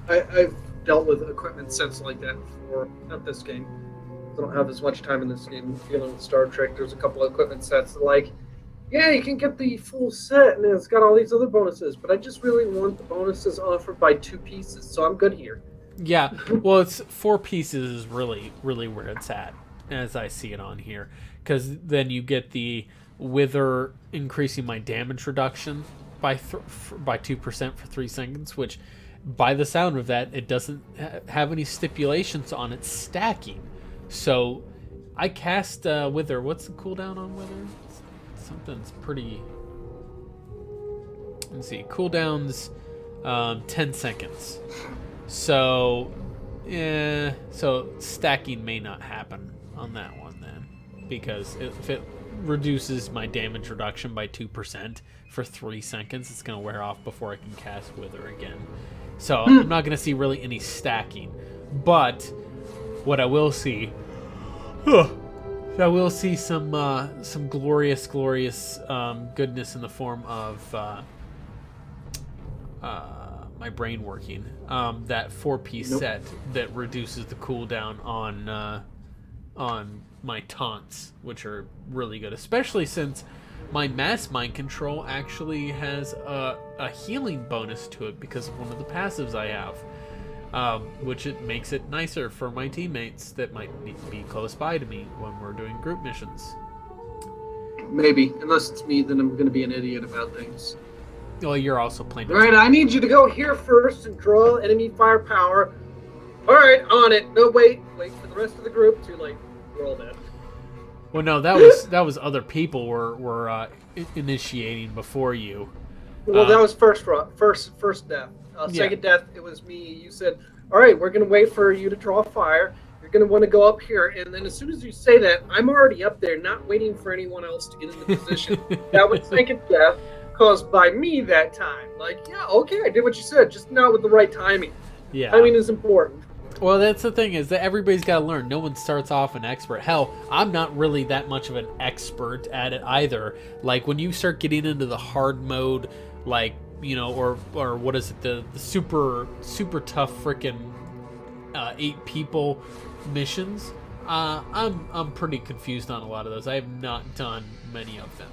S: I've dealt with equipment sets like that before. Not this game. I don't have as much time in this game dealing with Star Trek. There's a couple of equipment sets that, like, yeah, you can get the full set, and it's got all these other bonuses, but I just really want the bonuses offered by 2 pieces, so I'm good here.
A: Yeah, well, it's 4 pieces is really, really where it's at, as I see it on here, because then you get the Wither increasing my damage reduction by 2% for 3 seconds, which, by the sound of that, it doesn't have any stipulations on its stacking. So, I cast Wither. What's the cooldown on Wither? Something's pretty... Let's see. Cooldown's 10 seconds. So, so stacking may not happen on that one then. Because if it reduces my damage reduction by 2% for 3 seconds, it's going to wear off before I can cast Wither again. So I'm not going to see really any stacking. But what I will see... I will see some glorious goodness in the form of my brain working. That 4-piece set that reduces the cooldown on my taunts, which are really good, especially since my Mass Mind Control actually has a healing bonus to it because of one of the passives I have. Which it makes it nicer for my teammates that might be close by to me when we're doing group missions.
S: Maybe. Unless it's me, then I'm going to be an idiot about things.
A: Well, you're also playing...
S: Alright, I need you to go here first and draw enemy firepower. Alright, on it. No, wait for the rest of the group. Too late. We're all dead.
A: Well, no, that was other people were initiating before you.
S: Well, that was first death. Second death, it was me. You said, all right, we're going to wait for you to draw fire. You're going to want to go up here. And then as soon as you say that, I'm already up there, not waiting for anyone else to get into position. That was second death caused by me that time. Like, yeah, okay, I did what you said, just not with the right timing.
A: Yeah.
S: Timing is important.
A: Well, that's the thing, is that everybody's got to learn. No one starts off an expert. Hell, I'm not really that much of an expert at it either. Like, when you start getting into the hard mode, like, or what is it, the super tough frickin' 8 people missions, I'm pretty confused on a lot of those. I have not done many of them.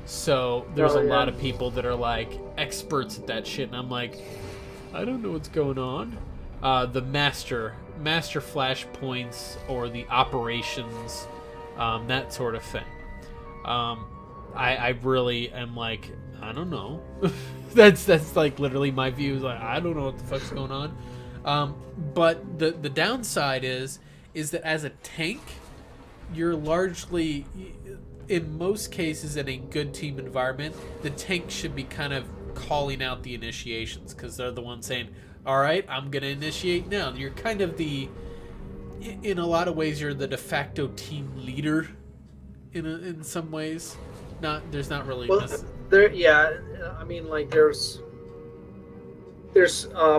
A: So there's a lot of people that are like experts at that shit, and I'm like, I don't know what's going on. The master flashpoints or the operations, that sort of thing. I really am like, I don't know. that's like literally my view. Is like, I don't know what the fuck's going on. But the downside is that as a tank, you're largely, in most cases, in a good team environment, the tank should be kind of calling out the initiations because they're the ones saying, all right, I'm going to initiate now. You're kind of the in a lot of ways, you're the de facto team leader. In some ways, there's not really.
S: Well, I mean, like there's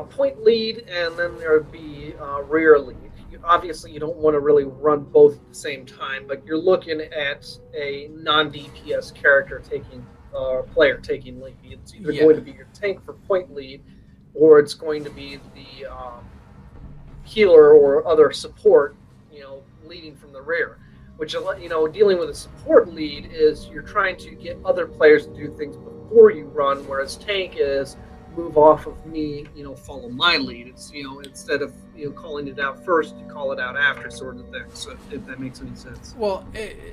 S: point lead, and then there would be rear lead. Obviously, you don't want to really run both at the same time, but you're looking at a non-DPS character player taking lead. It's either going to be your tank for point lead, or it's going to be the healer or other support, leading from the rear. Which, dealing with a support lead is you're trying to get other players to do things before you run, whereas tank is move off of me, follow my lead. It's, instead of, calling it out first, you call it out after, sort of thing. So if that makes any sense.
A: Well,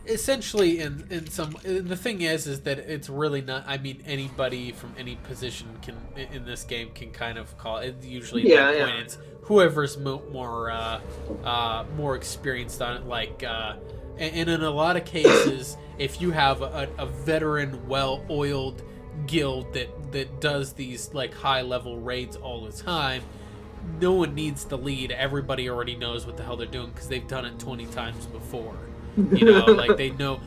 A: essentially, the thing is that it's really not. I mean, anybody from any position in this game can kind of call it. Usually, at that point, it's whoever's more experienced on it. Like, and in a lot of cases, if you have a veteran, well-oiled guild that does these like high-level raids all the time, no one needs the lead. Everybody already knows what the hell they're doing because they've done it 20 times before. Like they know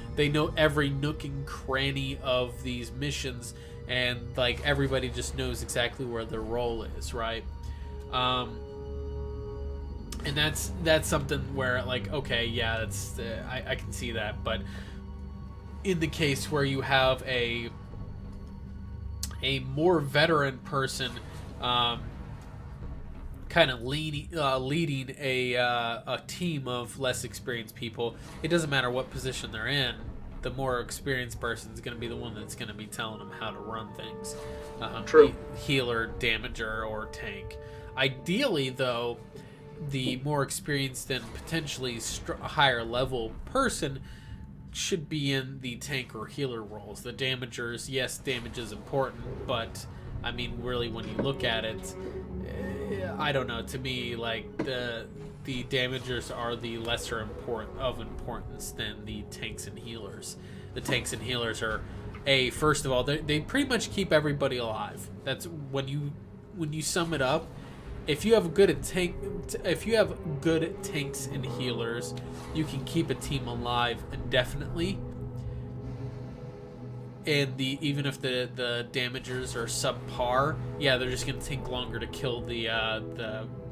A: every nook and cranny of these missions, and like everybody just knows exactly where their role is, right? And that's something where like, okay, yeah, that's I can see that. But in the case where you have a more veteran person kind of leading a team of less experienced people, it doesn't matter what position they're in. The more experienced person is going to be the one that's going to be telling them how to run things.
S: True.
A: Healer, damager, or tank. Ideally, though, the more experienced and potentially higher level person should be in the tank or healer roles. The damagers, yes, damage is important, but I mean, really, when you look at it, I don't know. To me, like the damagers are the lesser importance than the tanks and healers. The tanks and healers are, first of all, they pretty much keep everybody alive. That's when you sum it up. If you have good tanks and healers, you can keep a team alive indefinitely. And even if the damagers are subpar, yeah, they're just gonna take longer to kill the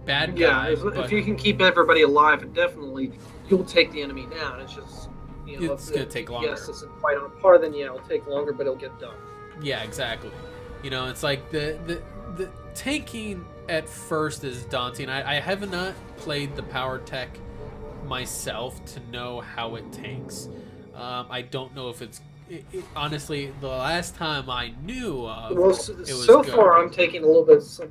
A: bad guy.
S: Yeah, if you can keep everybody alive indefinitely, you'll take the enemy down. It's just
A: it's gonna take longer.
S: Yes, isn't quite on par, then it'll take longer, but it'll get done.
A: Yeah, exactly. It's like the tanking at first is daunting. I have not played the power tech myself to know how it tanks. I don't know if it's honestly the last time I knew of. Well,
S: it was so good. Far I'm taking a little bit to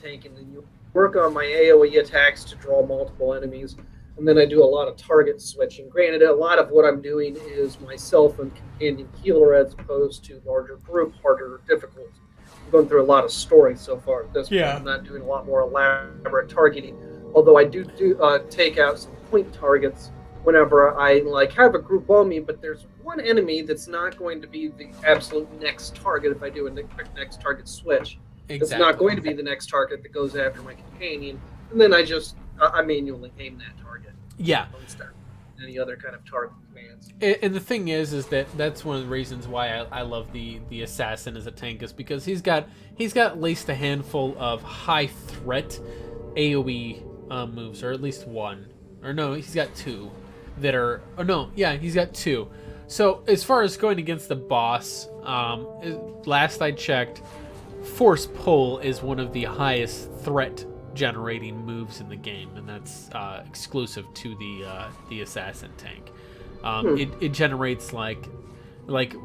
S: tank, and then you work on my AoE attacks to draw multiple enemies, and then I do a lot of target switching. Granted, a lot of what I'm doing is myself and companion healer as opposed to larger group, harder difficulty. I'm going through a lot of story so far at this point. I'm not doing a lot more elaborate targeting, although I do take out some point targets whenever I have a group on me, but there's one enemy that's not going to be the absolute next target if I do a next target switch. Exactly. It's not going to be the next target that goes after my companion, and then I just I manually aim that target.
A: Yeah.
S: Instead of any other kind of target commands.
A: And the thing is that's one of the reasons why I love the assassin as a tank, is because he's got at least a handful of high threat AoE moves, or at least one, or no, he's got two that are. Oh no, yeah, he's got two. So as far as going against the boss, last I checked, Force Pull is one of the highest threat generating moves in the game, and that's exclusive to the assassin tank. It generates like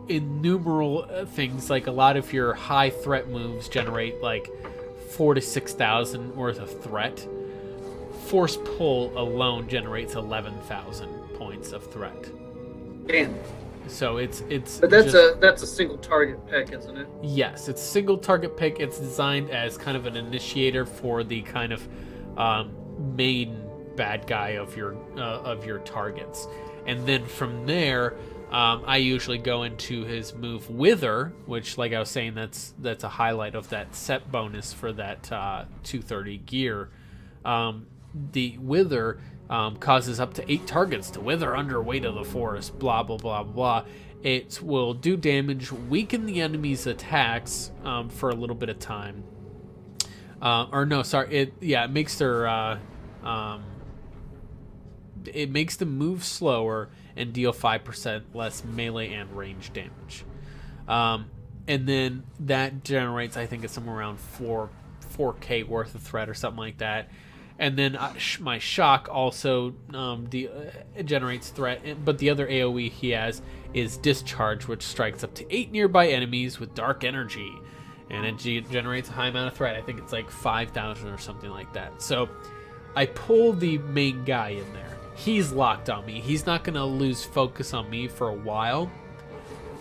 A: innumerable things. Like a lot of your high threat moves generate like 4,000 to 6,000 worth of threat. Force Pull alone generates 11,000 points of threat.
S: Damn.
A: So it's.
S: But that's a single target pick, isn't it?
A: Yes, it's a single target pick. It's designed as kind of an initiator for the kind of main bad guy of your targets, and then from there, I usually go into his move Wither, which, like I was saying, that's a highlight of that set bonus for that 230 gear. The Wither causes up to 8 targets to wither under weight of the force, blah, blah, blah, blah. It will do damage, weaken the enemy's attacks for a little bit of time. It makes their... it makes them move slower and deal 5% less melee and range damage. And then that generates, I think it's somewhere around 4k worth of threat or something like that. And then my shock also generates threat, but the other AoE he has is discharge, which strikes up to 8 nearby enemies with dark energy, and it generates a high amount of threat. I think it's like 5,000 or something like that. So I pull the main guy in there. He's locked on me. He's not going to lose focus on me for a while.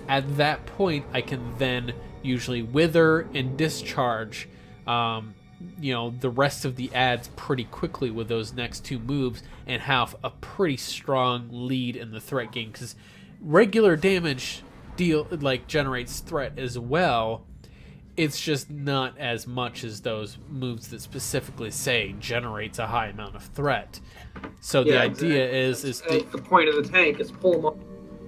A: At that point, I can then usually wither and discharge the rest of the ads pretty quickly with those next 2 moves and have a pretty strong lead in the threat game, because regular damage generates threat as well. It's just not as much as those moves that specifically say generates a high amount of threat. So the idea is
S: the point of the tank is pull them up,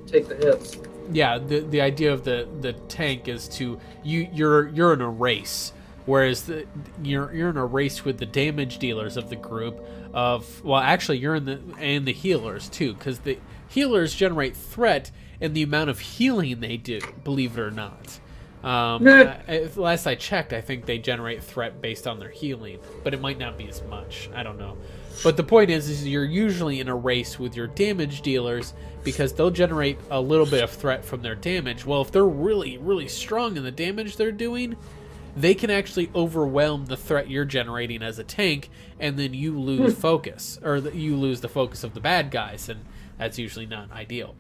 S: take the hits.
A: Yeah, the idea of the tank is to you're in a race. Whereas you're in a race with the damage dealers of the group you're in the healers too, because the healers generate threat in the amount of healing they do, believe it or not. Last I checked, I think they generate threat based on their healing, but it might not be as much. I don't know. But the point is you're usually in a race with your damage dealers, because they'll generate a little bit of threat from their damage. Well, if they're really, really strong in the damage they're doing, they can actually overwhelm the threat you're generating as a tank, and then you lose focus, or you lose the focus of the bad guys, and that's usually not ideal.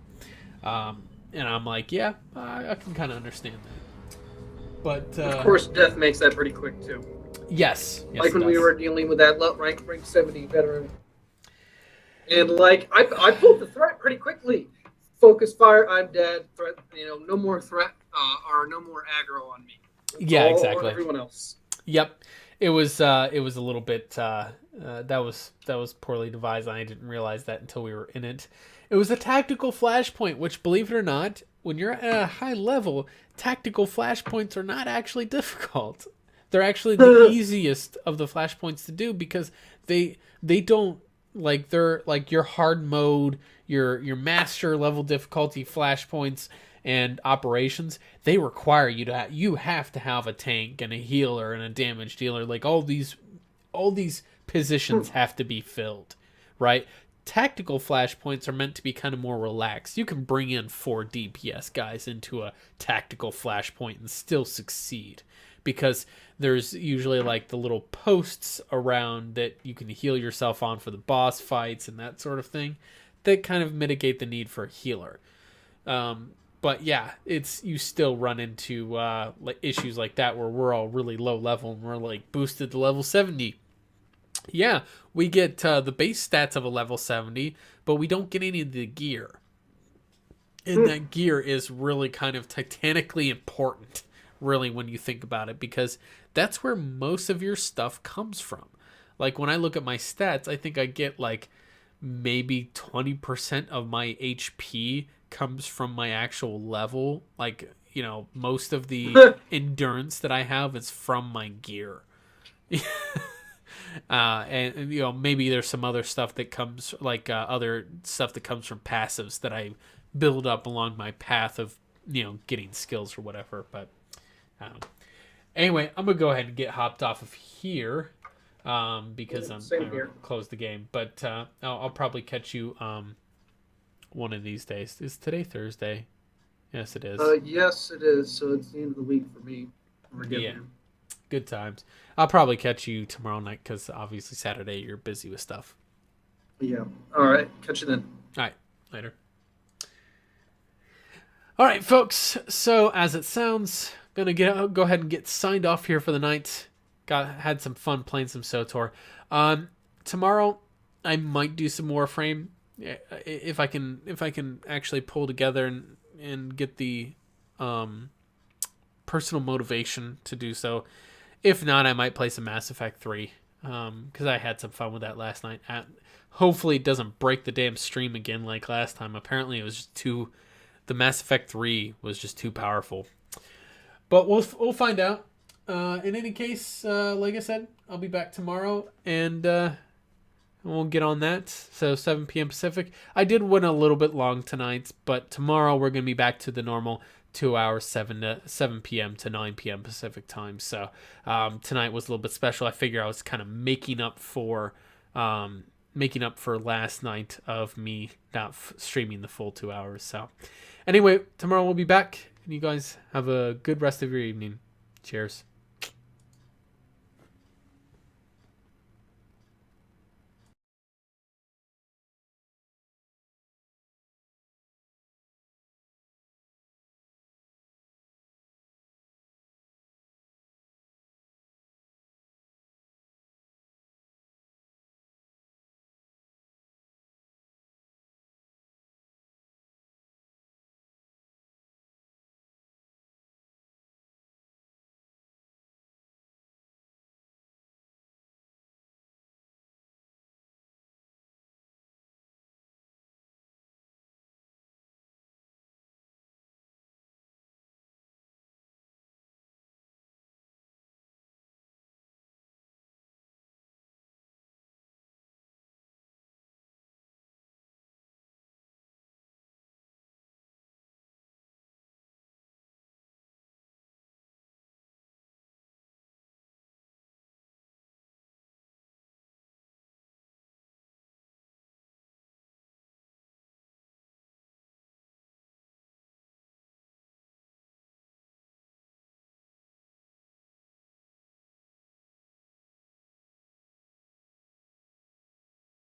A: And I'm like, yeah, I can kind of understand that. But
S: of course, death makes that pretty quick too.
A: Yes
S: like when we were dealing with that rank 70 veteran, and I pulled the threat pretty quickly. Focus fire, I'm dead. Threat, no more threat or no more aggro on me.
A: Yeah, exactly.
S: Everyone else.
A: Yep, it was a little bit that was poorly devised, and I didn't realize that until we were in it. It was a tactical flashpoint, which, believe it or not, when you're at a high level, tactical flashpoints are not actually difficult. They're actually the easiest of the flashpoints to do, because they don't they're like your hard mode, your master level difficulty flashpoints and operations. They require you have to have a tank and a healer and a damage dealer. Like all these positions have to be filled, right? Tactical flashpoints are meant to be kind of more relaxed. You can bring in 4 DPS guys into a tactical flashpoint and still succeed, because there's usually the little posts around that you can heal yourself on for the boss fights and that sort of thing that kind of mitigate the need for a healer. But yeah, you still run into issues like that where we're all really low level and we're boosted to level 70. Yeah, we get the base stats of a level 70, but we don't get any of the gear. And that gear is really kind of titanically important, really, when you think about it, because that's where most of your stuff comes from. When I look at my stats, I think I get maybe 20% of my HP comes from my actual level. Most of the endurance that I have is from my gear. And maybe there's some other stuff that comes other stuff that comes from passives that I build up along my path of getting skills or whatever. But anyway, I'm gonna go ahead and get hopped off of here because I'm gonna close the game. But I'll probably catch you one of these days. Is today Thursday? Yes, it is.
S: Yes, it is. So it's the end of the week for me.
A: Yeah. Good times. I'll probably catch you tomorrow night, because obviously Saturday you're busy with stuff.
S: Yeah. All right. Catch you then.
A: All right. Later. All right, folks. So as it sounds, gonna go ahead and get signed off here for the night. Had some fun playing some SWTOR. Tomorrow I might do some Warframe if I can actually pull together and get the personal motivation to do so. If not, I might play some Mass Effect 3. because I had some fun with that last night. Hopefully it doesn't break the damn stream again like last time. Apparently it was just too... The Mass Effect 3 was just too powerful. But we'll find out. In any case, like I said, I'll be back tomorrow, and we'll get on that. So 7 p.m. Pacific. I did win a little bit long tonight, but tomorrow we're going to be back to the normal 2 hours, 7 p.m. to 9 p.m. Pacific time. So tonight was a little bit special. I figure I was kind of making up for last night of me not streaming the full 2 hours. So anyway, tomorrow we'll be back, and you guys have a good rest of your evening. Cheers.